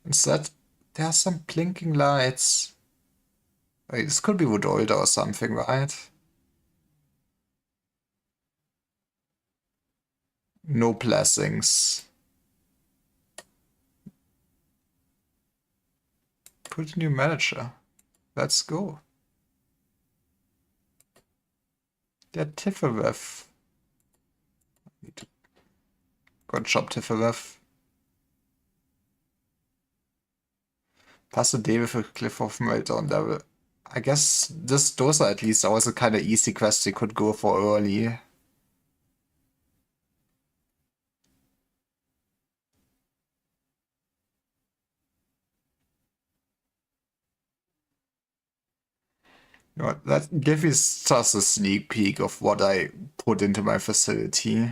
Instead, there are some blinking lights. Wait, this could be Wodolda or something, right? No blessings. Put a new manager. Let's go. Der Tifferwef. Good job, Tifferwef. Pass a day with a cliff of meltdown level. I guess those are at least also kind of easy quests you could go for early. You know, that gives me just a sneak peek of what I put into my facility.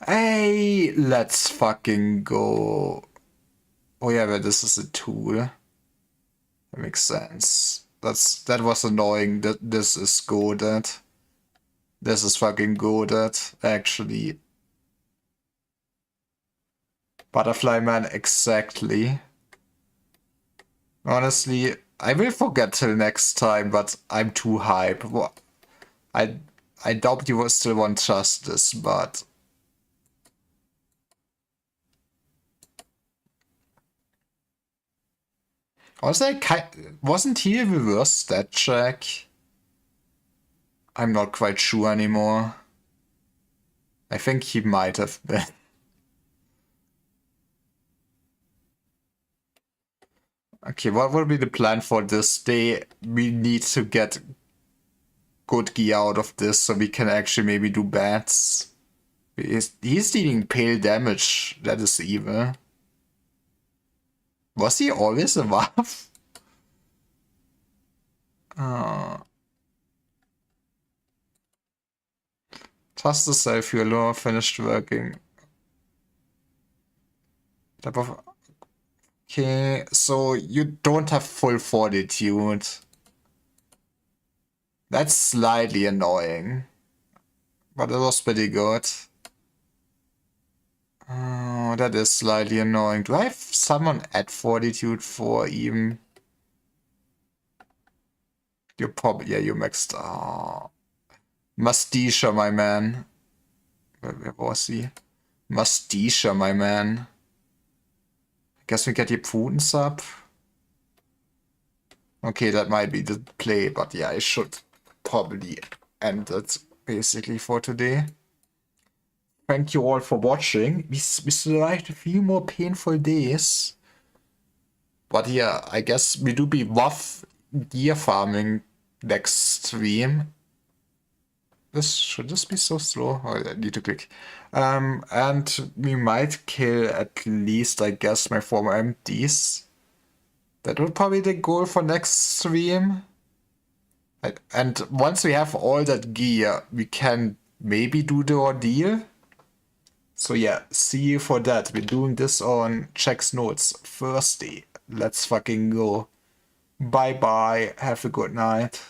Hey, let's fucking go. Oh yeah, but this is a tool. That makes sense. That was annoying. This is goaded. This is fucking goaded, actually. Butterfly Man, exactly. Honestly, I will forget till next time, but I'm too hype. I doubt you will still want justice, but Also, wasn't he a reverse stat check? I'm not quite sure anymore. I think he might have been. Okay, what will be the plan for this day? We need to get good gear out of this so we can actually maybe do bats. He's dealing pale damage. That is evil. Was he always a Waff? Trust yourself, your lure finished working. Type of... Okay, so you don't have full fortitude. That's slightly annoying. But it was pretty good. Oh, that is slightly annoying. Do I have someone at fortitude for even? You're probably, yeah, you maxed. Oh. Mastisha, my man. Where was he? Mastisha, my man. I guess we get your Prudence up. Okay, that might be the play, but yeah, I should probably end it basically for today. Thank you all for watching. We survived a few more painful days. But yeah, I guess we do be Waff gear farming next stream. Should this be so slow? Oh, I need to click. And we might kill at least, I guess, my former empties. That would probably be the goal for next stream. And once we have all that gear, we can maybe do the ordeal. So yeah, see you for that. We're doing this on Check's Notes Thursday. Let's fucking go. Bye bye. Have a good night.